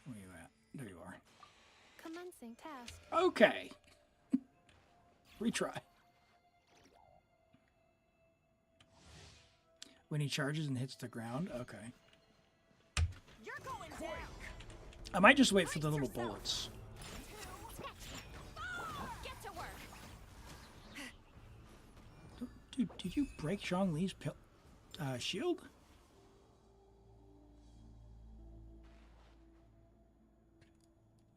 Where are you at? There you are. Commencing task. Okay. Retry. When he charges and hits the ground? Okay. You're going down. I might just wait for the little bullets. Get to work. Dude, did you break Zhongli's shield?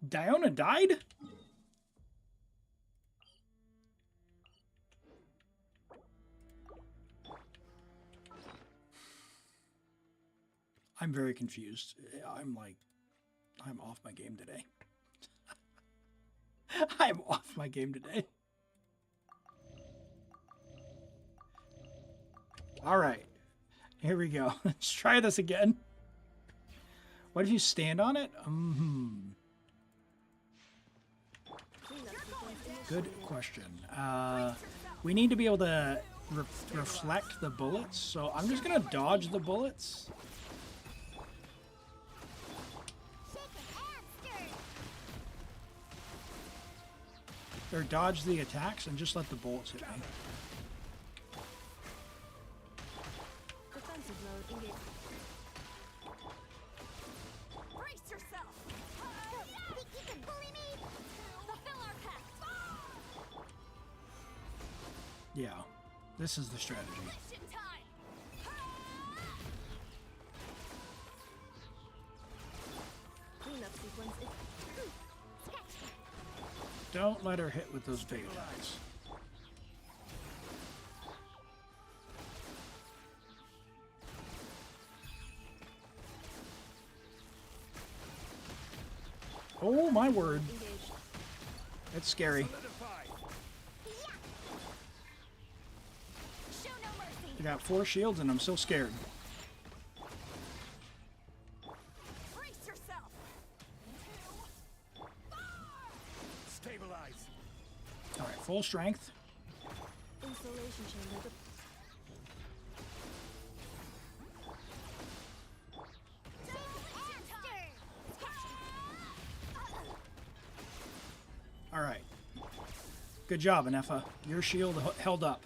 Diona died? I'm very confused. I'm off my game today. I'm off my game today. All right. Here we go. Let's try this again. What if you stand on it? Good question. We need to be able to reflect the bullets, so I'm just going to dodge the bullets. Or dodge the attacks and just let the bullets hit me. Defensive mode engaged. Brace yourself. Think you can bully me? Fulfill our pact. Yeah, this is the strategy. Mission time. Cleanup sequence is Don't let her hit with those big attacks. Oh my word. engaged. That's scary. Solidify. Show no mercy. I got 4 shields and I'm so scared. Brace yourself. Stabilize. Alright, full strength. Installation chamber. Alright. Good job, Nefer. Your shield held up.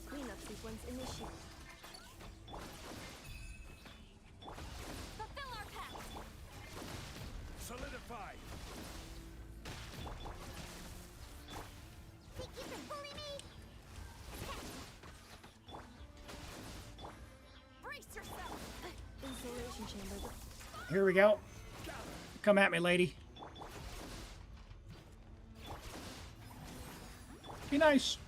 Cleanup sequence initiated. Fulfill our pact. Solidify. Think you can bully me? Brace yourself. Installation chamber. Here we go. Come at me, lady. Be nice.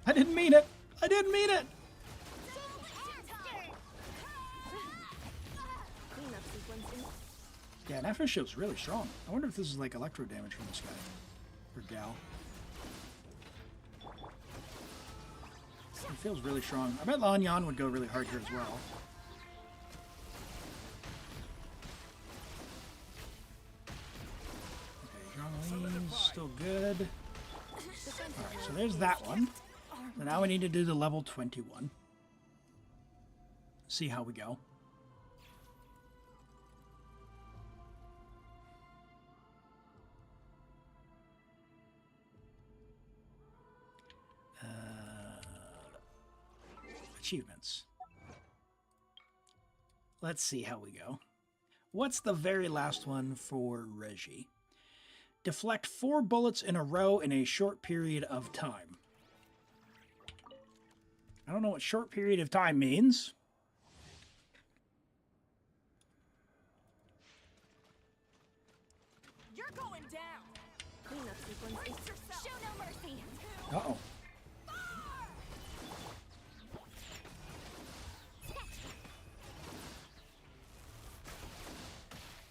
I didn't mean it. I didn't mean it. Cleanup sequence in. Yeah, Nefer's shield's really strong. I wonder if this is like electro damage from this guy. Or gal. It feels really strong. I bet Lanyan would go really hard here as well. Okay, Zhongli's still good. Alright, so there's that one. So now we need to do the level 21. See how we go. Achievements. Let's see how we go. What's the very last one for Reggie? Deflect 4 bullets in a row in a short period of time. I don't know what short period of time means. You're going down. Cleanup sequence Brace is. yourself. Show no mercy. Uh-oh.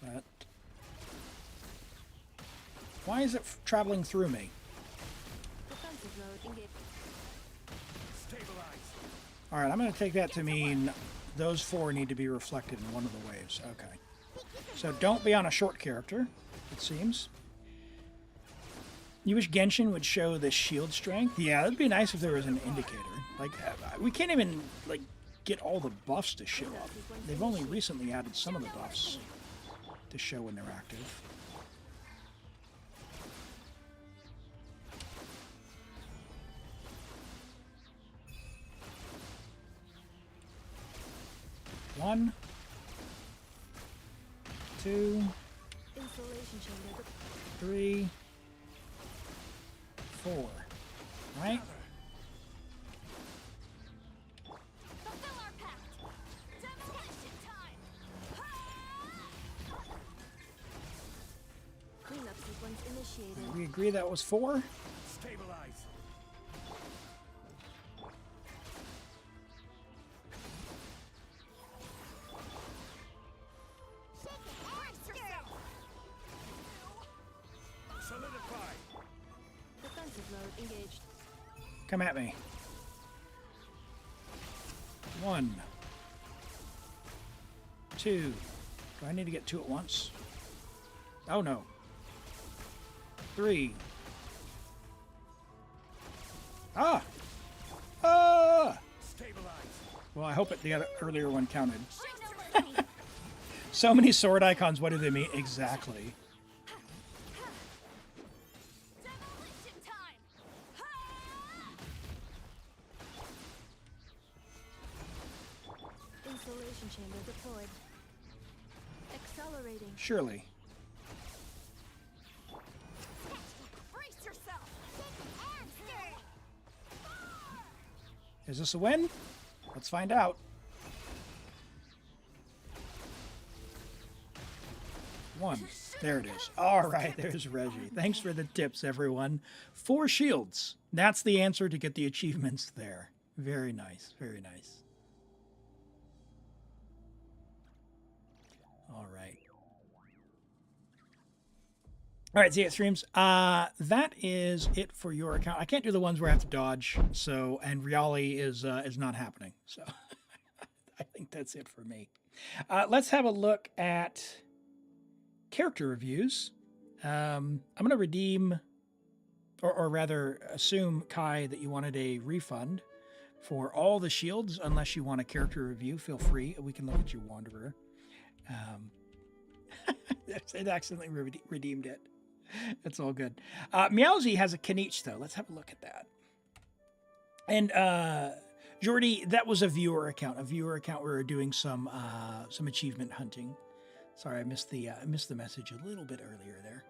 That. Why is it traveling through me? Defensive mode engaged. Stabilize. Alright, I'm going to take that to mean those 4 need to be reflected in one of the waves. Okay. So don't be on a short character, it seems. You wish Genshin would show the shield strength? Yeah, it'd be nice if there was an indicator. Like, we can't even, like, get all the buffs to show up. They've only recently added some of the buffs to show when they're active. One, 2, Installation chamber. 3, 4. Right? Fulfill our pact. Demolition time. Cleanup sequence initiated. We agree that was 4? Stabilize. Brace yourself. Solidify. Defensive mode engaged. Come at me. 1, 2. Do I need to get 2 at once? Oh no. 3. Ah! Ah! Stabilize. Well, I hope the earlier one counted. Show no mercy. So many sword icons, what do they mean? Exactly. Demolition time. Installation chamber deployed. Accelerating. Surely. Brace yourself. Is this a win? Let's find out. 1. There it is. All right, there's Reggie. Thanks for the tips, everyone. 4 shields. That's the answer to get the achievements there. Very nice, very nice. All right. All right, ZX Streams. That is it for your account. I can't do the ones where I have to dodge, so, and Riali is not happening. So I think that's it for me. Let's have a look at character reviews. I'm going to redeem, or rather assume, Kai, that you wanted a refund for all the shields, unless you want a character review. Feel free. We can look at your Wanderer. It accidentally redeemed it. It's all good. Meowsy has a Kinich, though. Let's have a look at that. And Jordy, that was a viewer account. A viewer account where we were doing some achievement hunting. Sorry, I missed the message a little bit earlier there.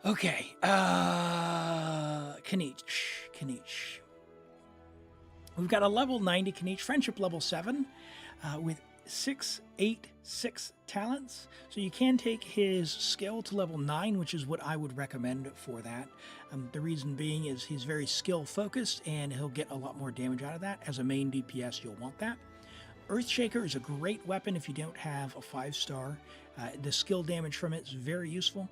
Okay, Kinich. We've got a level 90 Kinich, friendship level 7, with 686 talents. So you can take his skill to level 9, which is what I would recommend for that. The reason being is he's very skill focused and he'll get a lot more damage out of that. As a main DPS, you'll want that. Earthshaker is a great weapon if you don't have a 5-star. The skill damage from it is very useful.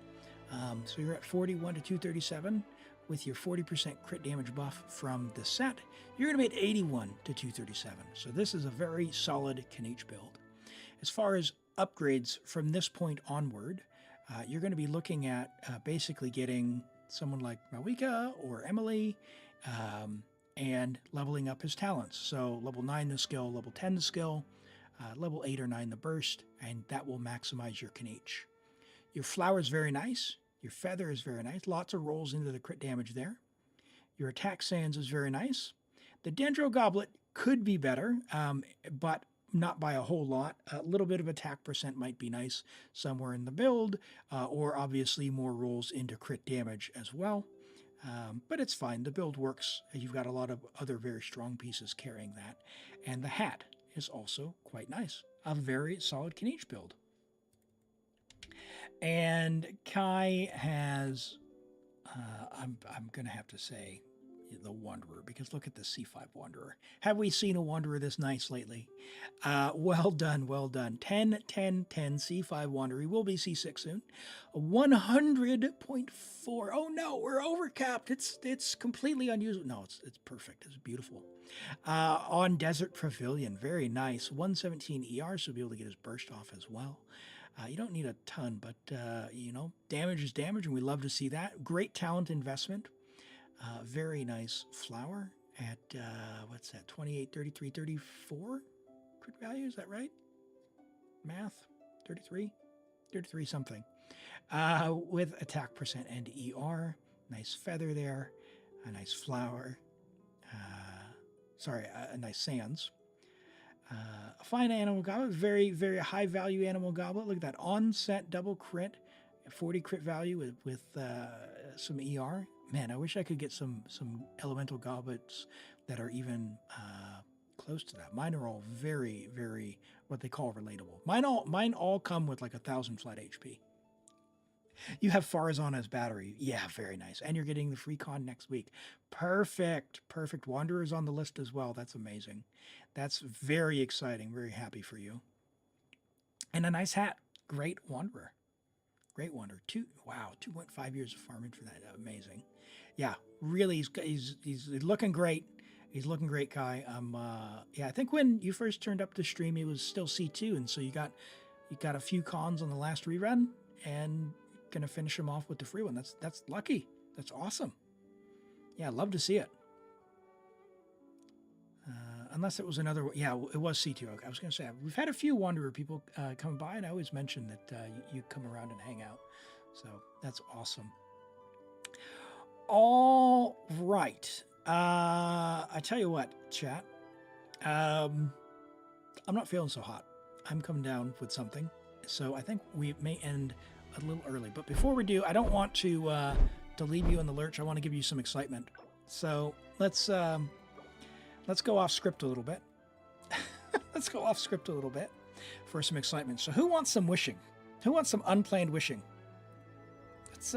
So you're at 41 to 237 with your 40% crit damage buff from the set. You're going to be at 81 to 237. So this is a very solid Kinich build. As far as upgrades from this point onward, you're going to be looking at basically getting someone like Mawika or Emily and leveling up his talents. So level 9 the skill, level 10 the skill, level 8 or 9 the burst, and that will maximize your Kinich. Your flower is very nice. Your feather is very nice. Lots of rolls into the crit damage there. Your attack sands is very nice. The Dendro Goblet could be better, but not by a whole lot. A little bit of attack percent might be nice somewhere in the build, or obviously more rolls into crit damage as well. But it's fine. The build works. You've got a lot of other very strong pieces carrying that. And the hat is also quite nice. A very solid Kinich build. And Kai has, I'm going to have to say, the Wanderer, because look at the C5 Wanderer. Have we seen a Wanderer this nice lately? Well done, well done. 10, 10, 10, C5 Wanderer. He will be C6 soon. 100.4. Oh no, we're overcapped. It's completely unusable. No, it's perfect. It's beautiful. On Desert Pavilion, very nice. 117 ER, so we'll be able to get his burst off as well. You don't need a ton, but, damage is damage, and we love to see that. Great talent investment. Very nice flower at, what's that, 28, 33, 34 crit value? Is that right? Math? 33? 33 something. With attack percent and ER. Nice feather there. A nice flower. A nice sands. A fine animal goblet, very, very high value animal goblet. Look at that onset double crit, 40 crit value with some ER. Man, I wish I could get some elemental goblets that are even close to that. Mine are all very, very what they call relatable. Mine all come with like 1,000 flat HP. You have Farazan as battery. Yeah, very nice. And you're getting the free con next week. Perfect. Perfect. Wanderer's on the list as well. That's amazing. That's very exciting. Very happy for you. And a nice hat. Great Wanderer. Great Wanderer. 2.5 years of farming for that. Amazing. Yeah, really, he's looking great. He's looking great, Kai. I think when you first turned up the stream, he was still C2, and so you got a few cons on the last rerun, and gonna finish him off with the free one. That's lucky. That's awesome. Yeah, I'd love to see it. Unless it was another, yeah, it was C2. Okay, I was gonna say we've had a few Wanderer people come by, and I always mention that you come around and hang out. So that's awesome. All right. I tell you what, chat. I'm not feeling so hot. I'm coming down with something, so I think we may end a little early. But before we do, I don't want to leave you in the lurch. I want to give you some excitement. So let's go off script a little bit. Let's go off script a little bit for some excitement. So who wants some wishing? Who wants some unplanned wishing? Let's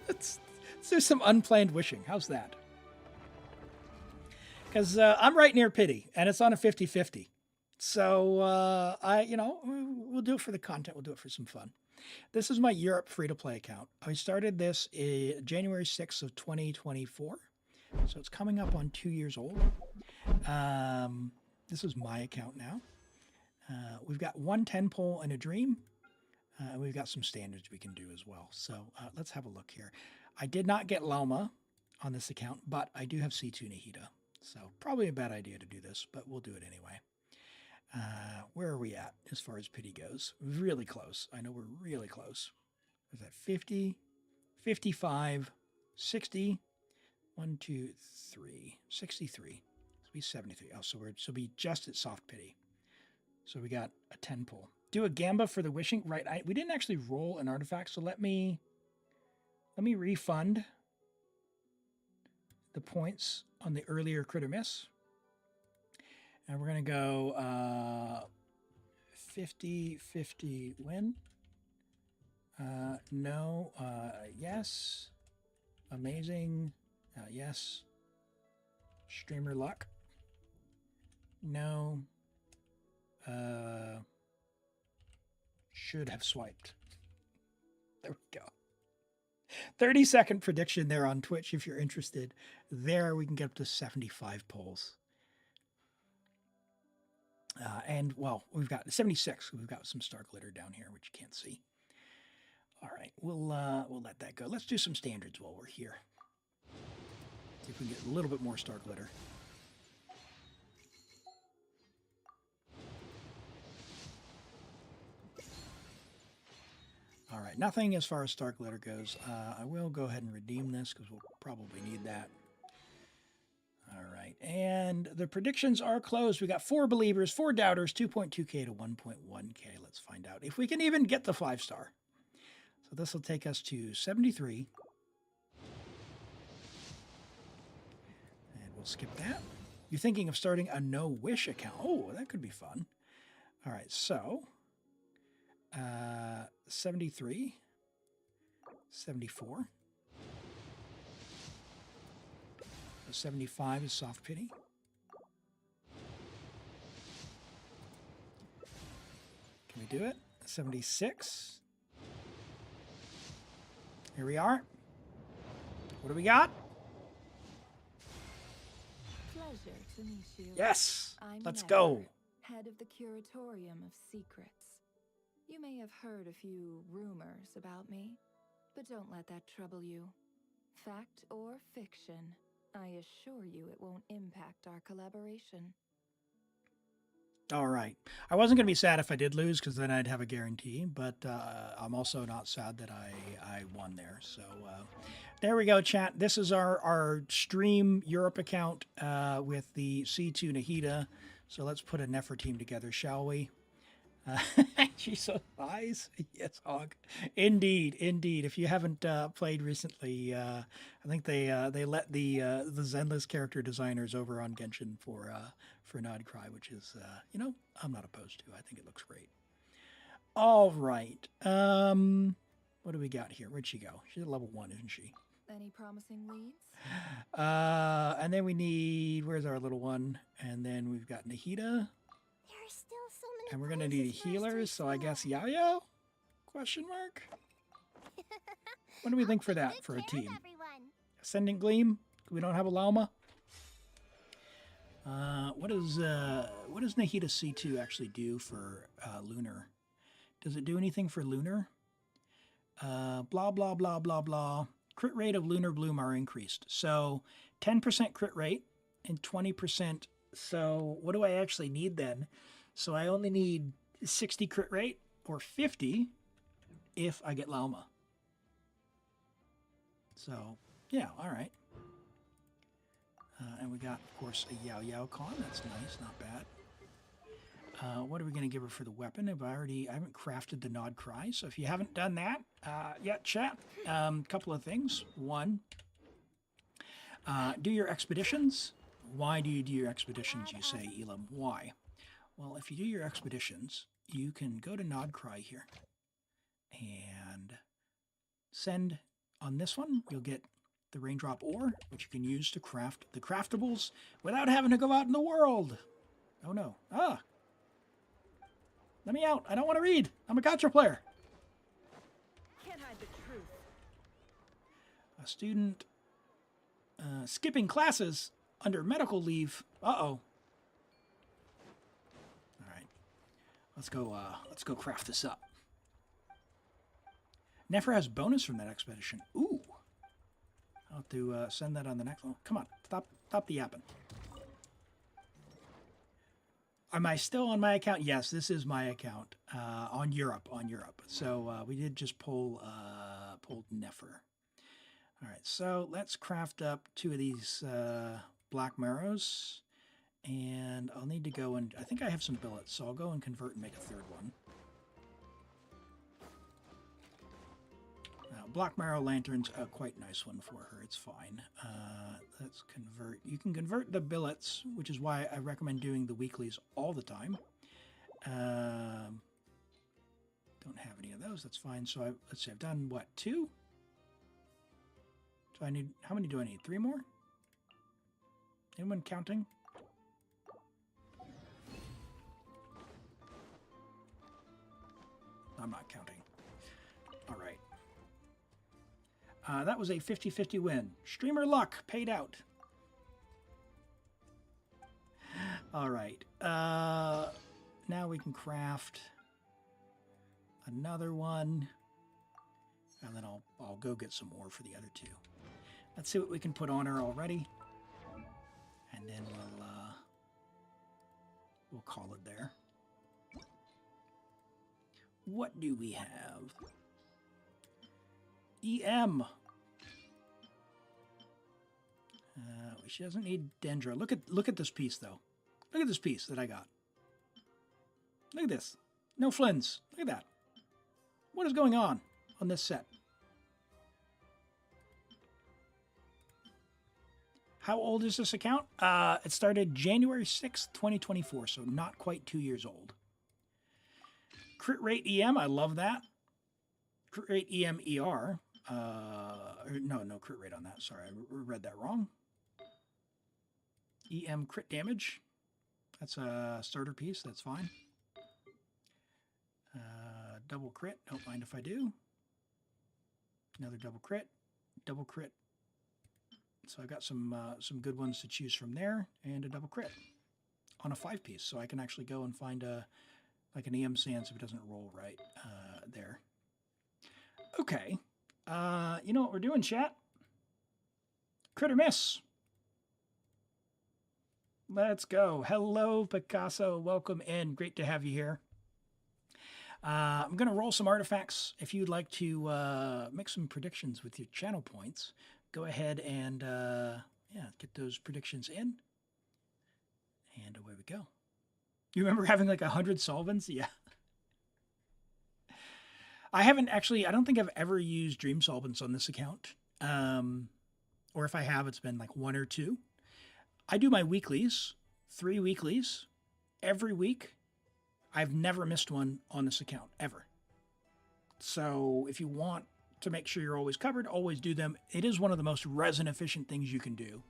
let's do some unplanned wishing. How's that? Because I'm right near pity, and it's on a 50-50. So we'll do it for the content. We'll do it for some fun. This is my Europe free-to-play account. I started this January 6th of 2024. So it's coming up on 2 years old. This is my account now. We've got 110 pole and a dream. And we've got some standards we can do as well. So let's have a look here. I did not get Lauma on this account, but I do have C2 Nahida. So probably a bad idea to do this, but we'll do it anyway. Where are we at as far as pity goes? Really close. I know we're really close. Was that 50, 55, 60, 1, 2, 3, 63. So be 73. Oh, so we'll be just at soft pity. So we got a 10 pull. Do a gamba for the wishing. Right. We didn't actually roll an artifact, so let me refund the points on the earlier crit or miss. And we're going to go 50, 50 win. No. Yes. Amazing. Yes. Streamer luck. No. Should have swiped. There we go. 30-second prediction there on Twitch if you're interested. There we can get up to 75 polls. And well, we've got 76. We've got some star glitter down here, which you can't see. All right, we'll let that go. Let's do some standards while we're here. See if we can get a little bit more star glitter. All right, nothing as far as star glitter goes. I will go ahead and redeem this because we'll probably need that. All right, and the predictions are closed. We got 4 believers, 4 doubters, 2.2K to 1.1K. Let's find out if we can even get the 5-star. So this will take us to 73. And we'll skip that. You're thinking of starting a no-wish account. Oh, that could be fun. All right, so 73, 74. 75 is soft pity. Can we do it? 76. Here we are. What do we got? Pleasure to meet you. Yes. Let's Nefer, go. Head of the Curatorium of Secrets. You may have heard a few rumors about me, but don't let that trouble you. Fact or fiction, I assure you it won't impact our collaboration. All right. I wasn't going to be sad if I did lose because then I'd have a guarantee, but I'm also not sad that I won there. So there we go, chat. This is our Stream Europe account with the C2 Nahida. So let's put a Nefer team together, shall we? She's so nice. Yes, Hog. Indeed, indeed. If you haven't played recently, I think they let the Zenless character designers over on Genshin for Nodcry, which is I'm not opposed to. I think it looks great. All right. What do we got here? Where'd she go? She's at level 1, isn't she? Any promising leads? And then we need, where's our little one? And then we've got Nahida. There are still so many And we're going to need places for us to healers, so I guess explore. Yayo? Question mark? What do we think for Take that good for a care of team? everyone. Ascendant Gleam? We don't have a Lauma. What does Nahida C2 actually do for Lunar? Does it do anything for Lunar? Blah, blah, blah, blah, blah. Crit rate of Lunar Bloom are increased. So 10% crit rate and 20%. So what do I actually need then? So I only need 60 crit rate or 50 if I get Lauma. So, yeah, all right. And we got, of course, a Yao Yao Con. That's nice, not bad. What are we going to give her for the weapon? I haven't crafted the Nod Cry. So if you haven't done that yet, chat, couple of things. One, do your expeditions. Why do you do your expeditions, you say, Elim? Why? Well, if you do your expeditions, you can go to Nod Cry here. and send on this one. You'll get the raindrop ore, which you can use to craft the craftables without having to go out in the world. Oh no. Ah! Let me out. I don't want to read. I'm a gacha player. Can't hide the truth. A student skipping classes under medical leave. Uh-oh. All right. Let's go craft this up. Nefer has bonus from that expedition. Ooh. I'll have to send that on the next one. Come on. Stop the yapping. Am I still on my account? Yes, this is my account on Europe. So we did just pull Nefer. All right, so let's craft up 2 of these black marrows, and I'll need to go and I think I have some billets, so I'll go and convert and make a 3rd one. Black marrow lantern's a quite nice one for her. It's fine. Let's convert. You can convert the billets, which is why I recommend doing the weeklies all the time. Don't have any of those. That's fine. So let's see. I've done what, 2? So I need. How many do I need? 3 more? Anyone counting? I'm not counting. All right. That was a 50-50 win. Streamer luck paid out. All right. Now we can craft another one. And then I'll go get some more for the other 2. Let's see what we can put on her already. And then we'll call it there. What do we have? EM. She doesn't need Dendra. Look at this piece though. Look at this piece that I got. Look at this. No Flins. Look at that. What is going on this set? How old is this account? It started January 6th, 2024, so not quite 2 years old. Crit rate EM, I love that. Crit rate EM ER. No crit rate on that. Sorry, I read that wrong. EM crit damage. That's a starter piece. That's fine. Double crit. Don't mind if I do. Another double crit. Double crit. So I've got some good ones to choose from there, and a double crit on a 5-piece. So I can actually go and find like an EM Sands if it doesn't roll right there. Okay. You know what we're doing, chat? Crit or miss. Let's go. Hello, Picasso. Welcome in. Great to have you here. I'm going to roll some artifacts. If you'd like to make some predictions with your channel points, go ahead and get those predictions in. And away we go. You remember having like 100 solvents? Yeah. I haven't actually, I don't think I've ever used dream solvents on this account. Or if I have, it's been like 1 or 2. I do my weeklies, 3 weeklies, every week. I've never missed one on this account, ever. So if you want to make sure you're always covered, always do them. It is one of the most resin efficient things you can do,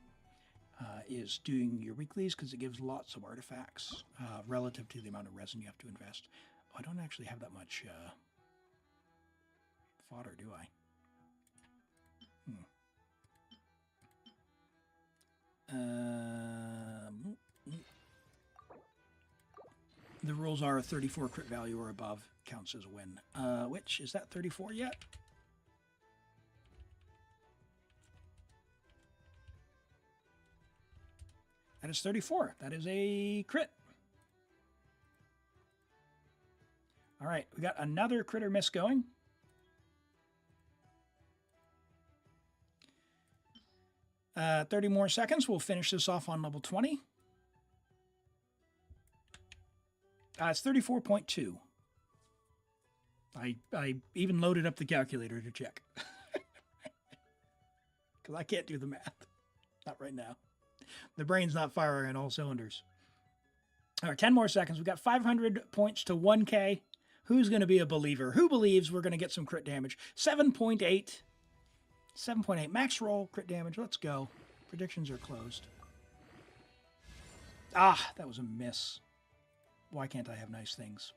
is doing your weeklies, because it gives lots of artifacts relative to the amount of resin you have to invest. Oh, I don't actually have that much fodder, do I? The rules are a 34 crit value or above counts as a win. Which, is that 34 yet? That is 34. That is a crit. All right, we got another crit or miss going. Uh, 30 more seconds. We'll finish this off on level 20. It's 34.2. I even loaded up the calculator to check. Because I can't do the math. Not right now. The brain's not firing on all cylinders. All right, 10 more seconds. We've got 500 points to 1K. Who's going to be a believer? Who believes we're going to get some crit damage? 7.8. 7.8. Max roll, crit damage. Let's go. Predictions are closed. Ah, that was a miss. Why can't I have nice things?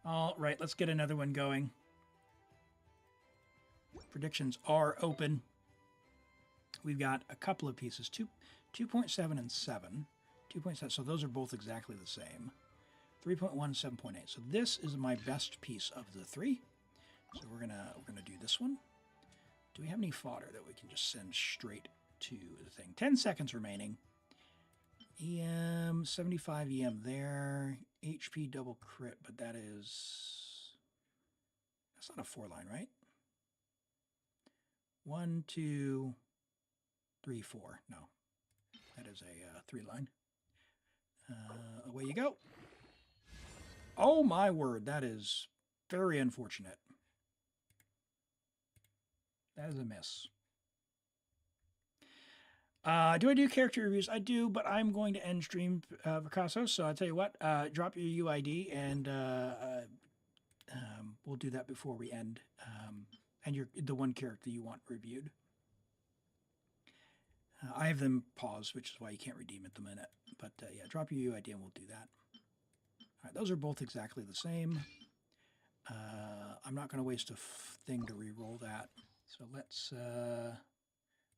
All right, let's get another one going. Predictions are open. We've got a couple of pieces. 2.7 and 7. 2.7, so those are both exactly the same. 3.1, 7.8. So this is my best piece of the three. So we're gonna do this one. Do we have any fodder that we can just send straight to the thing? 10 seconds remaining. EM, 75 EM there. HP double crit, but that's not a 4-line, right? 1, 2, 3, 4. No, that is a 3-line. Away you go. Oh my word, that is very unfortunate. That is a miss. Do I do character reviews? I do, but I'm going to end stream, Picasso. So I'll tell you what, drop your UID and we'll do that before we end. And the one character you want reviewed. I have them paused, which is why you can't redeem at the minute. But yeah, drop your UID and we'll do that. All right, those are both exactly the same. I'm not going to waste a thing to re-roll that. So let's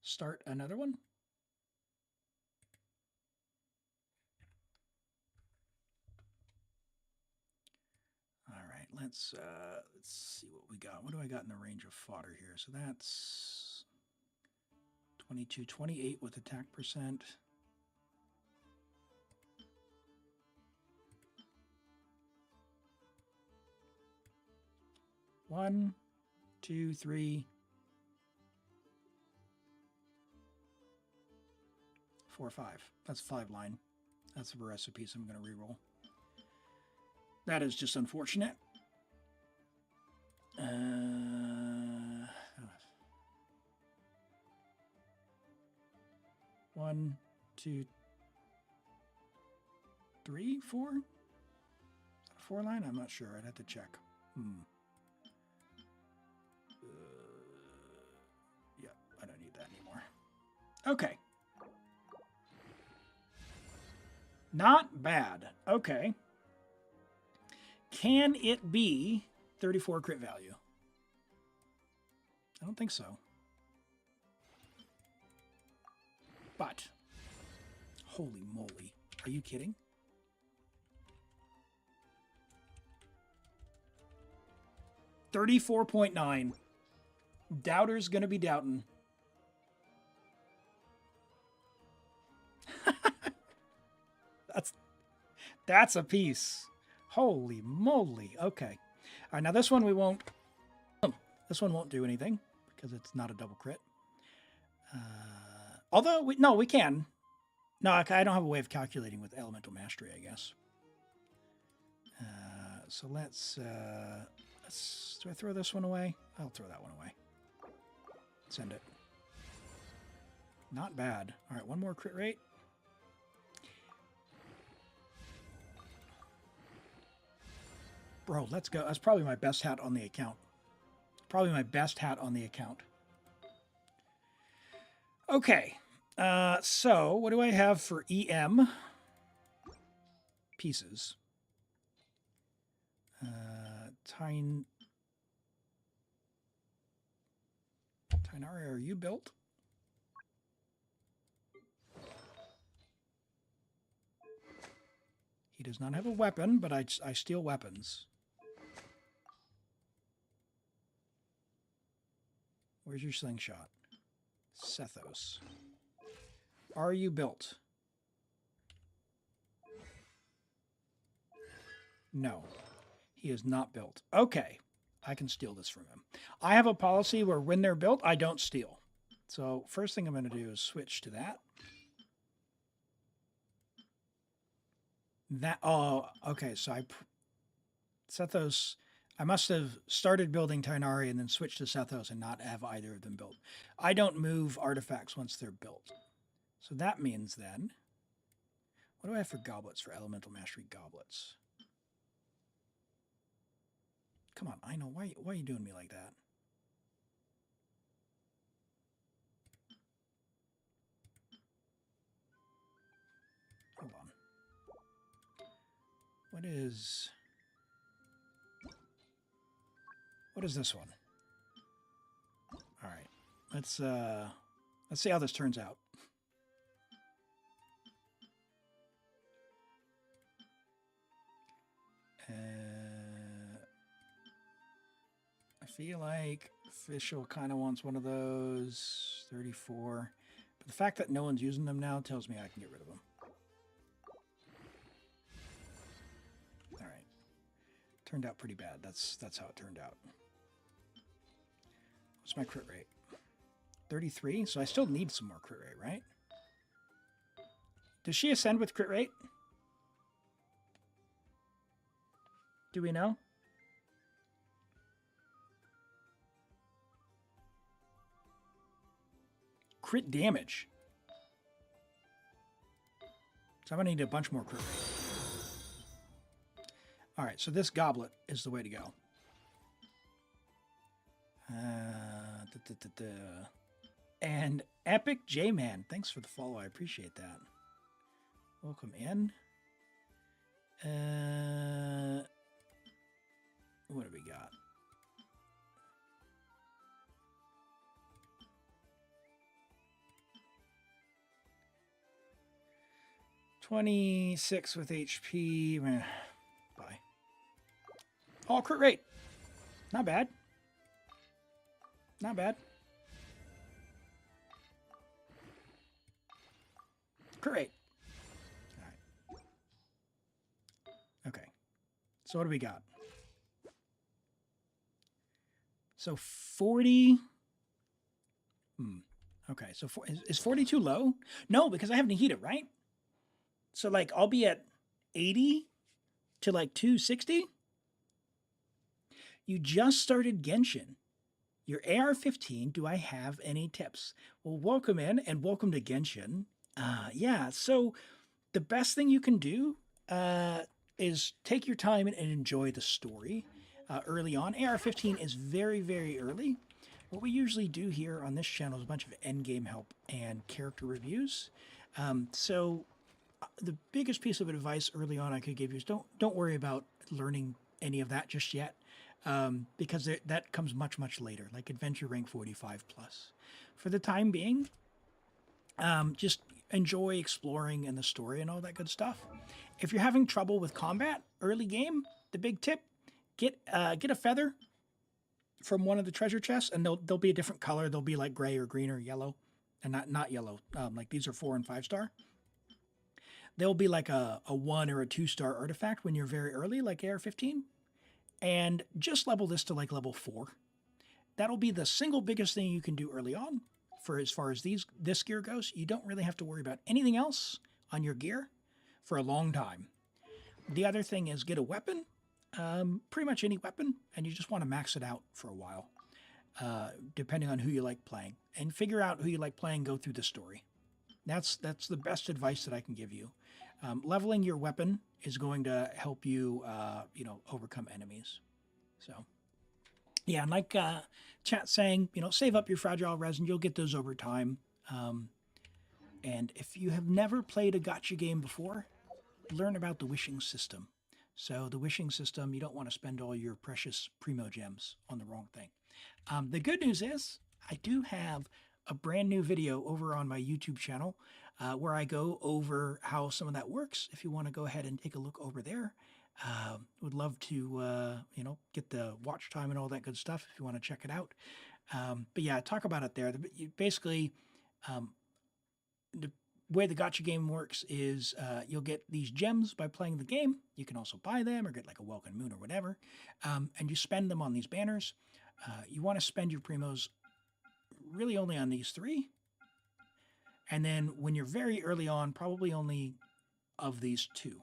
start another one. All right, let's see what we got. What do I got in the range of fodder here? So that's 22, 28 with attack percent. One, 2, 3, 4, 5. That's 5-line. That's the recipe, so I'm going to reroll. That is just unfortunate. 1, 2, 3, 4? 4-line? I'm not sure. I'd have to check. Yeah, I don't need that anymore. Okay. Not bad. Okay. Can it be 34 crit value? I don't think so. But, holy moly. Are you kidding? $34.9. Doubter's gonna be doubting. That's a piece. Holy moly. Okay. All right, now this one we won't. This one won't do anything because it's not a double crit. Although we can. No, I don't have a way of calculating with elemental mastery, I guess. So let's. Do I throw this one away? I'll throw that one away. Send it. Not bad. All right, one more crit rate. Bro, let's go. That's probably my best hat on the account. Probably my best hat on the account. Okay. So what do I have for EM pieces? Tainari, are you built? He does not have a weapon, but I steal weapons. Where's your slingshot? Sethos. Are you built? No. He is not built. Okay. I can steal this from him. I have a policy where when they're built, I don't steal. So first thing I'm going to do is switch to that. Oh, okay. So Sethos, I must have started building Tainari and then switched to Sethos and not have either of them built. I don't move artifacts once they're built. So that means then, what do I have for goblets, for elemental mastery goblets? Come on, I know. Why are you doing me like that? Hold on. What is this one? All right. Let's see how this turns out. I feel like official kind of wants one of those. 34. But the fact that no one's using them now tells me I can get rid of them. All right. Turned out pretty bad. That's how it turned out. What's my crit rate? 33? So I still need some more crit rate, right? Does she ascend with crit rate? Do we know? Crit damage. So I'm going to need a bunch more crit rate. All right, so this goblet is the way to go. And Epic J-Man, thanks for the follow. I appreciate that. Welcome in. What do we got? $26 with HP. Bye. Oh, crit rate. Not bad. Not bad. Crit rate. All right. Okay. So what do we got? So 40. Okay. So is 40 too low? No, because I have Nahida, right? So like I'll be at 80 to like 260. You just started Genshin. Your AR-15, do I have any tips? Well, welcome in and welcome to Genshin. Yeah, so the best thing you can do is take your time and enjoy the story early on. AR-15 is very, very early. What we usually do here on this channel is a bunch of endgame help and character reviews. So the biggest piece of advice early on I could give you is don't worry about learning any of that just yet. Because that comes much, much later, like adventure rank 45 plus. For the time being, just enjoy exploring and the story and all that good stuff. If you're having trouble with combat early game, the big tip, get a feather from one of the treasure chests, and they'll be a different color. They'll be like gray or green or yellow, and not yellow. Like these are 4 and 5 star. They'll be like a 1 or a 2 star artifact when you're very early, like AR-15. And just level this to like level 4. That'll be the single biggest thing you can do early on for as far as this gear goes. You don't really have to worry about anything else on your gear for a long time. The other thing is get a weapon, pretty much any weapon, and you just want to max it out for a while, depending on who you like playing. And figure out who you like playing, go through the story. That's the best advice that I can give you. Leveling your weapon is going to help you, overcome enemies. So, yeah, and like chat saying, save up your fragile resin. You'll get those over time. And if you have never played a gacha game before, learn about the wishing system. So the wishing system, you don't want to spend all your precious primo gems on the wrong thing. The good news is I do have a brand new video over on my YouTube channel where I go over how some of that works. If you want to go ahead and take a look over there, would love to, get the watch time and all that good stuff if you want to check it out. But yeah, talk about it there. Basically, the way the gacha game works is you'll get these gems by playing the game. You can also buy them or get like a Welcome Moon or whatever. And you spend them on these banners. You want to spend your primos really only on these 3. And then when you're very early on, probably only of these 2.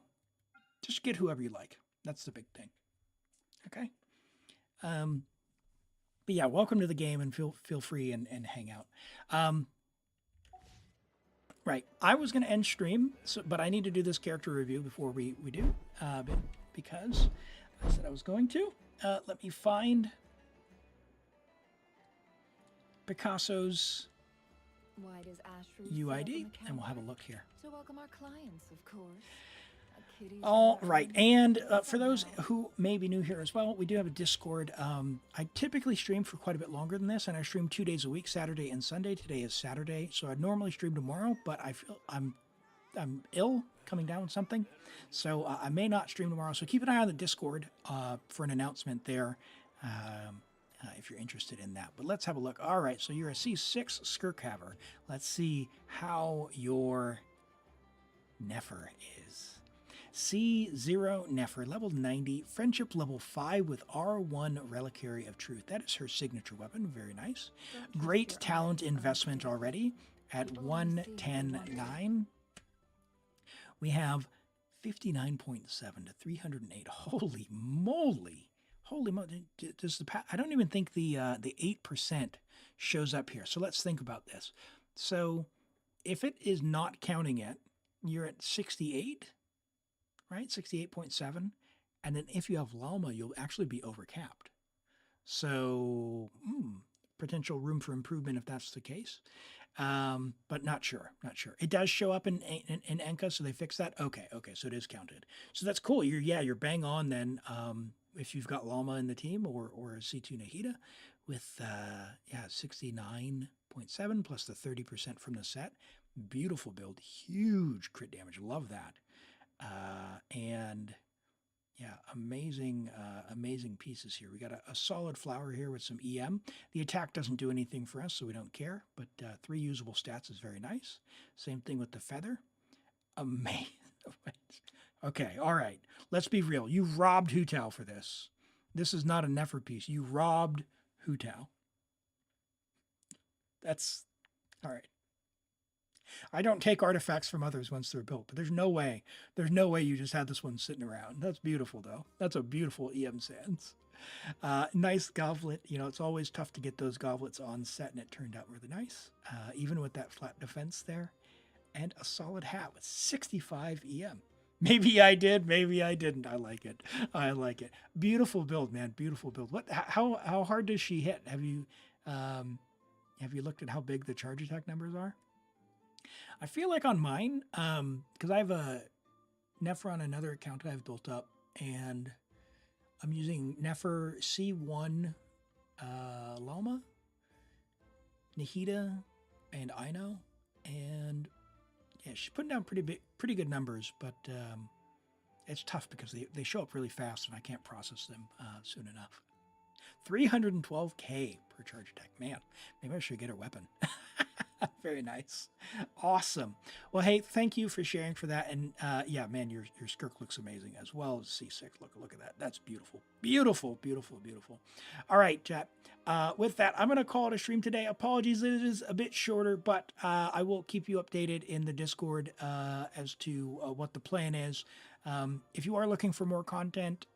Just get whoever you like. That's the big thing. Okay? But yeah, welcome to the game and feel free and hang out. Right. I was going to end stream, but I need to do this character review before we do, because I said I was going to. let me find Picasso's Why does Ashru UID, and we'll have a look here. To welcome our clients, of course. A kitty's All never right, ending and story for those somehow. who may be new here as well, we do have a Discord. I typically stream for quite a bit longer than this, and I stream 2 days a week, Saturday and Sunday. Today is Saturday, so I'd normally stream tomorrow, but I feel I'm ill, coming down with something, so I may not stream tomorrow. So keep an eye on the Discord for an announcement there. If you're interested in that. But let's have a look. All right, so you're a C6 Skirk Haver. Let's see how your Nefer is. C0 Nefer, level 90, friendship level 5 with R1 Reliquary of Truth. That is her signature weapon. Very nice. Don't trust Great your talent eyes, investment honestly. already at People only see what they want to 110.9. We have 59.7 to 308. Holy moly. Holy moly. Does I don't even think the 8% shows up here. So let's think about this. So if it is not counting it, you're at 68, right? 68.7. And then if you have Llama, you'll actually be overcapped. So potential room for improvement if that's the case. But not sure. It does show up in Enka, so they fixed that. Okay, so it is counted. So that's cool. You're bang on then. If you've got Llama in the team or a C2 Nahida with 69.7 plus the 30% from the set. Beautiful build, huge crit damage. Love that. And yeah, amazing pieces here. We got a solid flower here with some EM. The attack doesn't do anything for us, so we don't care. But 3 usable stats is very nice. Same thing with the feather. Amazing. Okay, all right. Let's be real. You robbed Hu Tao for this. This is not a Nefer piece. You robbed Hu Tao. That's all right. I don't take artifacts from others once they're built, but there's no way you just had this one sitting around. That's beautiful, though. That's a beautiful EM Sands. Nice goblet. You know, it's always tough to get those goblets on set, and it turned out really nice, even with that flat defense there. And a solid hat with 65 EM. Maybe I did, maybe I didn't. I like it. Beautiful build, man. Beautiful build. How hard does she hit? Have you looked at how big the charge attack numbers are? I feel like on mine, because I have a Nefer on another account that I've built up, and I'm using Nefer C1 Loma, Nahida, and Ino, and yeah, she's putting down pretty good numbers, but it's tough because they show up really fast, and I can't process them soon enough. 312k per charge attack. Man, maybe I should get her weapon. Very nice. Awesome. Well, hey, thank you for sharing for that. And yeah, man, your Skirk looks amazing as well as C6. Look at that. That's beautiful. Beautiful. All right, chat. With that, I'm going to call it a stream today. Apologies, it is a bit shorter, but I will keep you updated in the Discord as to what the plan is. If you are looking for more content,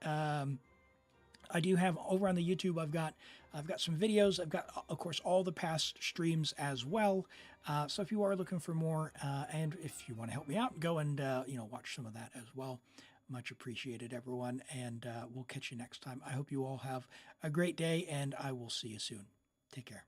I do have over on the YouTube, I've got some videos. I've got, of course, all the past streams as well. So if you are looking for more, and if you want to help me out, go and watch some of that as well. Much appreciated, everyone. And we'll catch you next time. I hope you all have a great day, and I will see you soon. Take care.